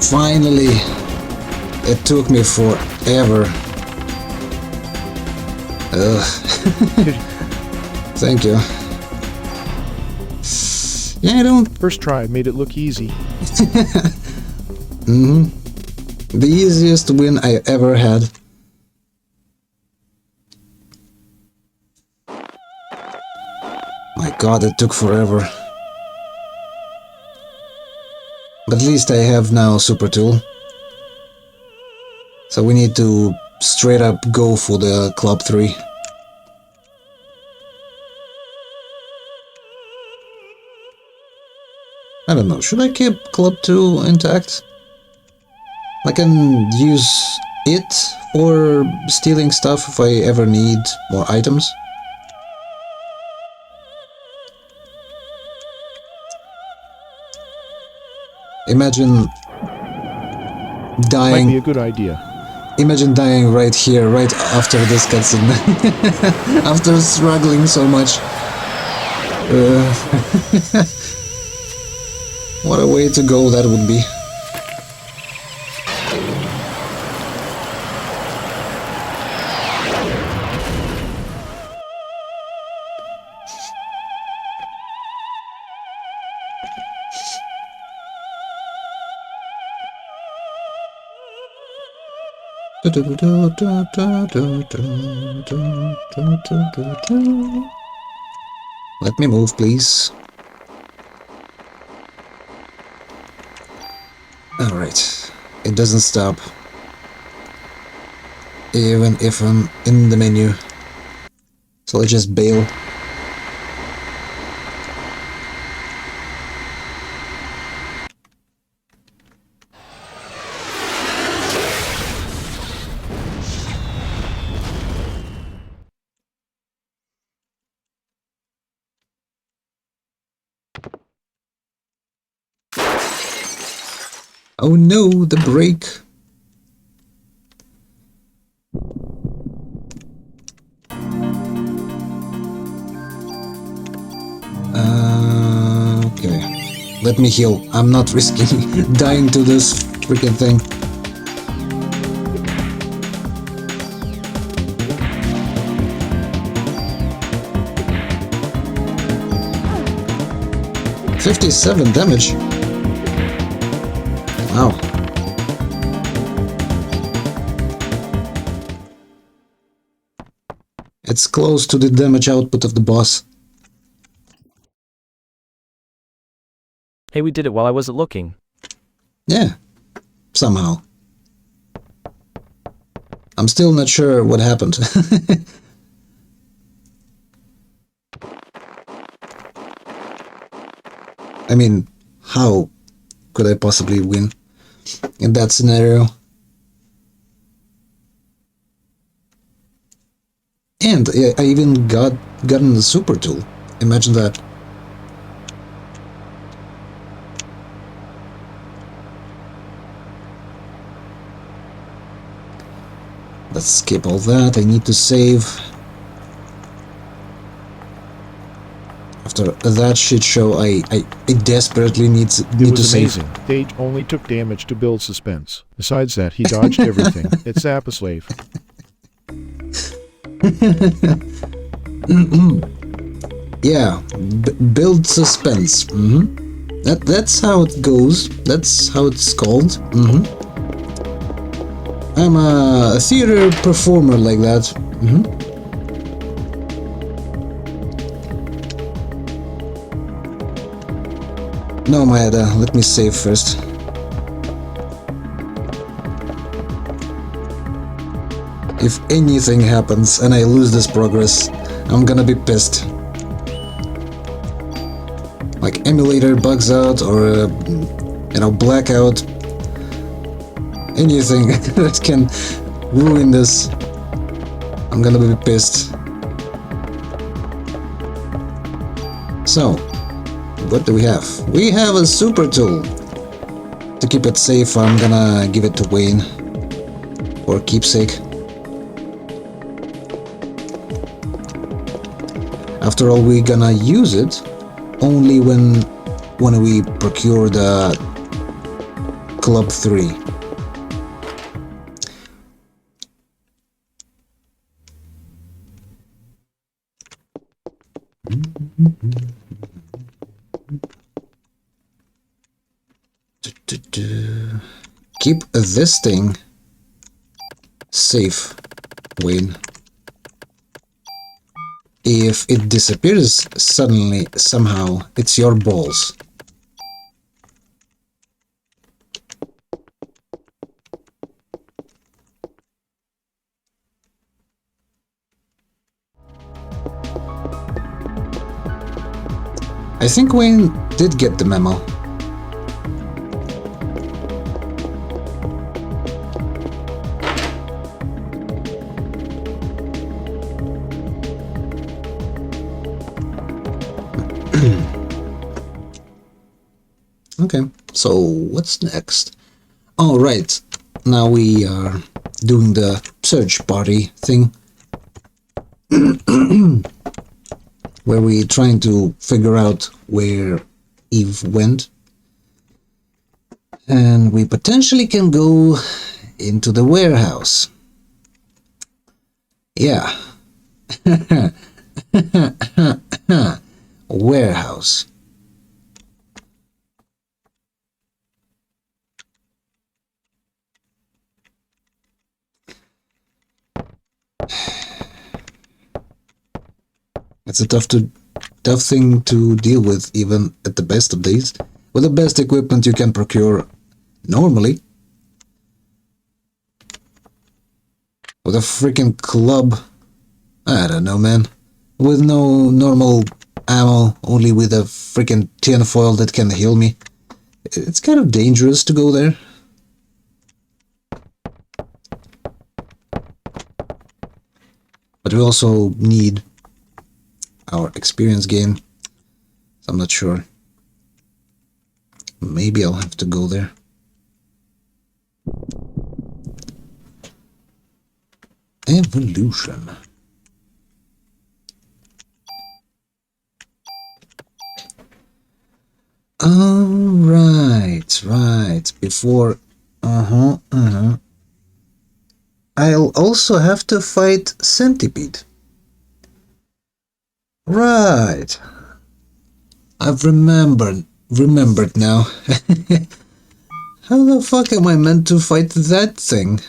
Finally. It took me forever. Thank you. Yeah, I don't... First try made it look easy. The easiest win I ever had. My god, it took forever. But at least I have now Super Tool. So we need to straight up go for the Club 3. I don't know, should I keep Club 2 intact? I can use it for stealing stuff if I ever need more items. Imagine dying. Might be a good idea. Imagine dying right here, right after this cutscene. After struggling so much. What a way to go that would be. Let me move, please. Alright, it doesn't stop. Even if I'm in the menu. So let's just bail. Oh no, the brake! Okay. Let me heal. I'm not risking dying to this freaking thing. $57 damage. Wow. It's close to the damage output of the boss. Hey, we did it while I wasn't looking. Yeah, somehow. I'm still not sure what happened. I mean, how could I possibly win in that scenario? And I even gotten the super tool. Imagine that. Let's skip all that. I need to save. After that shit show, I desperately need to It was save. amazing. They only took damage to build suspense. Besides that, he dodged everything. It's a slave. Yeah, build suspense. That's how it goes. That's how it's called. I'm a theater performer like that. No, Maeda, let me save first. If anything happens and I lose this progress, I'm gonna be pissed. Like emulator bugs out or, blackout. Anything that can ruin this, I'm gonna be pissed. So, what do we have? We have a super tool. To keep it safe, I'm gonna give it to Wayne for keepsake. After all, we're gonna use it only when we procure the Club 3. Keep this thing safe, Wayne. If it disappears suddenly, somehow, it's your balls. I think Wayne did get the memo. Okay, so what's next? Oh, right. Now we are doing the search party thing. Where we're trying to figure out where Eve went. And we potentially can go into the warehouse. Yeah. Warehouse. It's a tough thing to deal with, even at the best of days. With the best equipment you can procure normally. With a freaking club. I don't know, man. With no normal ammo, only with a freaking tinfoil that can heal me. It's kind of dangerous to go there. But we also need our experience gain. So I'm not sure. Maybe I'll have to go there. Evolution. Right. Before... I'll also have to fight Centipede. Right. I've remembered now. How the fuck am I meant to fight that thing?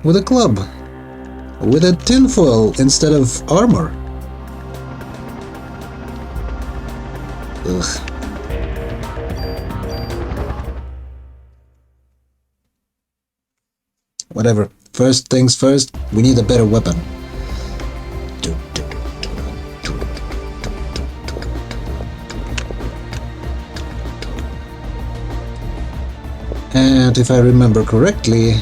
With a club. With a tinfoil instead of armor. Ugh. Whatever. First things first, we need a better weapon. And if I remember correctly,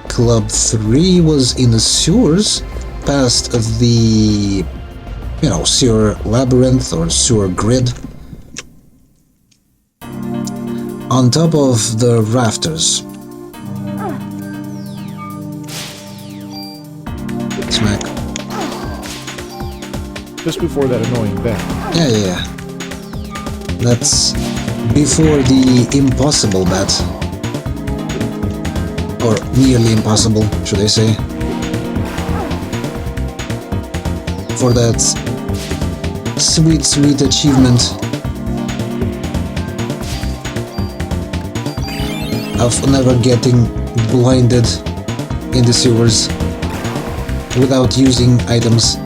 Club 3 was in the sewers, past the, sewer labyrinth or sewer grid. On top of the rafters. Smack. Just before that annoying bang. Yeah. That's before the impossible bat. Or nearly impossible, should I say. For that sweet achievement of never getting blinded in the sewers without using items.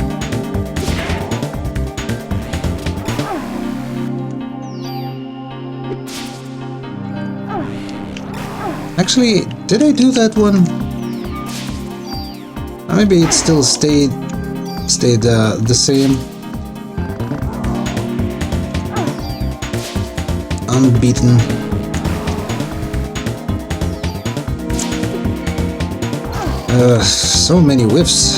Actually, did I do that one? Maybe it still stayed the same. Unbeaten. So many whiffs.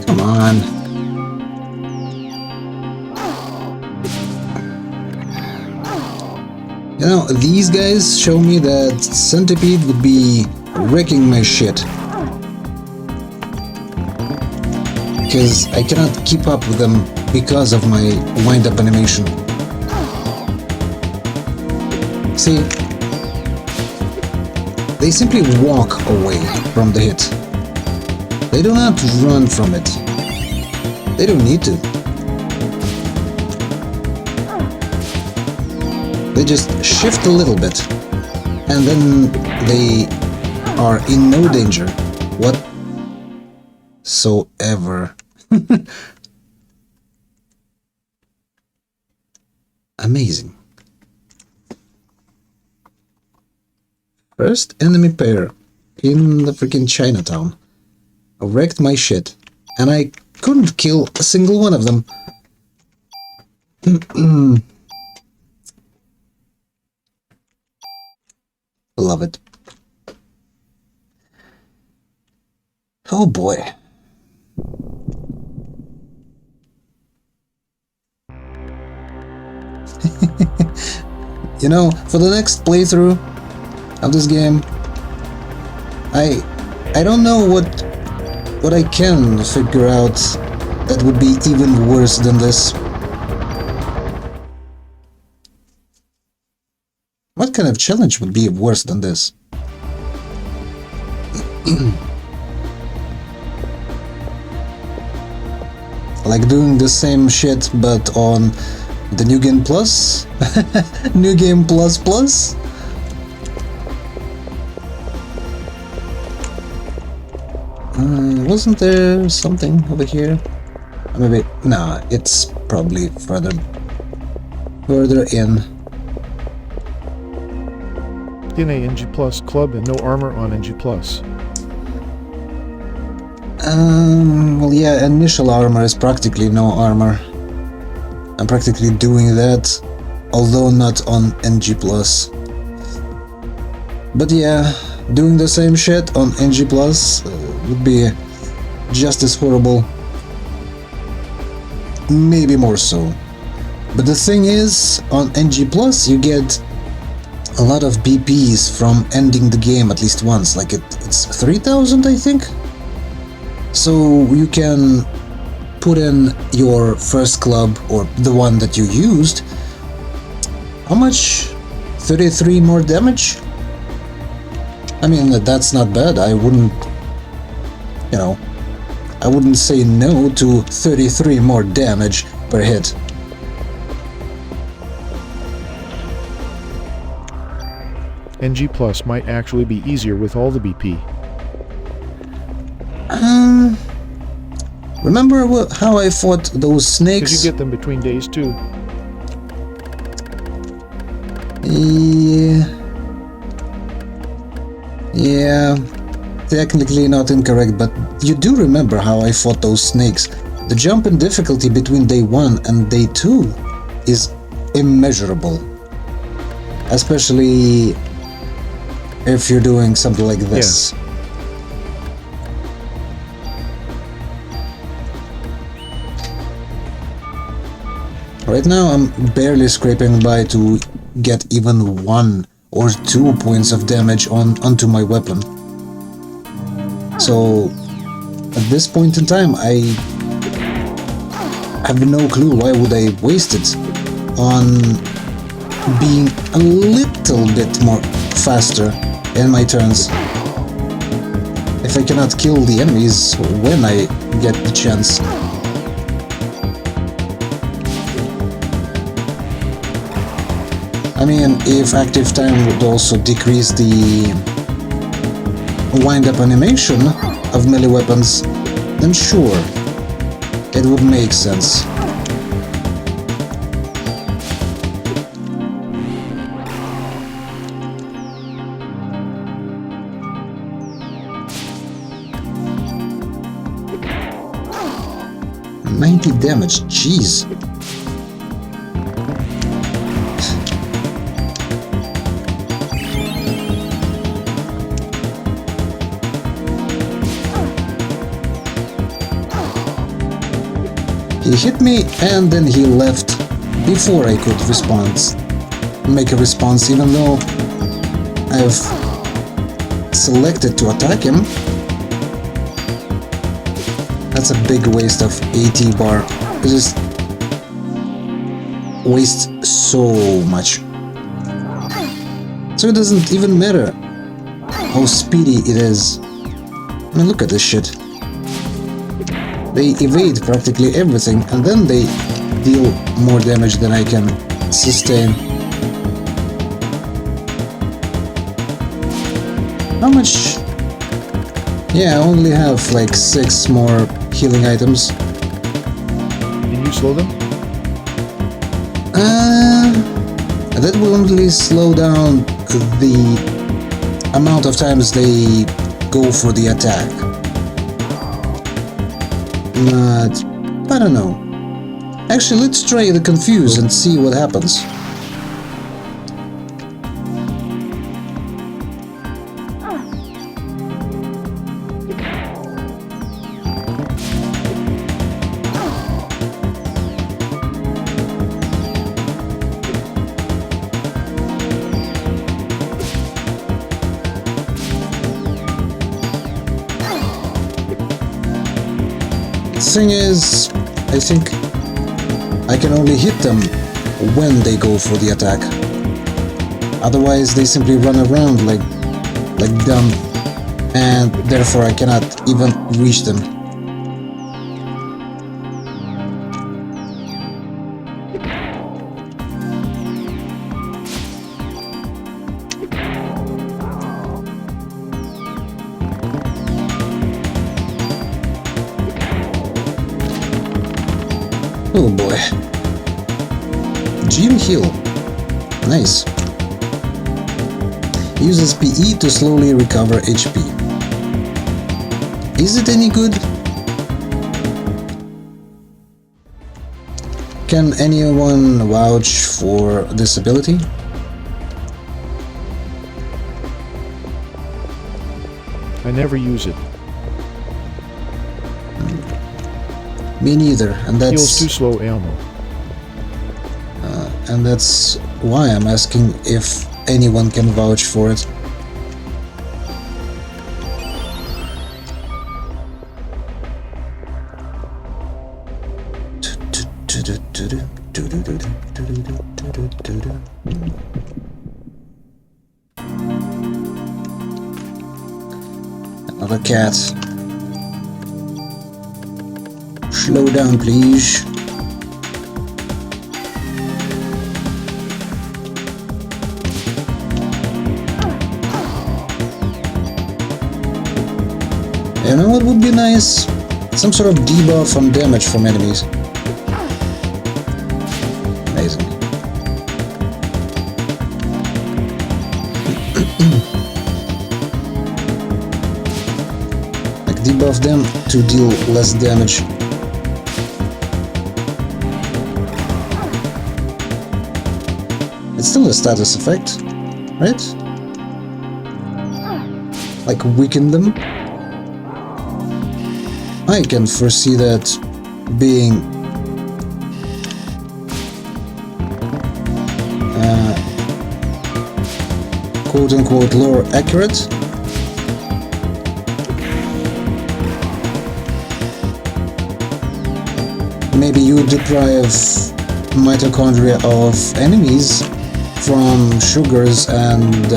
Come on. You know, these guys show me that Centipede would be wrecking my shit. Because I cannot keep up with them because of my wind-up animation. See? They simply walk away from the hit. They do not run from it. They don't need to. They just shift a little bit, and then they are in no danger whatsoever. Amazing. First enemy pair in the freaking Chinatown. Wrecked my shit, and I couldn't kill a single one of them. Love it. Oh boy. You know, for the next playthrough of this game, I don't know what I can figure out that would be even worse than this. What kind of challenge would be worse than this? Like doing the same shit but on the New Game Plus? New Game Plus Plus? Wasn't there something over here? Maybe... Nah, it's probably further in. DNA NG Plus Club and no armor on NG Plus. Well, yeah, initial armor is practically no armor. I'm practically doing that, although not on NG+. But yeah, doing the same shit on NG+, would be just as horrible. Maybe more so. But the thing is, on NG+, you get a lot of BPs from ending the game at least once. Like it's 3,000, I think? So you can put in your first club, or the one that you used. How much? 33 more damage? I mean, that's not bad. I wouldn't, you know, I wouldn't say no to 33 more damage per hit. NG Plus might actually be easier with all the BP. Remember how I fought those snakes? Could you get them between days too? Yeah, technically not incorrect, but you do remember how I fought those snakes. The jump in difficulty between day 1 and day 2 is immeasurable. Especially if you're doing something like this. Yeah. Right now I'm barely scraping by to get even 1 or 2 points of damage onto my weapon. So at this point in time I have no clue why would I waste it on being a little bit more faster in my turns if I cannot kill the enemies when I get the chance. I mean, if active time would also decrease the wind-up animation of melee weapons, then sure, it would make sense. 90 damage, jeez. He hit me and then he left before I could make a response, even though I've selected to attack him. That's a big waste of AT bar. It just wastes so much. So it doesn't even matter how speedy it is. I mean, look at this shit. They evade practically everything, and then they deal more damage than I can sustain. How much? Yeah, I only have like 6 more healing items. Can you slow them? That will only slow down the amount of times they go for the attack. But I don't know. Actually, let's try the confuse and see what happens. Thing is, I think I can only hit them when they go for the attack. Otherwise, they simply run around like dumb, and therefore I cannot even reach them. Oh boy. Gym heal. Nice. Uses PE to slowly recover HP. Is it any good? Can anyone vouch for this ability? I never use it. Me neither, and Heals too that's slow ammo. why I'm asking if anyone can vouch for it. Another cat. Slow down, please. You know what would be nice? Some sort of debuff on damage from enemies. Amazing. Like debuff them to deal less damage. It's still a status effect, right? Like weaken them. I can foresee that being quote-unquote lore accurate. Maybe you deprive mitochondria of enemies from sugars and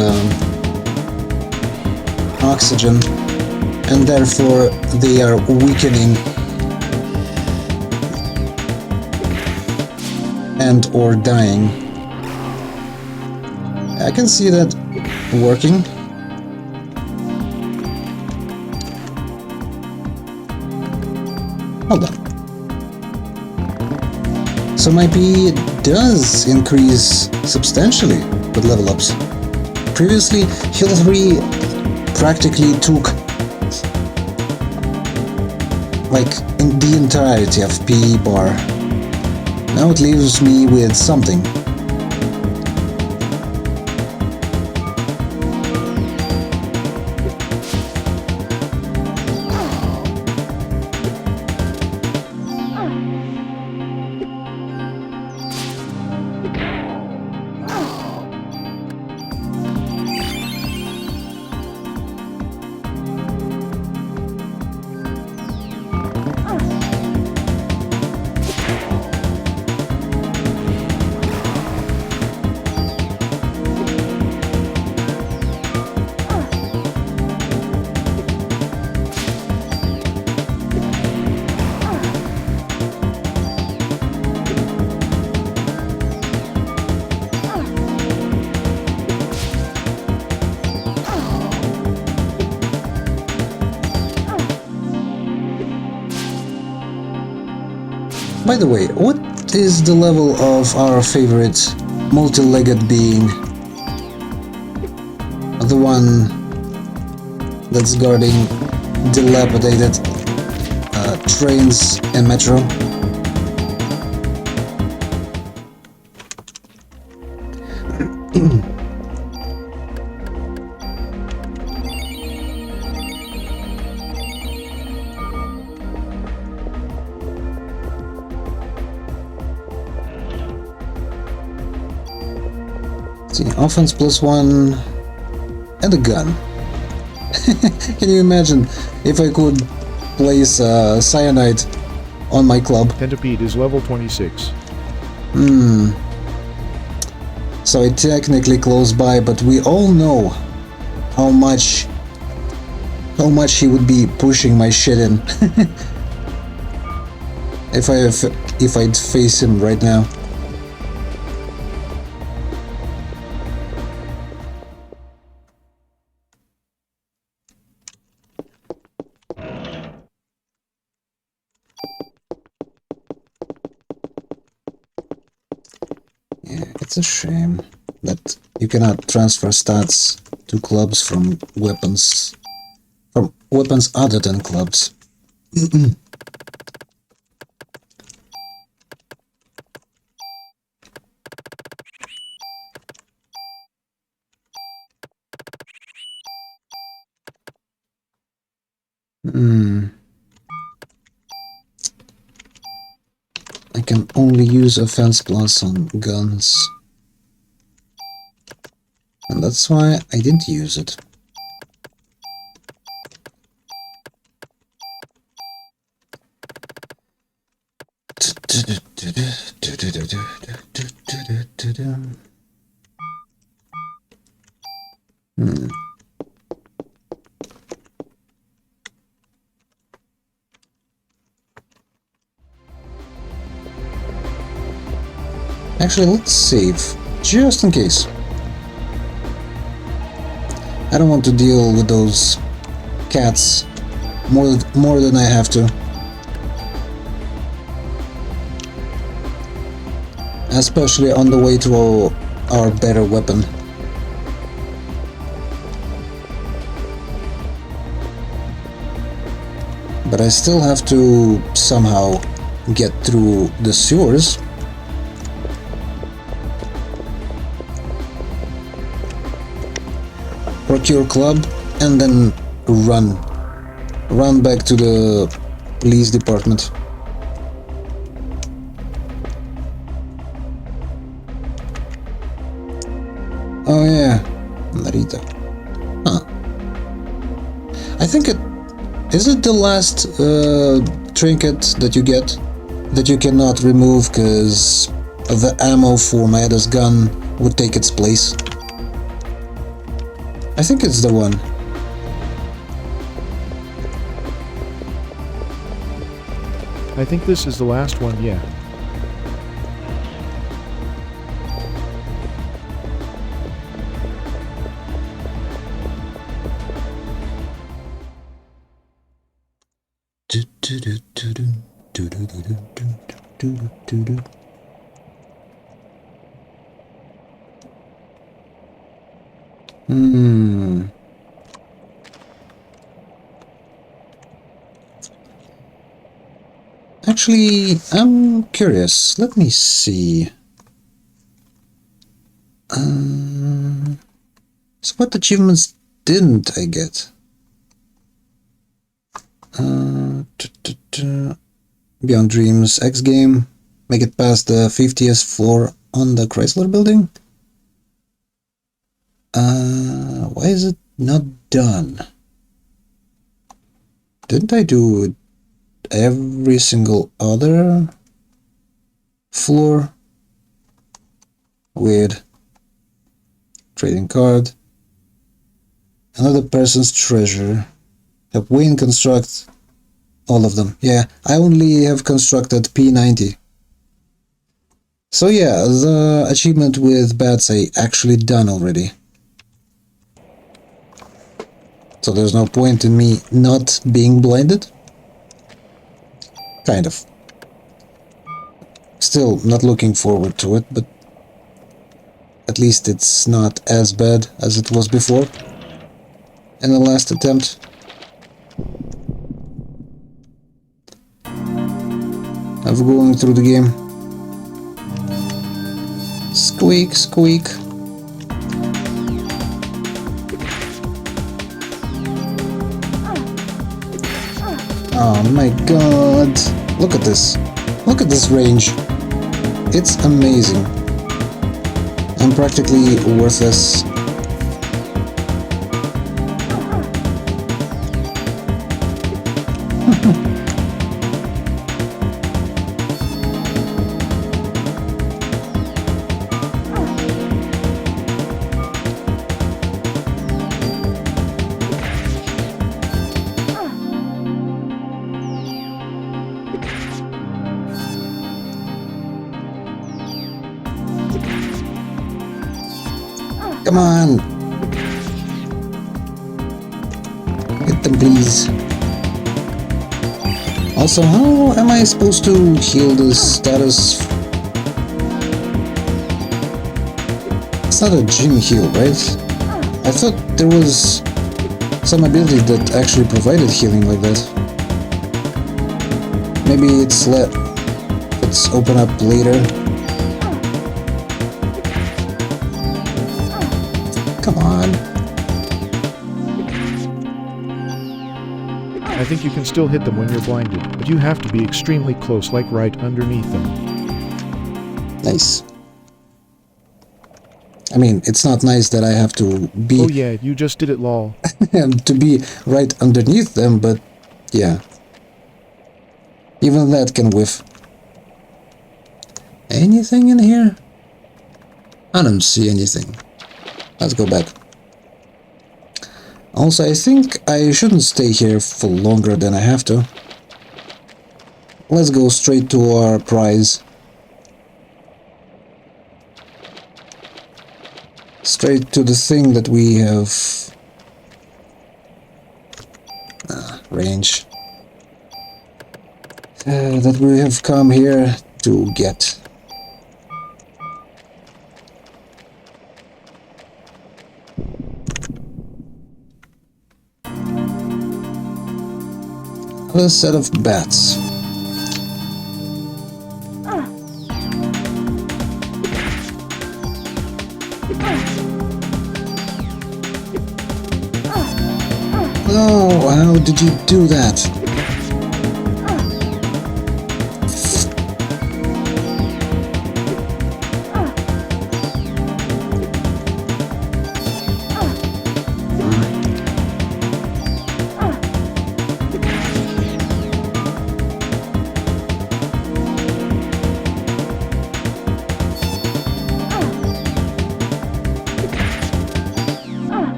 oxygen, and therefore they are weakening and or dying. I can see that working. Hold on. So my PE does increase substantially with level ups. Previously, Heal 3 practically took like in the entirety of PE bar. Now it leaves me with something. By the way, what is the level of our favorite multi-legged being? The one that's guarding dilapidated trains and metro? See, offense +1 and a gun. Can you imagine if I could place cyanide on my club? Centipede is level 26. So I technically close by, but we all know how much he would be pushing my shit in if I'd face him right now. It's a shame that you cannot transfer stats to clubs from weapons other than clubs. I can only use offense plus on guns. And that's why I didn't use it. Actually, let's save, just in case. I don't want to deal with those cats more than I have to. Especially on the way to our better weapon. But I still have to somehow get through the sewers. Procure club and then run back to the police department. Oh yeah, Narita. Huh. I think is it the last trinket that you get that you cannot remove because the ammo for Maeda's gun would take its place. I think it's the one. I think this is the last one, yeah. Actually, I'm curious. Let me see. So what achievements didn't I get? Beyond Dreams X game. Make it past the 50th floor on the Chrysler building? Why is it not done? Didn't I do every single other floor? Weird. Trading card. Another person's treasure. Help Wayne construct all of them. Yeah, I only have constructed P90. So yeah, the achievement with bats I actually done already. So there's no point in me not being blinded? Kind of. Still not looking forward to it, but at least it's not as bad as it was before in the last attempt. Of going through the game. Squeak, squeak. Oh my god. Look at this. Look at this range. It's amazing. I'm practically worthless. Come on! Hit them, please. Also, how am I supposed to heal the status? It's not a gym heal, right? I thought there was some ability that actually provided healing like that. Maybe it's let's open up later. Come on. I think you can still hit them when you're blinded, but you have to be extremely close, like right underneath them. Nice. I mean, it's not nice that I have to be... Oh yeah, you just did it, lol. to be right underneath them, but yeah. Even that can whiff. Anything in here? I don't see anything. Let's go back. Also, I think I shouldn't stay here for longer than I have to. Let's go straight to our prize. Straight to the thing that we have... range. That we have come here to get. Another set of bats. Oh, how did you do that?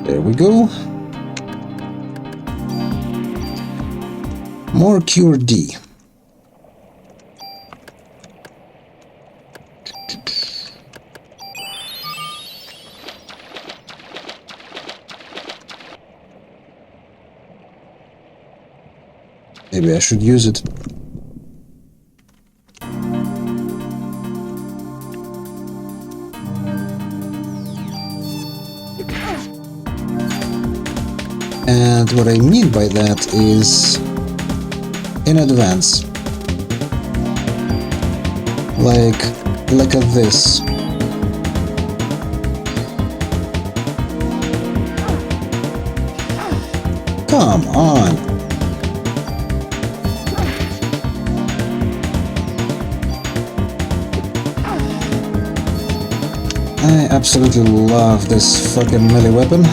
There we go. More Cure D. Maybe I should use it. And what I mean by that is in advance. Like a this. Come on. I absolutely love this fucking melee weapon.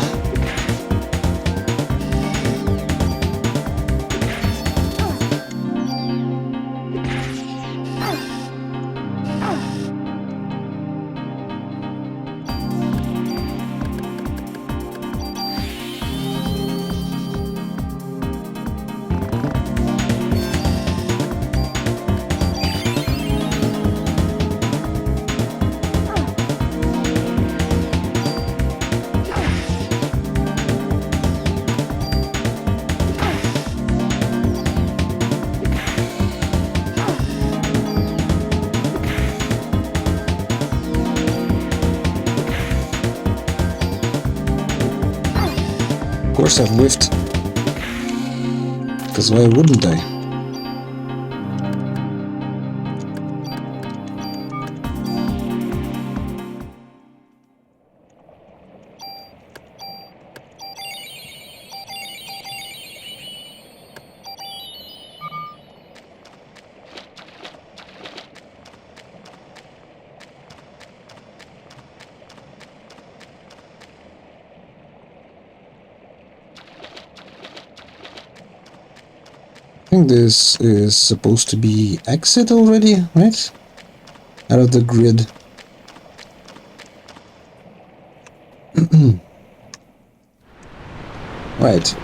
Of course I've whiffed. Because why wouldn't I? I think this is supposed to be exit already, right? Out of the grid. Right.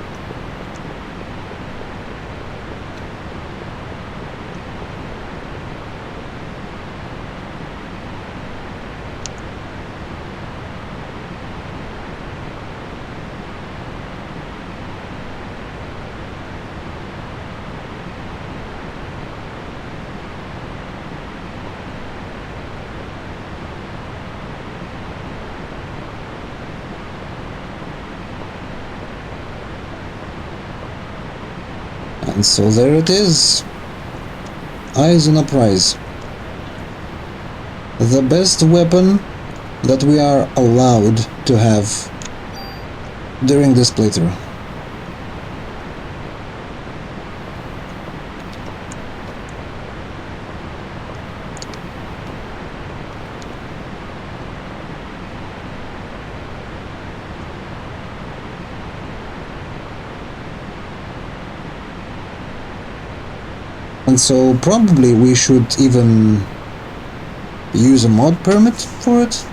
And so there it is. Eyes on a prize. The best weapon that we are allowed to have during this playthrough. And so probably we should even use a mod permit for it.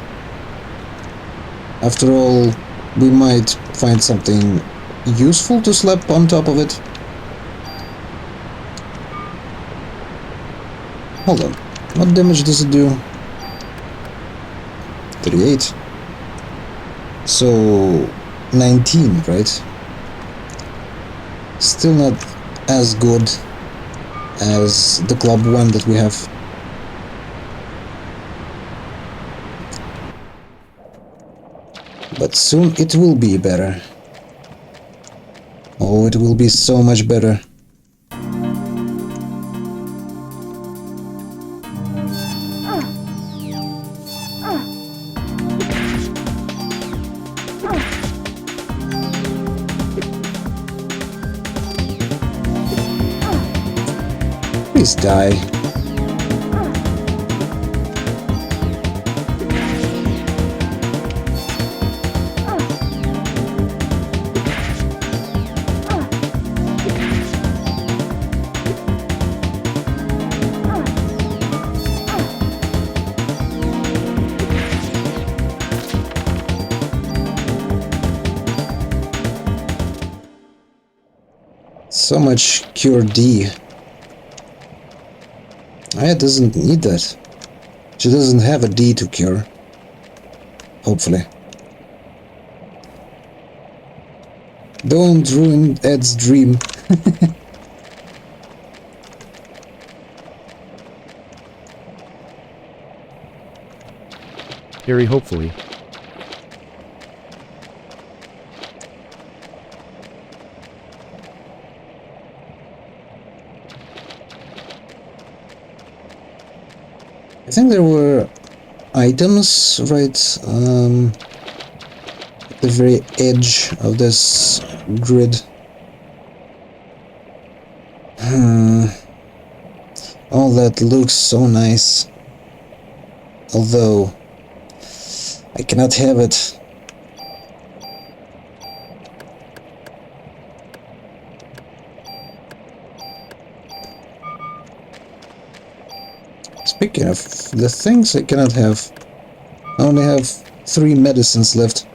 After all, we might find something useful to slap on top of it. Hold on, what damage does it do? 38. So 19, right? Still not as good as the club one that we have. But soon it will be better. Oh, it will be so much better. Please die. So much cure D. Aya doesn't need that. She doesn't have a D to cure. Hopefully. Don't ruin Ed's dream. Very hopefully. think there were items right at the very edge of this grid. All that looks so nice. Although I cannot have it. Speaking of the things I cannot have, I only have 3 medicines left.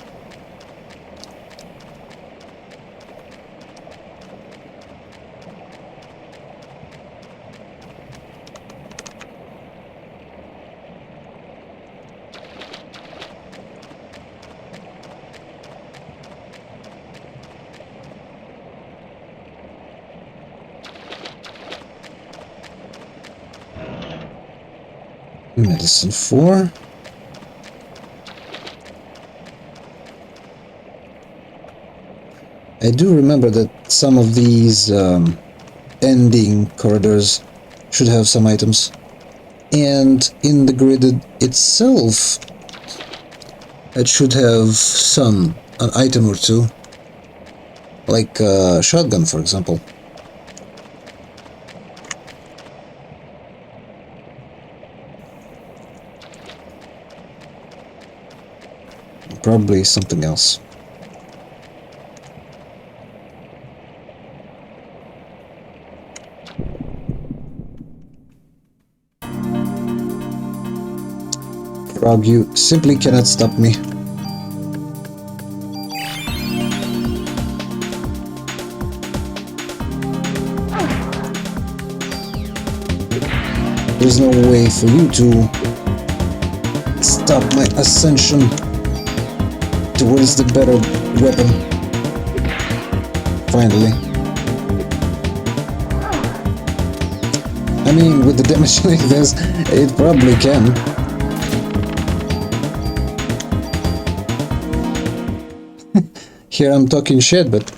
Medicine 4. I do remember that some of these ending corridors should have some items. And in the grid itself, it should have an item or two. Like a shotgun, for example. Probably something else. Frog, you simply cannot stop me. There's no way for you to stop my ascension towards the better weapon. Finally. I mean, with the damage like this, it probably can. Here I'm talking shit, but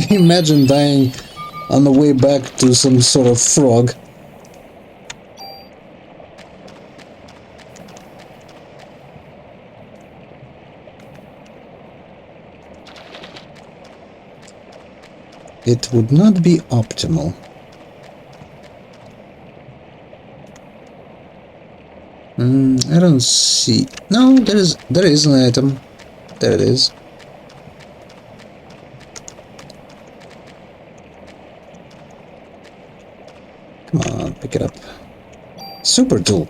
imagine dying on the way back to some sort of frog. It would not be optimal. I don't see. No, there is an item. There it is. Come on, pick it up. Super tool.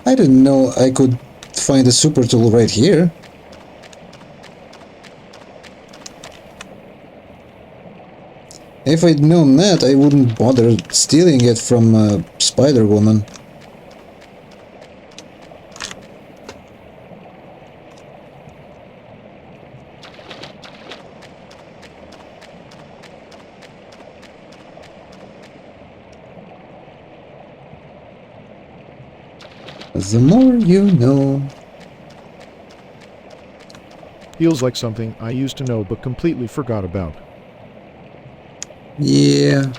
I didn't know I could find a super tool right here. If I'd known that, I wouldn't bother stealing it from Spider-Woman. The more you know. Feels like something I used to know but completely forgot about. Yeah.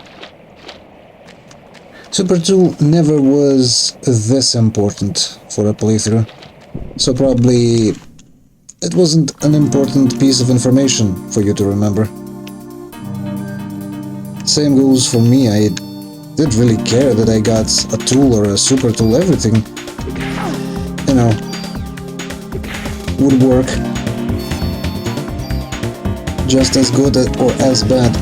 Super tool never was this important for a playthrough. So probably it wasn't an important piece of information for you to remember. Same goes for me. I didn't really care that I got a tool or a super tool. Everything, you know, would work just as good or as bad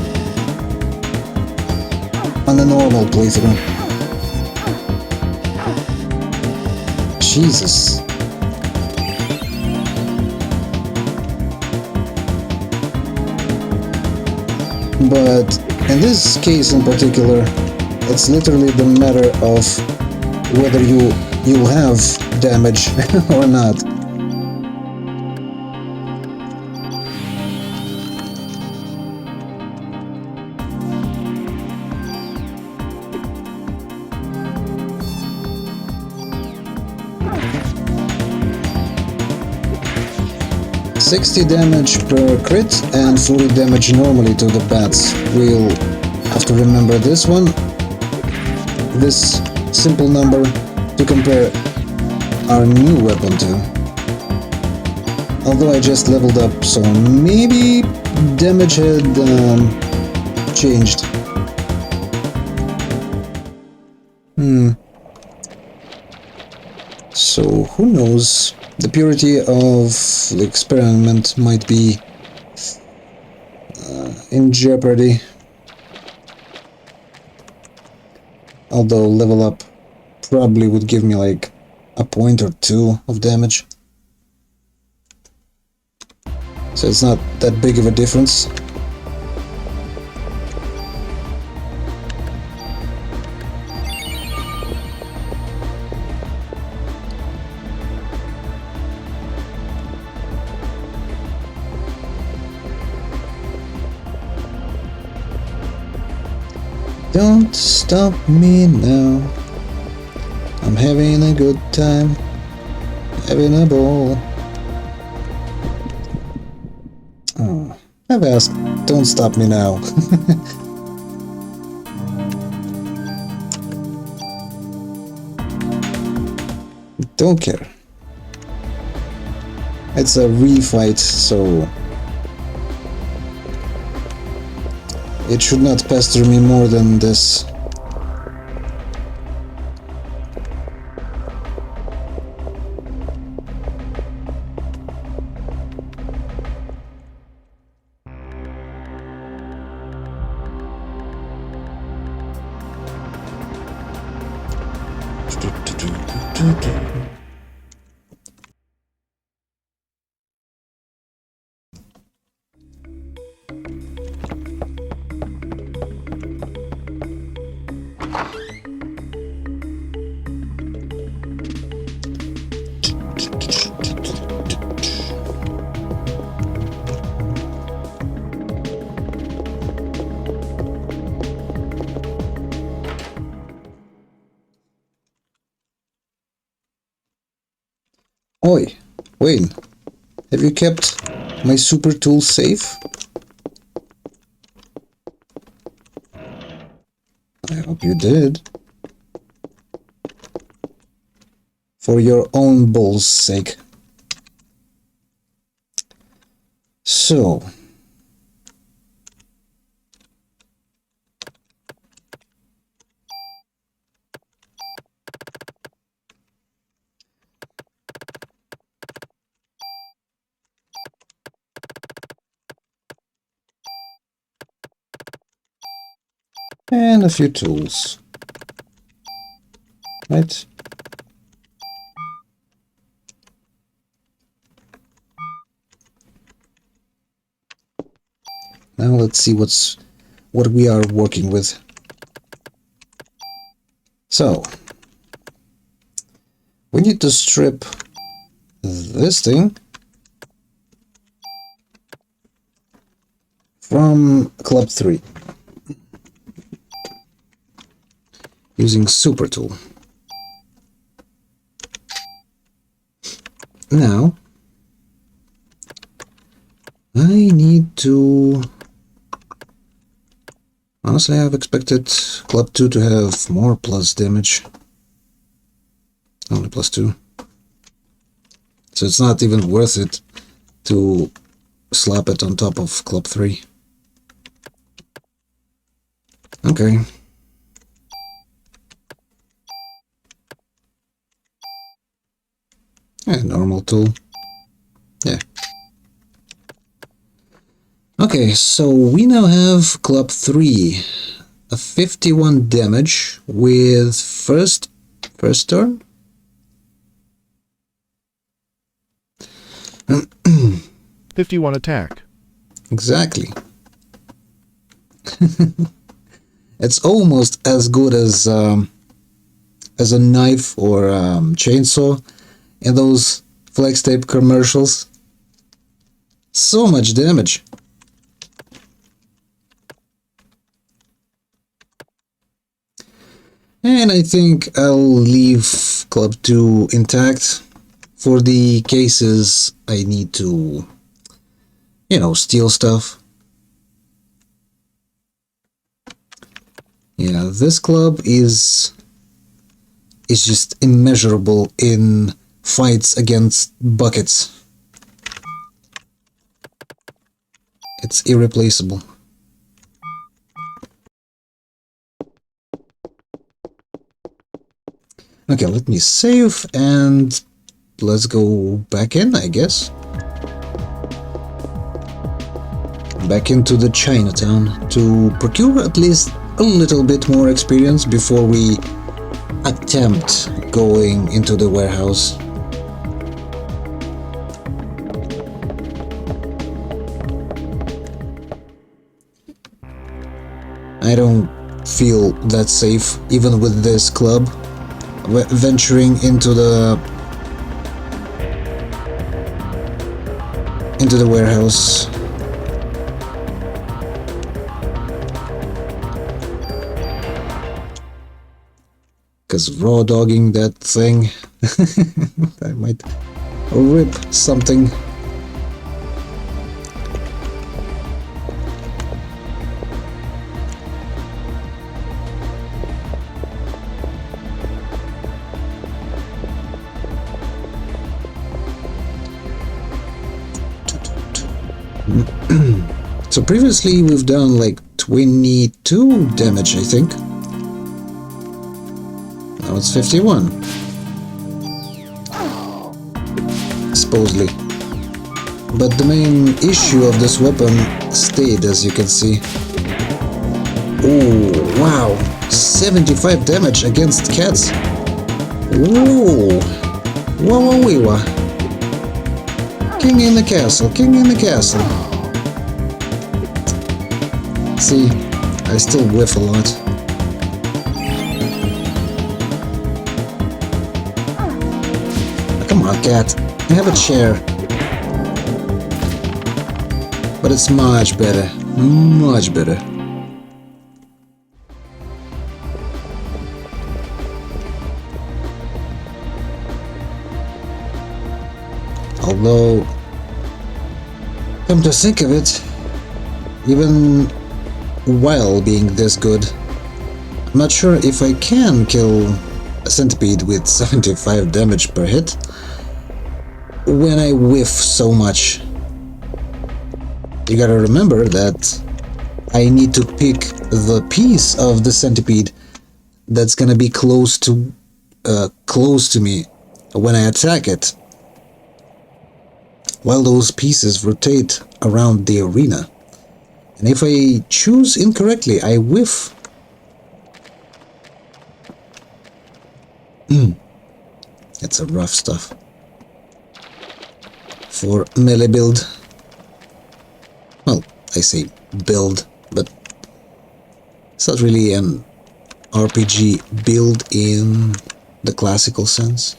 on a normal playthrough. Jesus. But in this case in particular, it's literally the matter of whether you'll have damage or not. $60 damage per crit and 40 damage normally to the bats. We'll have to remember this one. This simple number to compare our new weapon to. Although I just leveled up, so maybe damage had changed. So who knows? The purity of the experiment might be in jeopardy. Although level up probably would give me like a point or two of damage. So it's not that big of a difference. Don't stop me now. I'm having a good time, having a ball. Oh, I've asked, don't stop me now. Don't care. It's a refight, so it should not pester me more than this. Oi, Wayne, have you kept my super tool safe? I hope you did. For your own balls' sake. So... and a few tools. Right? Now let's see what we are working with. So we need to strip this thing from Club 3 using Super Tool. Now I need to... Honestly, I've expected Club 2 to have more plus damage. Only plus 2. So it's not even worth it to slap it on top of Club 3. Okay. Yeah, normal tool. Yeah. Okay, so we now have Club 3, a 51 damage with first turn? 51 attack. Exactly. It's almost as good as a knife or chainsaw in those flex tape commercials. So much damage. And I think I'll leave Club 2 intact for the cases I need to, you know, steal stuff. Yeah, this club is is just immeasurable in fights against buckets. It's irreplaceable. Okay, let me save and let's go back in, I guess. Back into the Chinatown to procure at least a little bit more experience before we attempt going into the warehouse. I don't feel that safe even with this club. Venturing into the warehouse. Because raw dogging that thing, I might rip something. So previously we've done like 22 damage, I think. Now it's 51. Supposedly. But the main issue of this weapon stayed, as you can see. Oh, wow. 75 damage against cats. Whoa. Whoa. King in the castle, king in the castle. See, I still whiff a lot. Come on, cat. I have a chair. But it's much better. Much better. Although, come to think of it, even while being this good, I'm not sure if I can kill a centipede with 75 damage per hit when I whiff so much. You gotta remember that I need to pick the piece of the centipede that's gonna be close to me when I attack it, while those pieces rotate around the arena. And if I choose incorrectly, I whiff. It's a rough stuff for melee build. Well, I say build, but it's not really an RPG build in the classical sense.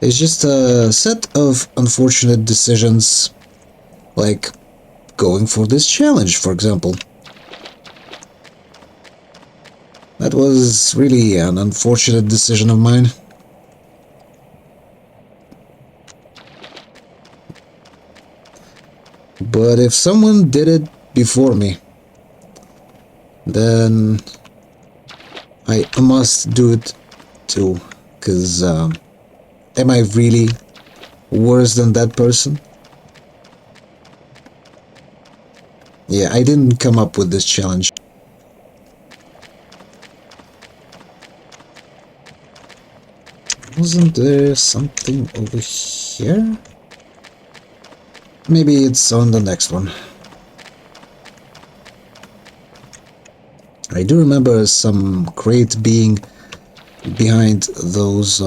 It's just a set of unfortunate decisions, like going for this challenge, for example. That was really an unfortunate decision of mine. But if someone did it before me, then I must do it too, because am I really worse than that person? Yeah, I didn't come up with this challenge. Wasn't there something over here? Maybe it's on the next one. I do remember some crate being behind those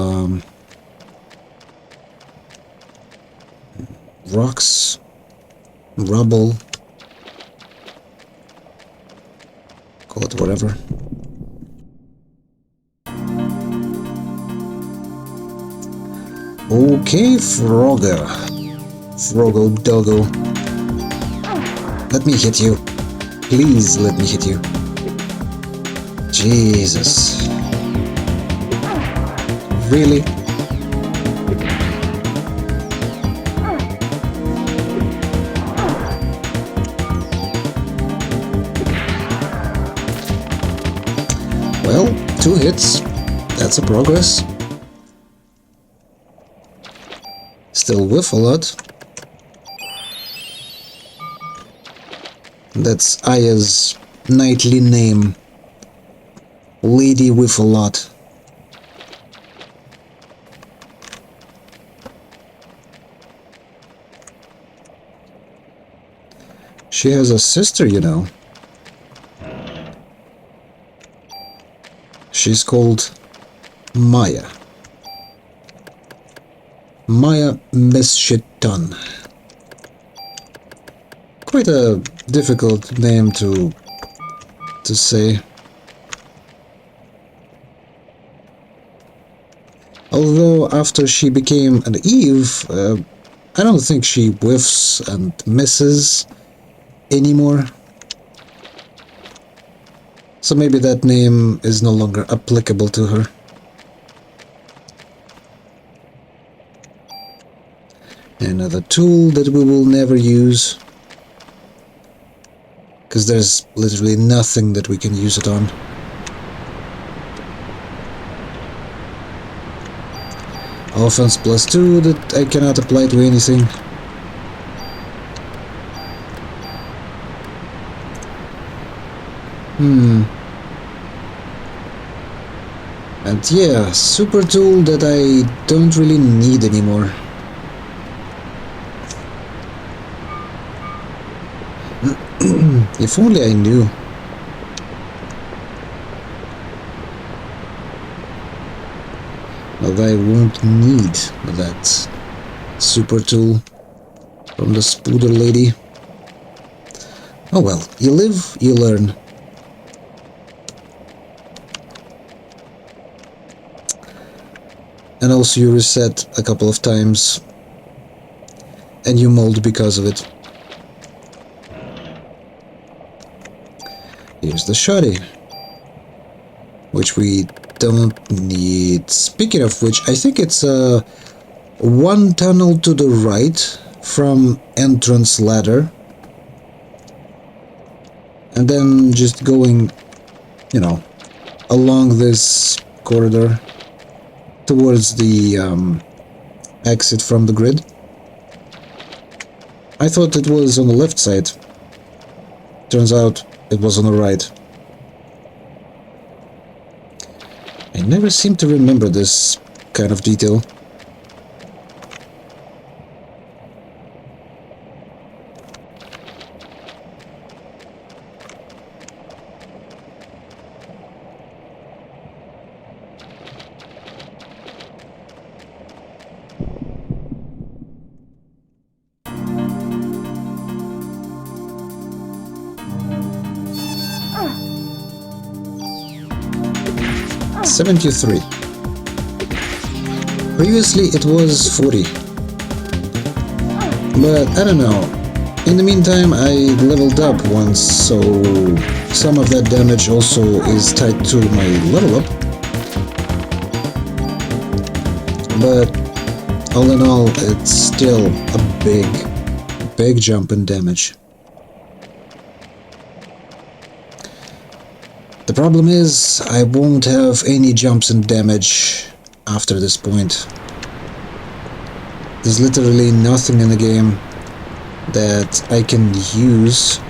rocks, rubble, call it whatever. Okay, Frogger. Froggo Doggo. Let me hit you. Please let me hit you. Jesus. Really? 2 hits. That's a progress. Still whiff a lot. That's Aya's knightly name. Lady whiff a lot. She has a sister, you know. She's called Maya. Maya Meshitan. Quite a difficult name to say. Although after she became an Eve, I don't think she whiffs and misses anymore. So maybe that name is no longer applicable to her. Another tool that we will never use. Because there's literally nothing that we can use it on. Offense +2 that I cannot apply to anything. And yeah, super tool that I don't really need anymore. If only I knew. But I won't need that super tool from the Spooder lady. Oh well, you live, you learn. And also you reset a couple of times. And you mold because of it. Here's the shoddy, which we don't need. Speaking of which, I think it's one tunnel to the right from entrance ladder, and then just going, you know, along this corridor towards the exit from the grid. I thought it was on the left side. Turns out it was on the right. I never seem to remember this kind of detail. $73. Previously it was 40. But I don't know. In the meantime I leveled up once, so some of that damage also is tied to my level up. But all in all, it's still a big jump in damage. The problem is, I won't have any jumps in damage after this point. There's literally nothing in the game that I can use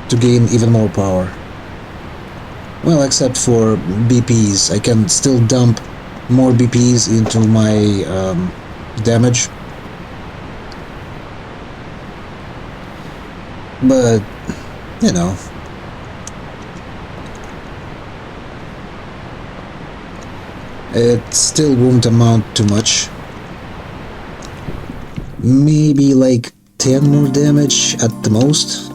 to gain even more power. Well, except for BPs. I can still dump more BPs into my damage. But, you know, it still won't amount to much. Maybe like 10 more damage at the most.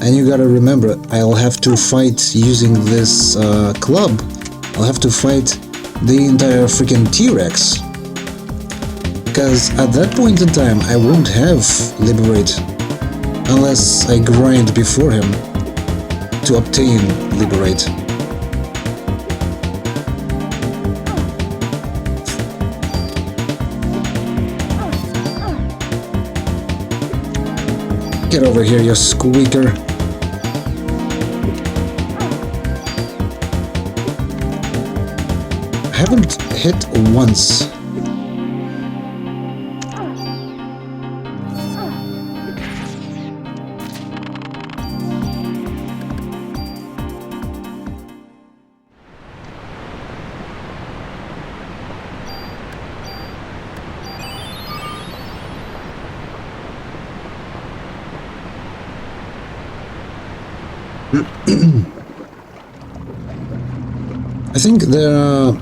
And you gotta remember, I'll have to fight using this club. I'll have to fight the entire freaking T-Rex. Because at that point in time, I won't have Liberate. Unless I grind before him to obtain Liberate. Get over here, you squeaker. haven't hit once. I think there are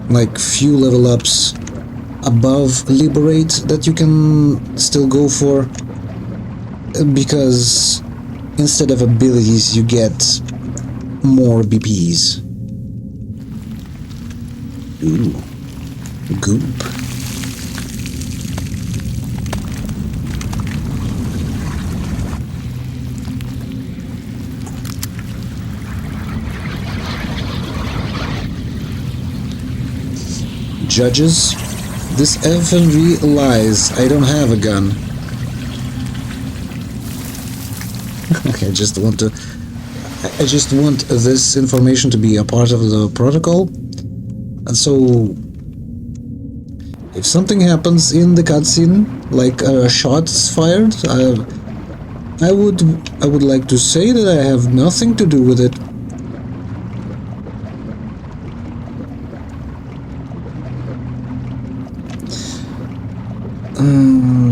like few level ups above Liberate that you can still go for, because instead of abilities you get more BPs. Ooh, goop. Judges, this FMV lies. I don't have a gun. I just want this information to be a part of the protocol. And so, if something happens in the cutscene, like a shot's fired, I would like to say that I have nothing to do with it.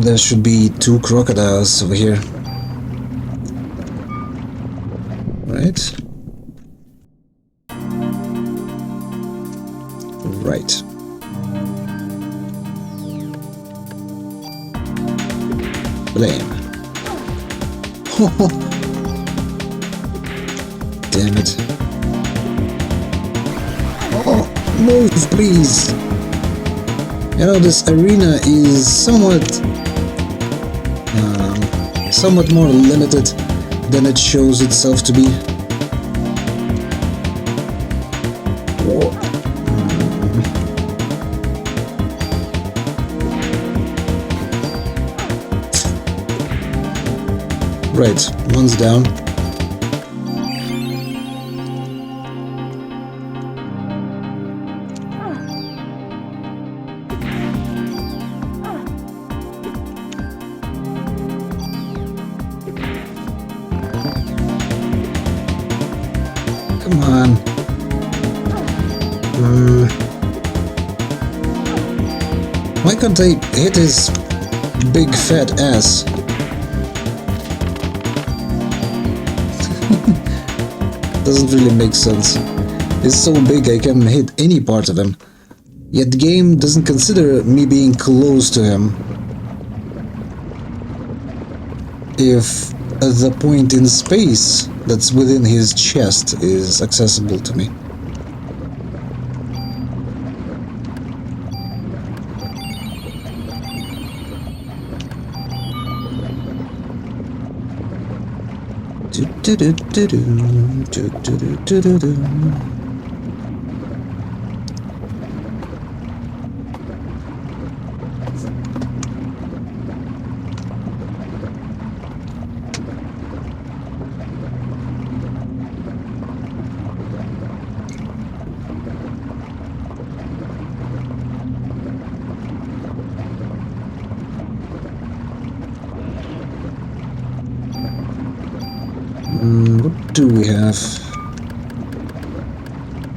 There should be 2 crocodiles over here. Right? Right. Blame. Damn it. Oh, move, please. You know, this arena is somewhat more limited than it shows itself to be. Right, one's down. Come on. Why can't I hit his big fat ass? Doesn't really make sense. It's so big I can hit any part of him. Yet the game doesn't consider me being close to him. If the point in space that's within his chest is accessible to me. What do we have?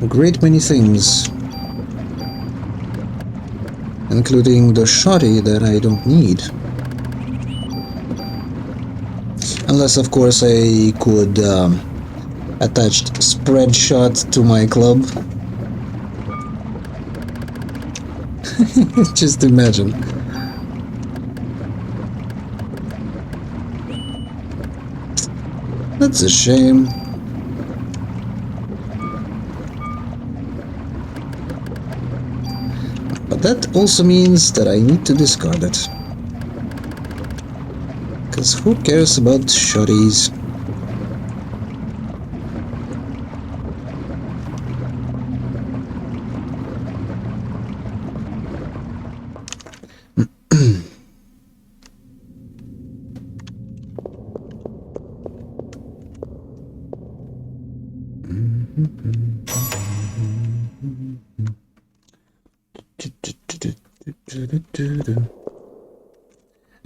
A great many things, including the shotty that I don't need. Unless, of course, I could attach spread shot to my club. Just imagine. That's a shame. But that also means that I need to discard it. Because who cares about shotties?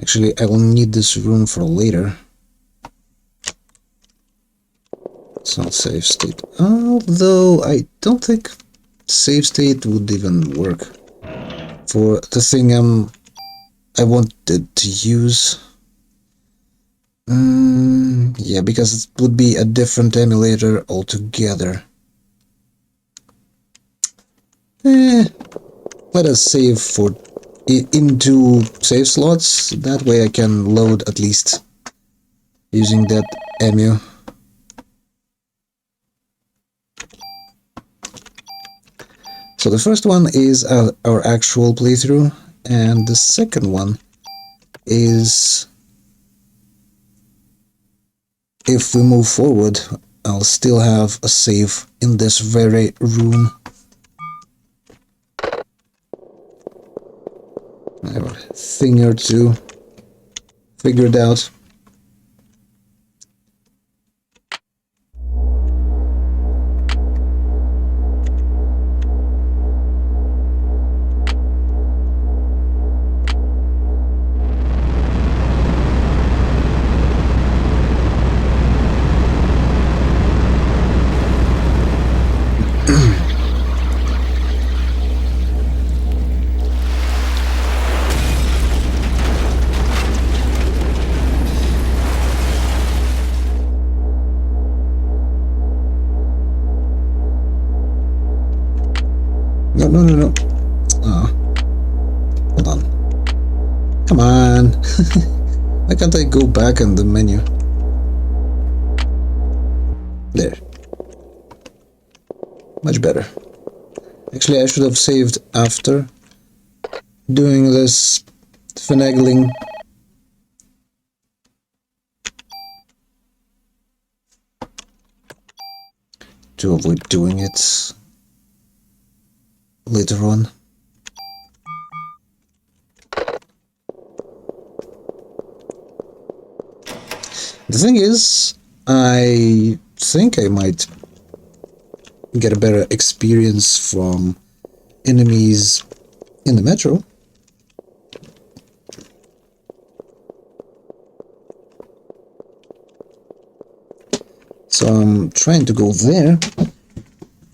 Actually, I will need this room for later. It's not save state. Although I don't think save state would even work for the thing I wanted to use. Yeah, because it would be a different emulator altogether. Let us save for into save slots. That way I can load at least using that emu. So the first one is our actual playthrough, and the second one is, if we move forward, I'll still have a save in this very room. I have a thing or two figured out. No. Oh. Hold on. Come on. Why can't I go back in the menu? There. Much better. Actually, I should have saved after doing this finagling. To avoid doing it later on. The thing is, I think I might get a better experience from enemies in the metro. So I'm trying to go there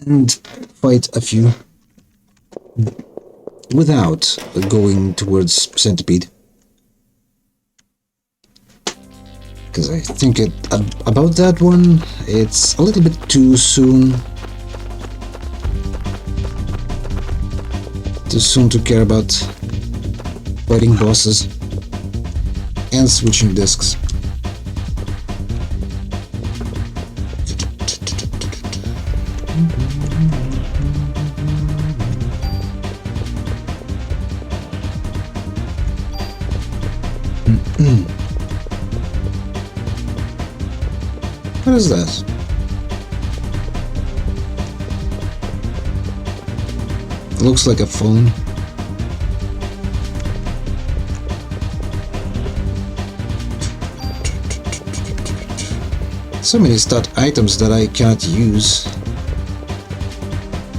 and fight a few without going towards Centipede. Because I think about that one, it's a little bit too soon. Too soon to care about fighting bosses and switching discs. What is that? Looks like a phone. So many stat items that I cannot use.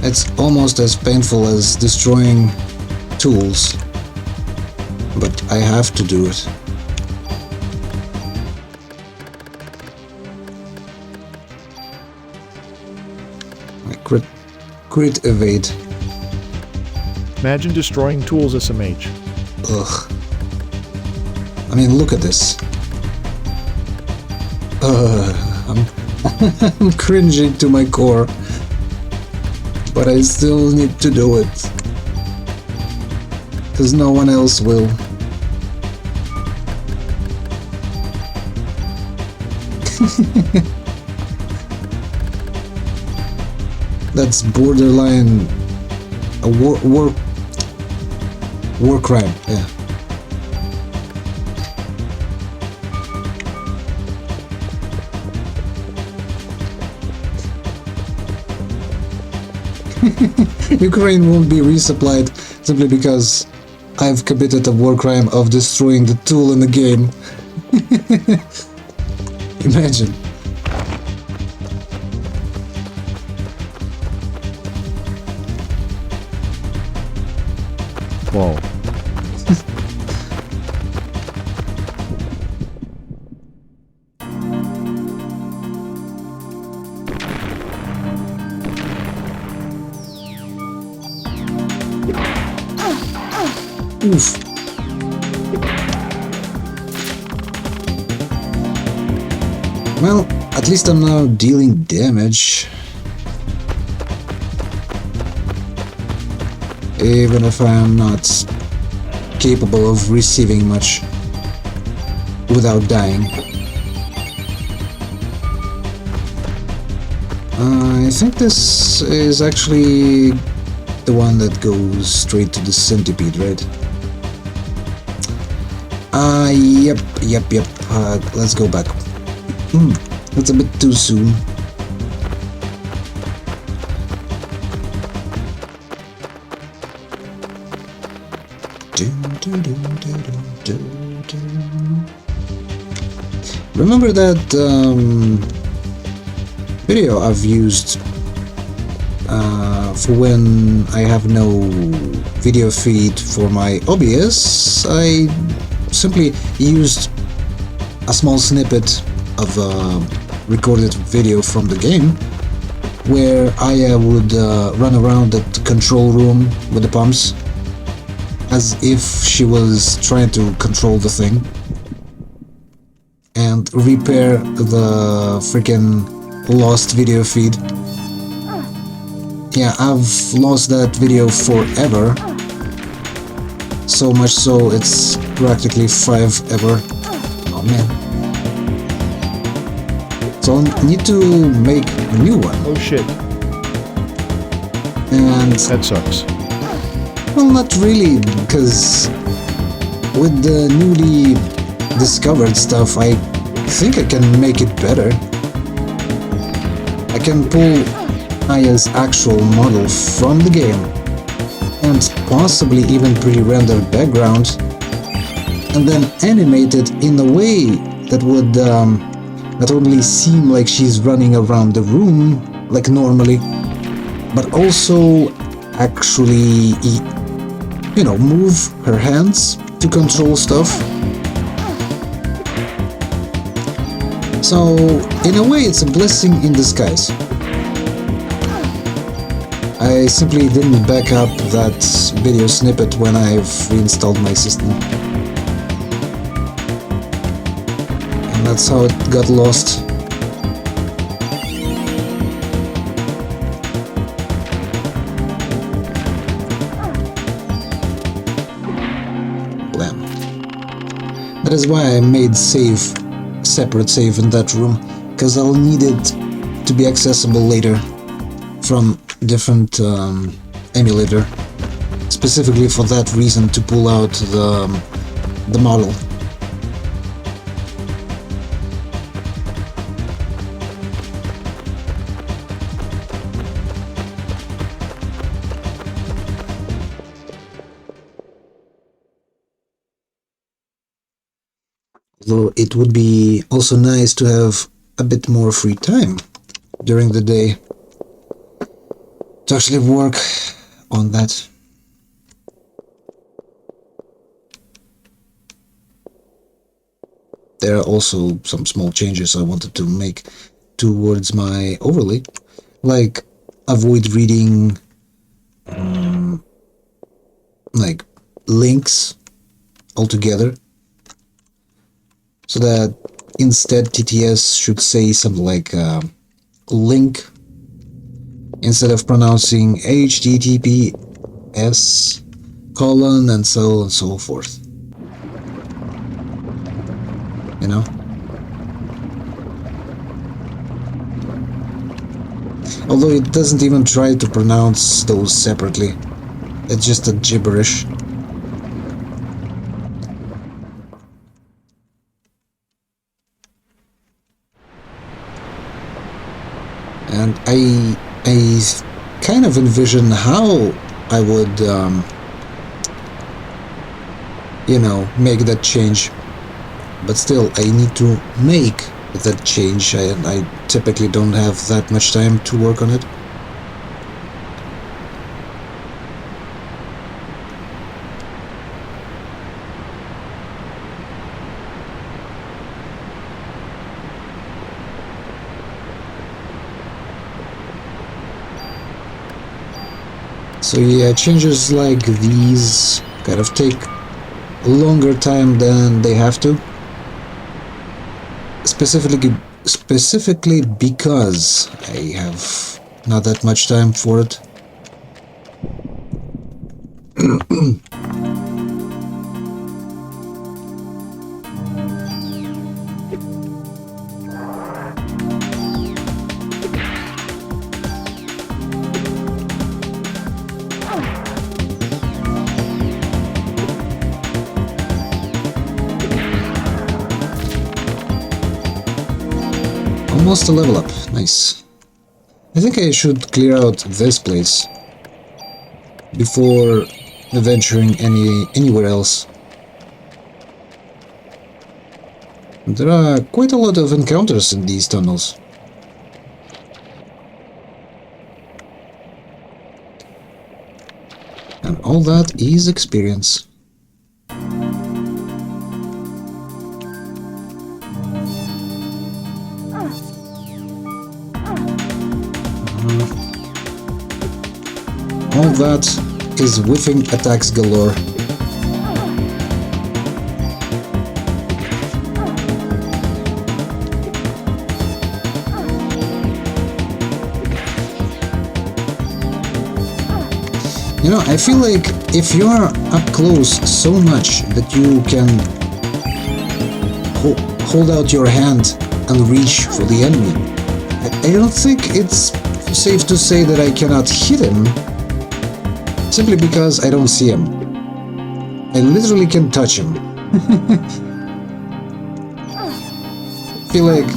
It's almost as painful as destroying tools. But I have to do it. Crit evade. Imagine destroying tools, SMH. Ugh. I mean, look at this. I'm cringing to my core. But I still need to do it. Because no one else will. That's borderline a war crime, yeah. Ukraine won't be resupplied simply because I've committed a war crime of destroying the tool in the game. Imagine. Whoa, Oof. Well, at least I'm now dealing damage. Even if I'm not capable of receiving much without dying. I think this is actually the one that goes straight to the centipede, right? Yep. Let's go back. That's a bit too soon. Remember that video I've used for when I have no video feed for my OBS? I simply used a small snippet of a recorded video from the game where Aya would run around the control room with the pumps as if she was trying to control the thing and repair the freaking lost video feed. Yeah, I've lost that video forever. So much so it's practically 5 ever. Oh man. So I need to make a new one. Oh shit, And that sucks. well, not really, because with the newly discovered stuff, I think I can make it better. I can pull Aya's actual model from the game and possibly even pre-render background and then animate it in a way that would not only seem like she's running around the room like normally, but also actually, you know, move her hands to control stuff. So, in a way, it's a blessing in disguise. I simply didn't back up that video snippet when I've reinstalled my system. And that's how it got lost. Blam. That is why I made separate save in that room, because I'll need it to be accessible later from different emulator, specifically for that reason, to pull out the model. Although it would be also nice to have a bit more free time during the day to actually work on that. There are also some small changes I wanted to make towards my overlay, like avoid reading like links altogether, so that instead TTS should say something like link instead of pronouncing HTTPS : and so on and so forth. You know? Although it doesn't even try to pronounce those separately. It's just a gibberish. And I kind of envision how I would, you know, make that change. But still, I need to make that change. I typically don't have that much time to work on it. So yeah, changes like these kind of take longer time than they have to. Specifically because I have not that much time for it. Almost a level up. Nice. I think I should clear out this place before venturing anywhere else. There are quite a lot of encounters in these tunnels. And all that is experience. All that is whiffing attacks galore. You know, I feel like if you are up close so much that you can hold out your hand and reach for the enemy, I don't think it's safe to say that I cannot hit him, simply because I don't see him. I literally can touch him. Feel like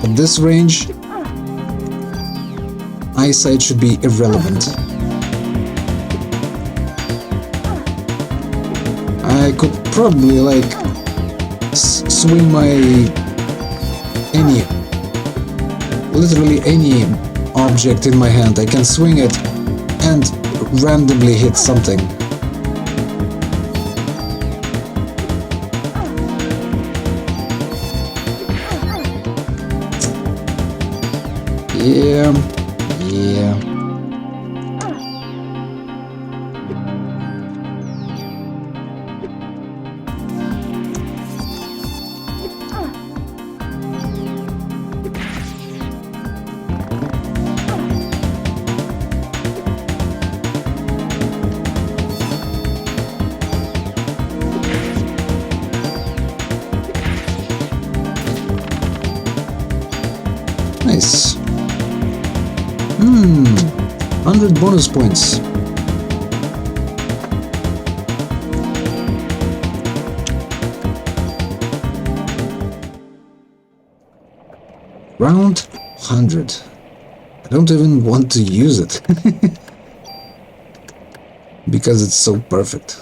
at this range, eyesight should be irrelevant. I could probably like swing my literally any object in my hand. I can swing it and randomly hit something. Yeah. Nice. 100 bonus points. Round 100. I don't even want to use it. Because it's so perfect.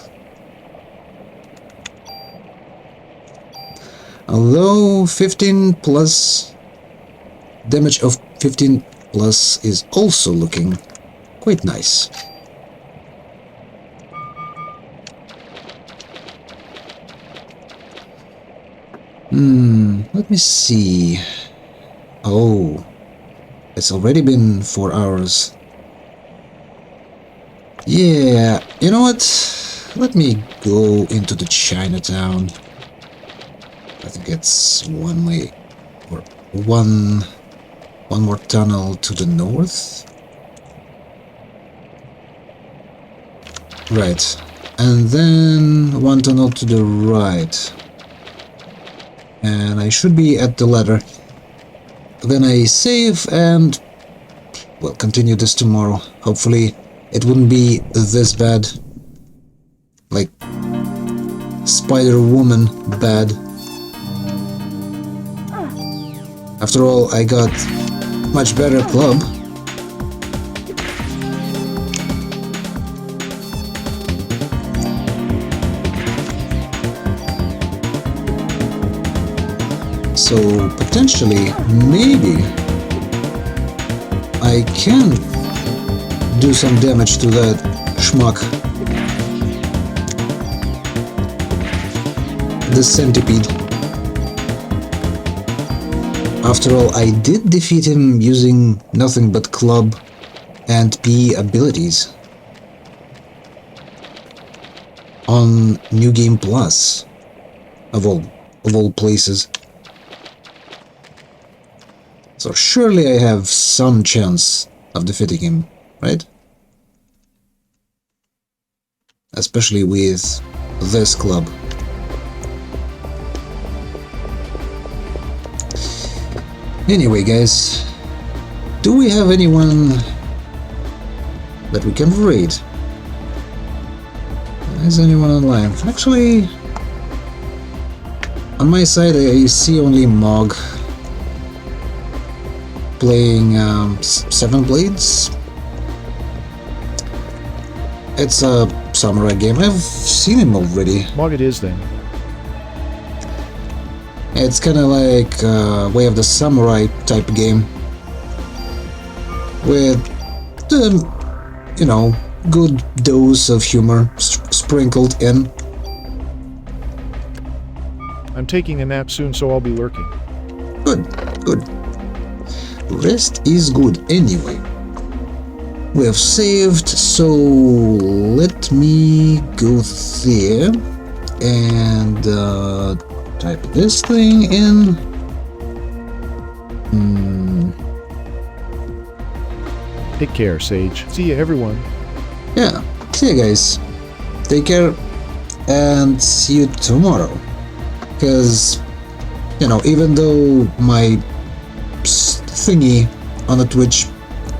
Although 15 plus damage of 15 plus is also looking quite nice. Let me see. Oh, it's already been 4 hours. Yeah, you know what? Let me go into the Chinatown. I think it's one way, or one more tunnel to the north. Right, and then one tunnel to the right. And I should be at the ladder. Then I save and, well, continue this tomorrow. Hopefully it wouldn't be this bad. Like Spider-Woman bad. After all, I got much better club. So potentially, maybe I can do some damage to that schmuck. The centipede. After all, I did defeat him using nothing but club and P abilities. on New Game Plus, of all places. So surely I have some chance of defeating him, right? Especially with this club. Anyway, guys, do we have anyone that we can raid? Is anyone online? Actually, on my side I see only Mog playing Seven Blades. It's a samurai game. I've seen him already. Mog it is then. It's kind of like Way of the Samurai type game with, you know, good dose of humor sprinkled in. I'm taking a nap soon, so I'll be lurking. Good, good. Rest is good anyway. We have saved, so let me go there and type this thing in. Take care, Sage. See ya, everyone. Yeah, see you guys. Take care and see you tomorrow. Because, you know, even though my thingy on the Twitch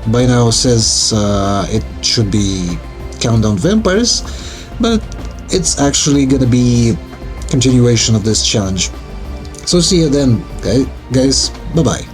by now says it should be Countdown Vampires, but it's actually gonna be continuation of this challenge. So see you then, guys. Bye bye.